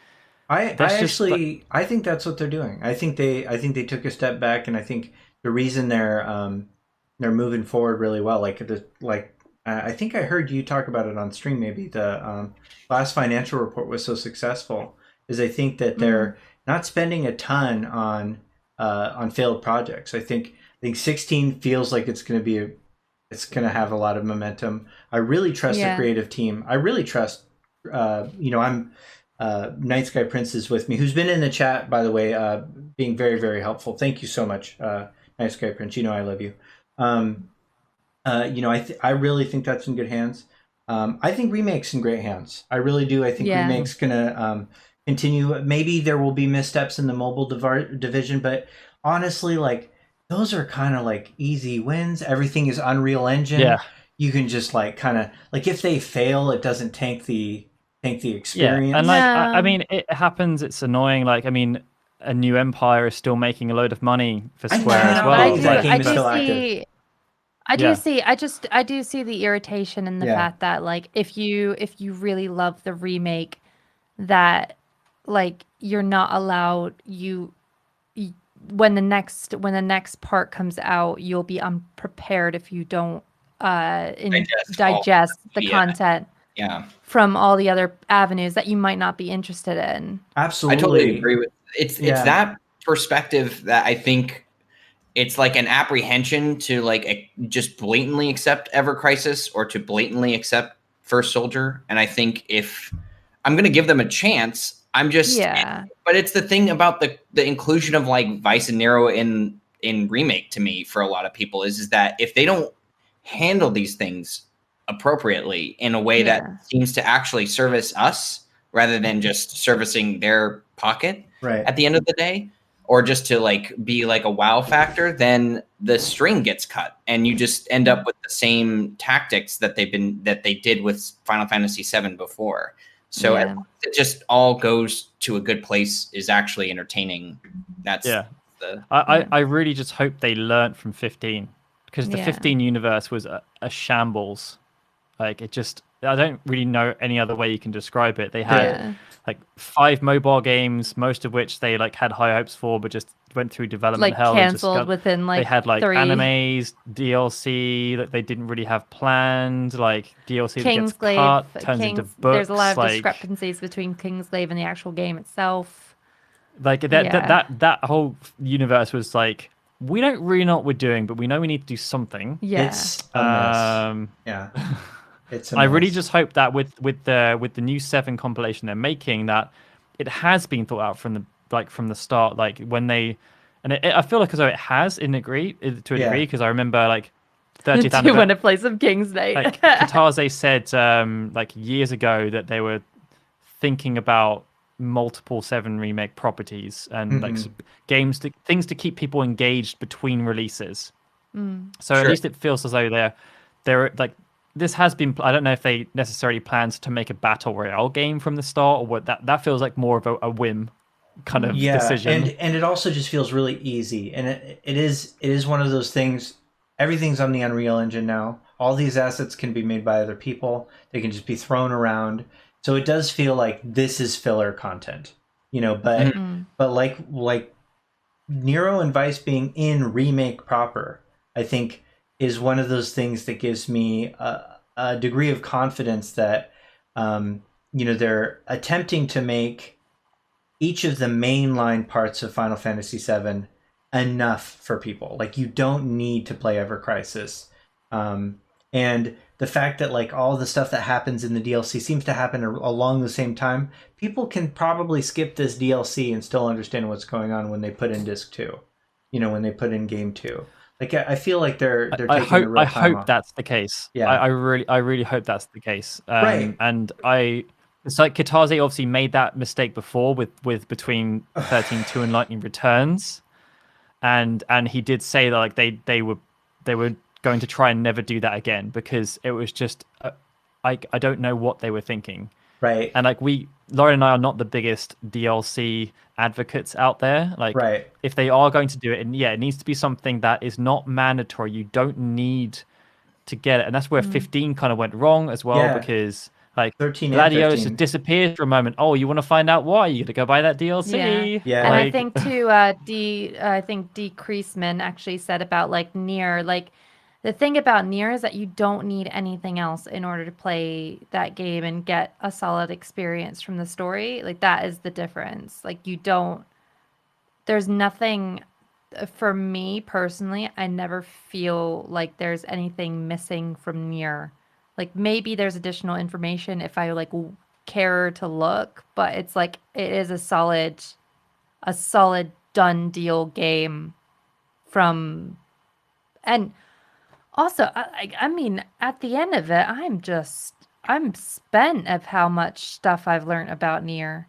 I that's just like, actually I think that's what they're doing. I think they took a step back, and I think the reason they're moving forward really well. I think I heard you talk about it on stream. Maybe the last financial report was so successful is I think that they're not spending a ton on failed projects. I think 16 feels like it's going to have a lot of momentum. I really trust the creative team. I really trust. I'm Night Sky Prince is with me, who's been in the chat, by the way, being very, very helpful. Thank you so much, Night Sky Prince. You know I love you. I really think that's in good hands. I think Remake's in great hands. I really do. I think Remake's gonna continue. Maybe there will be missteps in the mobile division, but honestly, like those are kind of like easy wins. Everything is Unreal Engine. yeah. You can just like kind of like if they fail, it doesn't tank the experience. Yeah, and like I mean, it happens. It's annoying. Like I mean, a New Empire is still making a load of money for Square as well. I do see the irritation in the fact that like if you really love the remake, that like you're not allowed when the next part comes out, you'll be unprepared if you don't digest the content from all the other avenues that you might not be interested in. Absolutely. I totally agree with it's that perspective that I think it's like an apprehension to like just blatantly accept Ever Crisis or to blatantly accept First Soldier. And I think if I'm going to give them a chance, I'm just, but it's the thing about the inclusion of like Vice and Nero in Remake to me for a lot of people is that if they don't handle these things appropriately in a way that seems to actually service us rather than just servicing their pocket at the end of the day, or just to like be like a wow factor, then the string gets cut and you just end up with the same tactics that they did with Final Fantasy VII before. So it just all goes to a good place is actually entertaining. That's I really just hope they learned from 15 because the 15 universe was a shambles. Like it just, I don't really know any other way you can describe it. They had like 5 mobile games, most of which they like had high hopes for, but just went through development hell. Canceled within like they had like 3. animes, DLC that they didn't really have planned, like DLC that gets cut, turns into books. There's a lot of discrepancies between Kingslave and the actual game itself. Like that whole universe was like, we don't really know what we're doing, but we know we need to do something. It's a mess. It's I really just hope that with the new 7 compilation they're making, that it has been thought out from the start. Like when they, and I feel like as though it has to a degree, because I remember like 30th anniversary. Do you want to play some King's Day? Like Katase said like years ago that they were thinking about multiple 7 remake properties and like things to keep people engaged between releases. So at least it feels as though they're like. This has been, I don't know if they necessarily planned to make a battle royale game from the start or what. That feels like more of a whim kind of decision. And it also just feels really easy. And it is one of those things, everything's on the Unreal Engine now. All these assets can be made by other people. They can just be thrown around. So it does feel like this is filler content, you know. But but like Nero and Vice being in remake proper, I think is one of those things that gives me a degree of confidence that you know, they're attempting to make each of the mainline parts of Final Fantasy VII enough for people. Like, you don't need to play Ever Crisis. And the fact that like all the stuff that happens in the DLC seems to happen along the same time, people can probably skip this DLC and still understand what's going on when they put in disc 2. You know, when they put in game 2. Like, I feel like they're taking a real time off. That's the case. Yeah. I really hope that's the case. Right. And it's like Kitase obviously made that mistake before with between 13.2 and Lightning Returns, and he did say that like they were going to try and never do that again, because it was just I don't know what they were thinking. Right. And like Lauren and I are not the biggest DLC advocates out there. Like, right. If they are going to do it, and it needs to be something that is not mandatory. You don't need to get it, and that's where 15 kind of went wrong as well, because like 13 Gladiolus just disappears for a moment. Oh, you want to find out why? You got to go buy that DLC. Yeah. And like, I think too, I think Decreaseman actually said about like Nier, like the thing about Nier is that you don't need anything else in order to play that game and get a solid experience from the story. Like, that is the difference. Like, there's nothing, for me personally, I never feel like there's anything missing from Nier. Like, maybe there's additional information if I like care to look, but it's like it is a solid done deal game from. And also, I mean, at the end of it, I'm spent of how much stuff I've learned about Nier.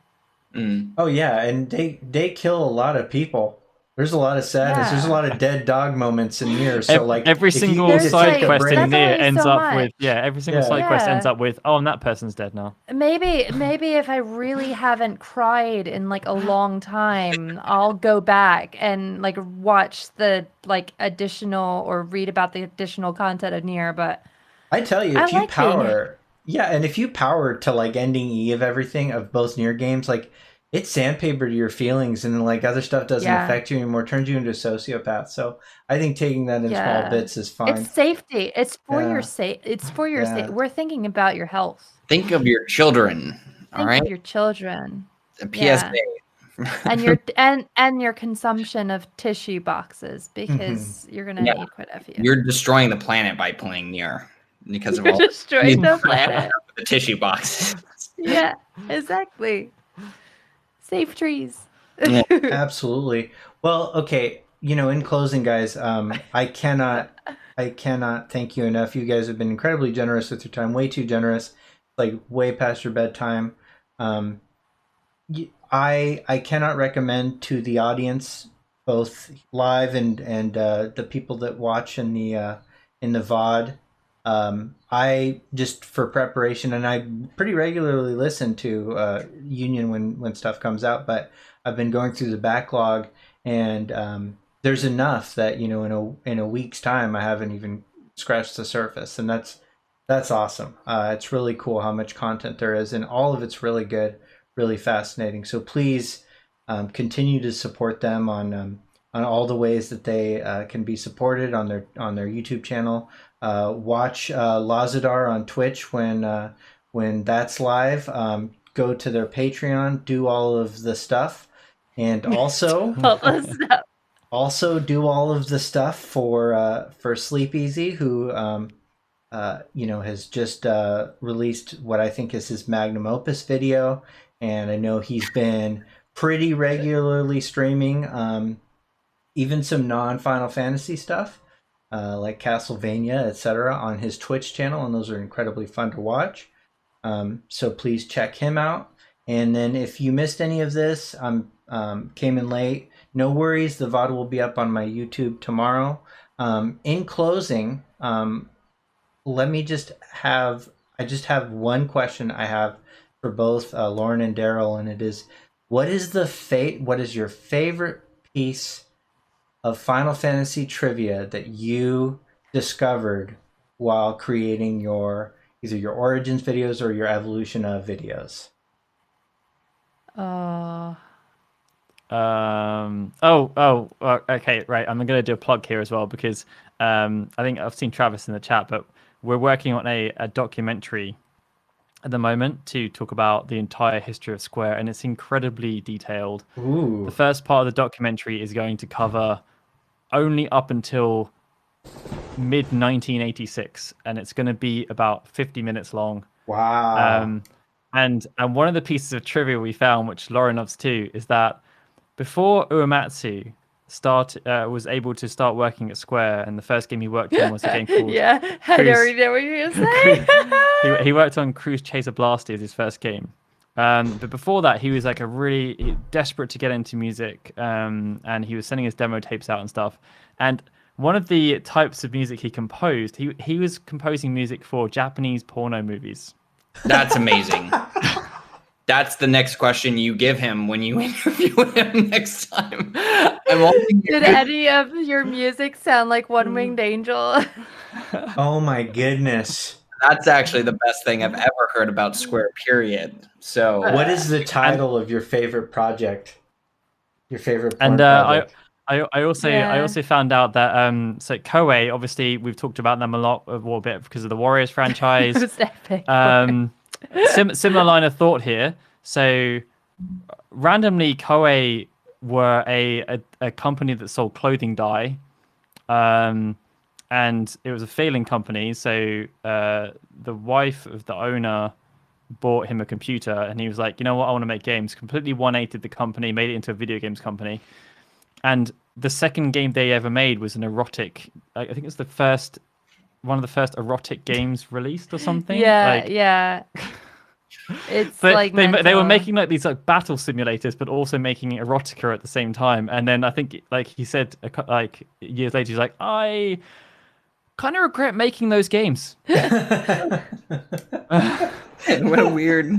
Oh yeah, and they kill a lot of people. There's a lot of sadness. Yeah. There's a lot of dead dog moments in Nier. So like every single side quest in Nier ends so up much. with every single side quest ends up with, oh, and that person's dead now. Maybe if I really haven't cried in like a long time, I'll go back and like watch the like additional or read about the additional content of Nier. But I tell you, if you power, and if you power to like ending E of everything of both Nier games, like it's sandpapered your feelings, and like other stuff doesn't affect you anymore, turns you into a sociopath. So I think taking that in small bits is fine. It's safety. It's for your It's for your safety. We're thinking about your health. Think of your children. All right. Think of your children. A PSA. And your and your consumption of tissue boxes, because you're gonna need quite a few. You're destroying the planet by playing Nier because of you're all destroying the planet. The tissue boxes. Yeah, exactly. Save trees. Yeah. Absolutely. Well, okay. You know, in closing, guys, I cannot thank you enough. You guys have been incredibly generous with your time. Way too generous. Like way past your bedtime. I cannot recommend to the audience, both live and the people that watch in the VOD. I just, for preparation, and I pretty regularly listen to Union when stuff comes out, but I've been going through the backlog, and there's enough that, you know, in a week's time I haven't even scratched the surface, and that's awesome. It's really cool how much content there is, and all of it's really good, really fascinating. So please continue to support them on all the ways that they can be supported on their YouTube channel. Watch Lazadar on Twitch when that's live. Go to their Patreon, do all of the stuff, and also also do all of the stuff for Sleepezi, who you know, has just released what I think is his magnum opus video, and I know he's been pretty regularly streaming even some non-Final Fantasy stuff. Like Castlevania, etc., on his Twitch channel, and those are incredibly fun to watch. So please check him out. And then if you missed any of this, came in late, no worries. The VOD will be up on my YouTube tomorrow. In closing, let me I just have one question I have for both Lauren and Daryl, and it is, what is your favorite piece of Final Fantasy trivia that you discovered while creating your Either your origins videos or your evolution of videos. Okay, right. I'm gonna do a plug here as well because I think I've seen Travis in the chat, but we're working on a documentary at the moment to talk about the entire history of Square, and it's incredibly detailed. Ooh. The first part of the documentary is going to cover only up until mid 1986, and it's going to be about 50 minutes long. Wow. And one of the pieces of trivia we found, which Lauren loves too, is that before Uematsu was able to start working at Square, and the first game he worked on was a game called Yeah, I already know what you're gonna say. he worked on Cruise Chaser Blasty as his first game. But before that, he was like desperate to get into music, and he was sending his demo tapes out and stuff. And one of the types of music he composed, he was composing music for Japanese porno movies. That's amazing. That's the next question you give him when you interview him next time. Did any of your music sound like One Winged Angel? Oh my goodness. That's actually the best thing I've ever heard about Square, period. So what is the title of your favorite project? Your favorite porn project? I also found out that so Koei, obviously we've talked about them a lot bit because of the Warriors franchise. It was epic. Similar line of thought here. So randomly, Koei were a company that sold clothing dye, and it was a failing company. So the wife of the owner bought him a computer, and he was like, you know what, I want to make games. Completely 180'd the company, made it into a video games company. And the second game they ever made was an erotic. I think it's one of the first erotic games released or something. Yeah. It's like they were making like these like battle simulators, but also making erotica at the same time. And then I think like he said like years later, he's like, I kind of regret making those games. What a weird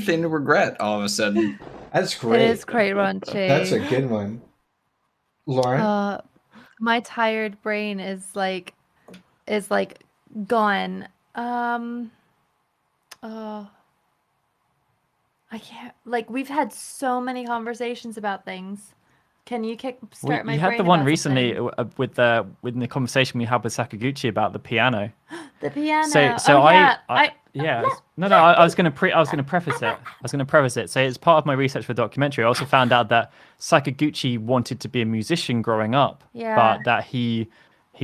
thing to regret all of a sudden. That's great. It is quite raunchy. That's a good one. Lauren? My tired brain is like gone. I can't, like, we've had so many conversations about things. Can you start my brain? You had the one recently with the conversation we had with Sakaguchi about the piano. The piano. So I was going to preface it. So it's part of my research for the documentary. I also found out that Sakaguchi wanted to be a musician growing up, but that he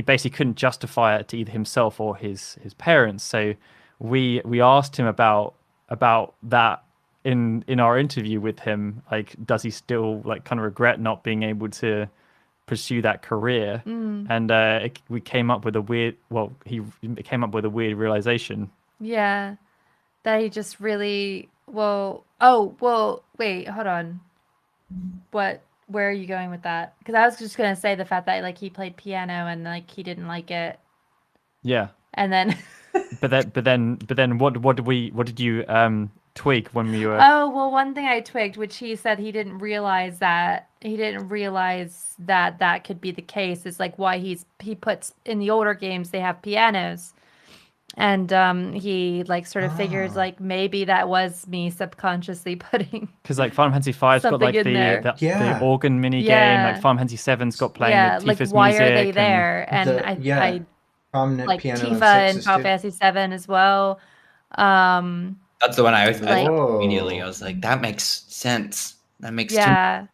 basically couldn't justify it to either himself or his parents. So we asked him about that in our interview with him. Like, does he still like kind of regret not being able to pursue that career? And we came up with a weird. Well, he came up with a weird realization. Yeah, that he just really. Well, oh well. Wait, hold on. Where are you going with that? Because I was just gonna say the fact that like he played piano and like he didn't like it. Yeah. And then. but then what did you twig when we were? Oh well, one thing I twigged, which he said he didn't realize that that could be the case, is like why he puts in the older games they have pianos, and he like sort of figures like maybe that was me subconsciously putting, because like Final Fantasy V's got like the organ mini game, like Final Fantasy VII's got playing with Tifa's like why music. are they there? And I prominent like piano Tifa and Final Fantasy VII as well. That's the one I was like immediately. I was like, that makes sense. That makes yeah,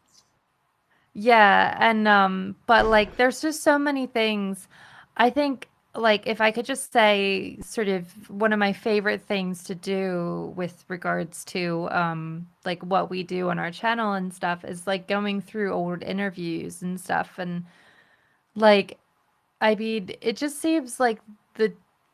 and but like there's just so many things. I think like if I could just say sort of one of my favorite things to do with regards to like what we do on our channel and stuff is like going through old interviews and stuff, and like I mean it just seems like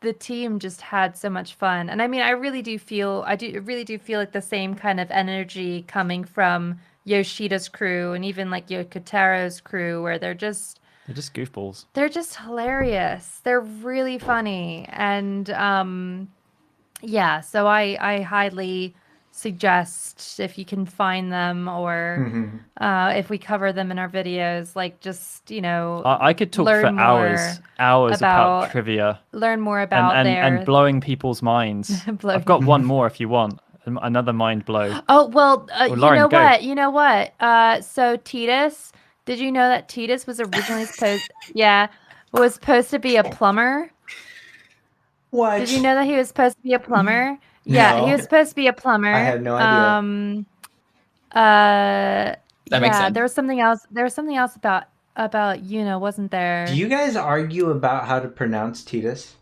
the team just had so much fun. And I mean, I really do feel like the same kind of energy coming from Yoshida's crew and even like Yoko Taro's crew, where they're just goofballs. They're just hilarious. They're really funny. And yeah, so I highly suggest if you can find them, or if we cover them in our videos. Like, just, you know, I could talk for learn hours more about trivia learn more about and blowing people's minds. I've got one more if you want. Another mind blow. Oh, well, Well, Lauren, you know go. what? You know what? So Titus, did you know that Titus was originally was supposed to be a plumber? What? Did you know that he was supposed to be a plumber? Yeah, No. he was supposed to be a plumber. I had no idea. That makes sense. There was something else. There was something else about wasn't there? Do you guys argue about how to pronounce Titus?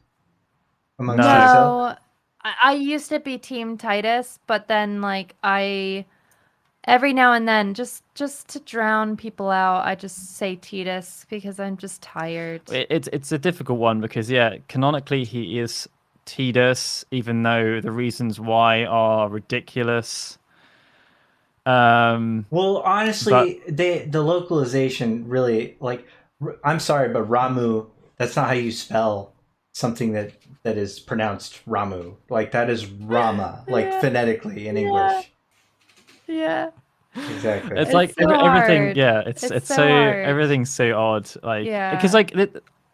Amongst No. yourself? I used to be Team Titus, but then like every now and then, just to drown people out, I just say Titus because I'm just tired. It's a difficult one because canonically he is Tidus, even though the reasons why are ridiculous. Well, honestly, the localization really, like, I'm sorry, but Ramu, that's not how you spell something that is pronounced Ramu. Like, that is Rama, like phonetically in English. Yeah. Exactly. It's like so everything. hard. Yeah, it's so hard. everything's so odd. Like, because like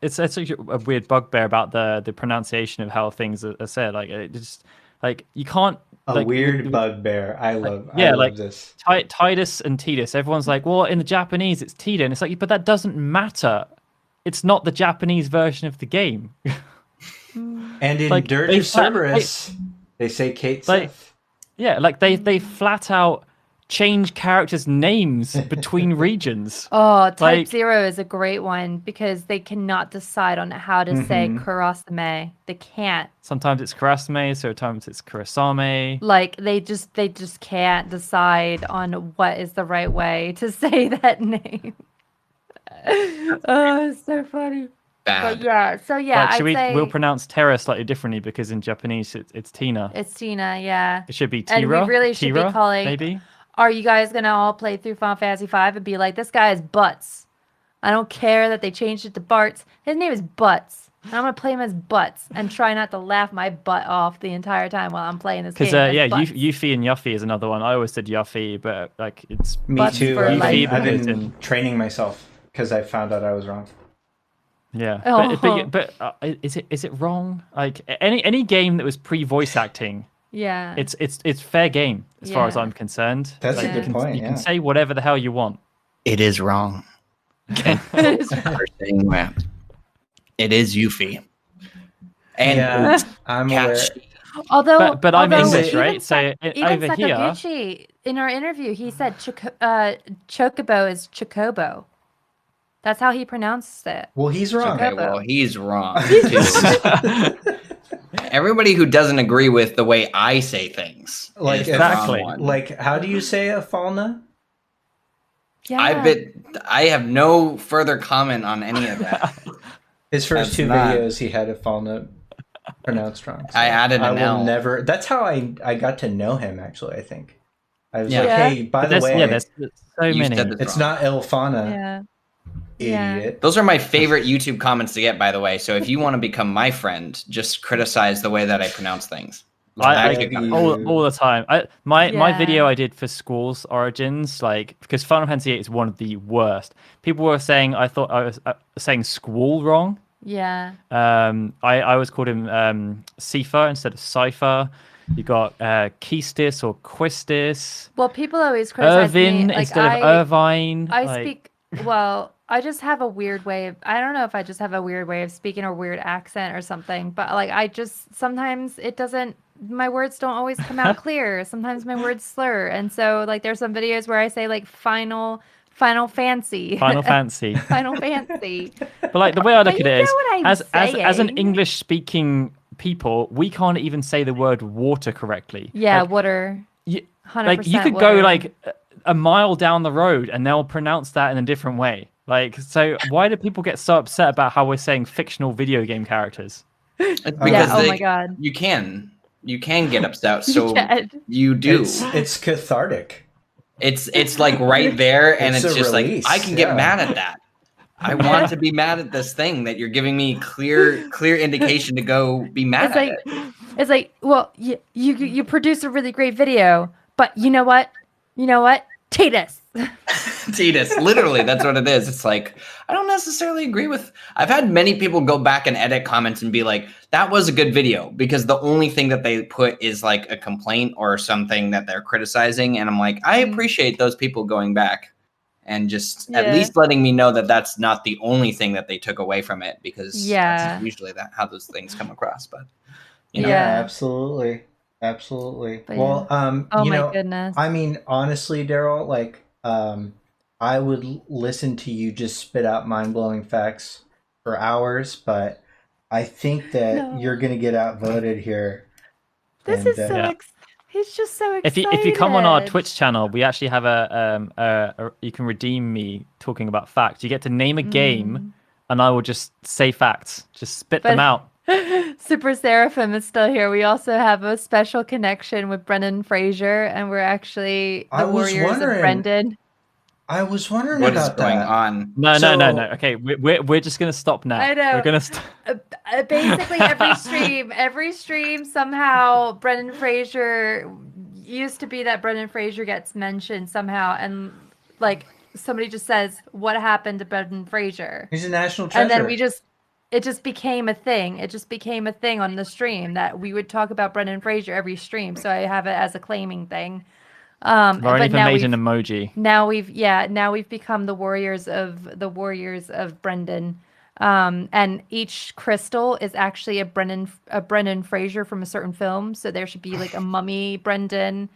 it's such a weird bugbear about the pronunciation of how things are said. Like, it just like you can't. A weird bugbear. I love this. Titus and Titus. Everyone's like, well, in the Japanese it's Tita, and it's like, but that doesn't matter. It's not the Japanese version of the game. And in Like, Dirge Cerberus, they say Kate Sith. Yeah, like they flat out change characters' names between regions. Oh, Type Like- 0 is a great one because they cannot decide on how to say Kurasame. They can't. Sometimes it's Kurasame, sometimes it's Kurasame. Like they just can't decide on what is the right way to say that name. Oh, it's so funny. But Bad. I'd say We'll pronounce Terra slightly differently because in Japanese it's Tina. it's Tina, yeah. It should be And Tira. we really should be Tira, calling- maybe. Are you guys gonna all play through Final Fantasy V and be like, this guy is Butts? I don't care that they changed it to Bartz. His name is Butts. And I'm gonna play him as Butts and try not to laugh my butt off the entire time while I'm playing this game. Because as Butts. Yuffie and Yuffie is another one. I always said Yuffie, but like it's Me Butts too. for I've life. been training myself because I found out I was wrong. yeah. Oh. But is it wrong? Like any game that was pre-voice acting, Yeah. it's fair game as far as Yeah. I'm concerned. That's Like, a good point. You Yeah. can say whatever the hell you want. It is wrong. Okay. For saying that. It is Yuffie. And Yeah, I'm aware. Although, But I'm although English, even right? So even over here, Sakaguchi, in our interview, he said Chocobo is Chocobo. That's how he pronounced it. Well, he's wrong. okay, well, he's wrong. Too. Everybody who doesn't agree with the way I say things, Like, is the exactly. wrong one. Like, how do you say a Falna? Yeah. I have no further comment on any of that. His first That's two not- videos, he had a Falna pronounced wrong. So I added I an will L. never. That's how I got to know him. Actually, I think I was Yeah. like, Yeah. hey, by But the way, there's so You many. said this it's wrong. not Il Fana, Yeah. Yeah. idiot. Those are my favorite YouTube comments to get, by the way. So if you want to become my friend, just criticize the way that I pronounce things. I Actually, you. all the time. My Yeah. video I did for Squall's Origins, like because Final Fantasy VIII is one of the worst. People were saying I thought I was saying Squall wrong. Yeah. I always called him Sifa instead of Cypher. You got Keistis or Quistis. Well, people always criticize Irvin me. Like, instead of Irvine. I like, speak well. I just have a weird way of. I don't know if I just have a weird way of speaking or weird accent or something. But like, I just sometimes it doesn't. My words don't always come out clear. Sometimes my words slur, and so like there's some videos where I say like Final Fancy. Final Fancy. Final Fancy. But like the way I look But at it you is, know what I'm as an saying. English speaking people, we can't even say the word water correctly. Yeah, Like, water. you, 100% like you could go water. like a mile down the road and they'll pronounce that in a different way. Like, so why do people get so upset about how we're saying fictional video game characters? It's Yeah. because Oh my god. you can get upset. So can. you do. It's cathartic. It's like right there, and It's it's a just release, like I can get yeah. mad at that. I want to be mad at this thing that you're giving me clear indication to go be mad at it. It's like, well, you produce a really great video, but you know what? Titus. Titus, literally, that's what it is. It's like, I don't necessarily agree with. I've had many people go back and edit comments and be like, that was a good video, because the only thing that they put is like a complaint or something that they're criticizing. And I'm like, I appreciate those people going back and just at least letting me know that that's not the only thing that they took away from it, because that's usually how those things come across. But you know. Yeah, absolutely. But well, oh you my know, goodness. I mean, honestly, Daryl, like, I would listen to you just spit out mind-blowing facts for hours, but I think that you're gonna get outvoted here. This is so he's just so excited. If you come on our Twitch channel, we actually have a you can redeem me talking about facts. You get to name a game, and I will just say facts, just spit them out. Super Seraphim is still here. We also have a special connection with Brendan Fraser, and we're actually the Warriors of Brendan. I was wondering what about is going on. No. Okay, we're just gonna stop now. I know. We're gonna basically every stream somehow Brendan Fraser used to be that Brendan Fraser gets mentioned somehow, and like somebody just says, "What happened to Brendan Fraser?" He's a national treasure. And then it just became a thing. It just became a thing on the stream that we would talk about Brendan Fraser every stream. So I have it as a claiming thing. I've already made an emoji. Now we've become the warriors of Brendan. And each crystal is actually a Brendan Fraser from a certain film. So there should be like a mummy Brendan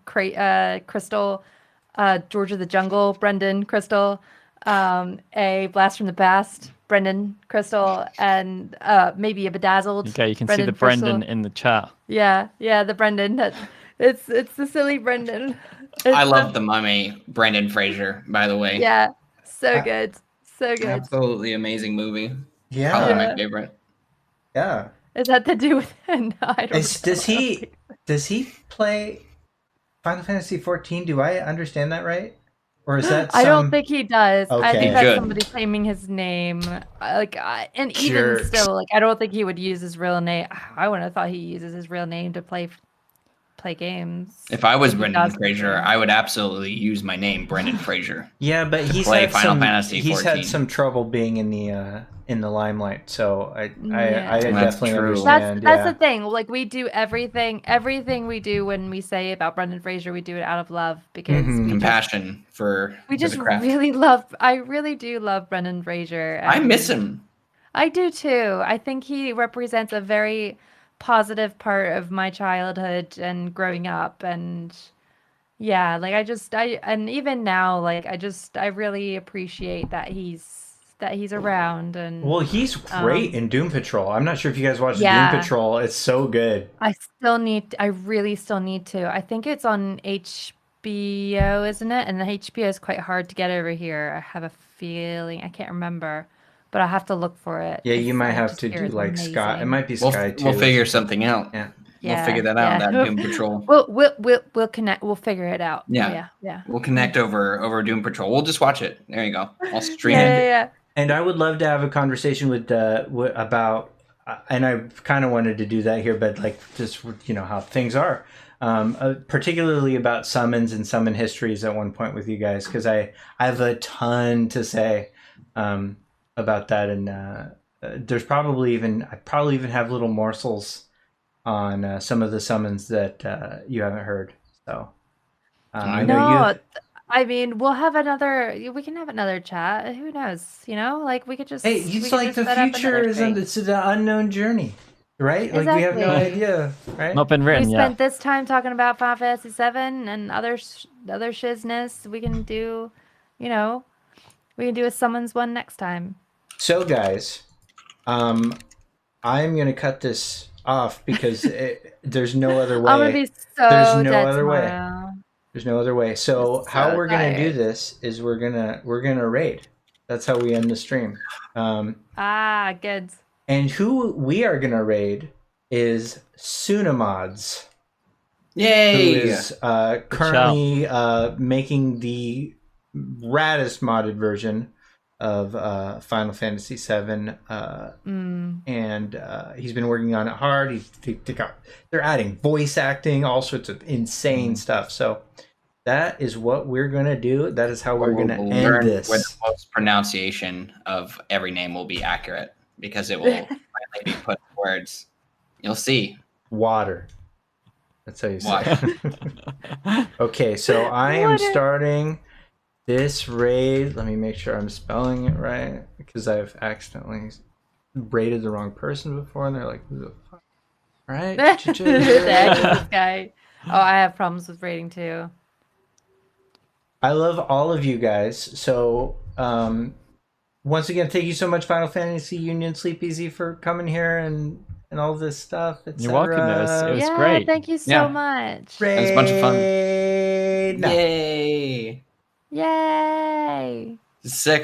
crystal, George of the Jungle Brendan crystal, a Blast from the Past Brendan crystal, and maybe a Bedazzled. Okay, you can Brendan see the crystal. Brendan in the chat. Yeah, the Brendan. It's the silly Brendan. I love the mummy Brendan Fraser, by the way. Yeah, so good. Absolutely amazing movie. Yeah. Probably my favorite. Yeah. Is that to do with it? No, I don't know. Does he play Final Fantasy 14? Do I understand that right? Or is that I don't think he does. Okay. I think that's somebody claiming his name. And even still, like, I don't think he would use his real name. I wouldn't have thought he uses his real name to play games. If I was Brendan Fraser, I would absolutely use my name, Brendan Fraser. Yeah, but he's had some trouble being in the limelight, so I definitely understand. That's the thing. Like, we do everything we do when we say about Brendan Fraser, we do it out of love, because compassion for the craft. I really do love Brendan Fraser. I miss him. I do too. I think he represents a very positive part of my childhood and growing up, and and even now, like, I really appreciate that he's around. And well, he's great in Doom Patrol. I'm not sure if you guys watched Doom Patrol. It's so good. I really still need to. I think it's on HBO, isn't it? And the HBO is quite hard to get over here. I have a feeling. I can't remember. But I have to look for it. Yeah, you might have to do like amazing. Sky. It might be Sky too. We'll figure something out. Yeah. We'll figure that out. That Doom Patrol. We'll connect. We'll figure it out. Yeah. We'll connect over Doom Patrol. We'll just watch it. There you go. I'll stream it. Yeah. And I would love to have a conversation with about, and I kind of wanted to do that here, but like just how things are, particularly about summons and summon histories at one point with you guys, because I have a ton to say. About that, and there's probably even have little morsels on some of the summons that you haven't heard. So I know you. I mean, we can have another chat. Who knows? Like, we could just. Hey, it's like the future it's an unknown journey, right? Exactly. Like, we have no idea, right? Not been written yet. We spent this time talking about Final Fantasy 7 and other shizness. We can do, we can do a summons one next time. So, guys, I'm going to cut this off because there's no other way. I'm going to be so There's no dead other tomorrow. way. There's no other way. So how we're going to do this is we're going to raid. That's how we end the stream. Good. And who we are going to raid is Sunamods. Yay! Who is currently making the raddest modded version Final Fantasy VII, and he's been working on it hard. They're adding voice acting, all sorts of insane stuff. So that is what we're gonna do. That is how we're gonna end this. Where the most pronunciation of every name will be accurate, because it will finally be put in words. You'll see. Water. That's how you say it. Okay, so I am starting this raid. Let me make sure I'm spelling it right, because I've accidentally raided the wrong person before, and they're like, who the fuck? All right. This guy. Oh, I have problems with raiding too. I love all of you guys. So, once again, thank you so much, Final Fantasy Union Sleepezi, for coming here and all this stuff. You're welcome, Lewis. It was great. Thank you so much. It was a bunch of fun. Yay! Yay! Yay! Sick.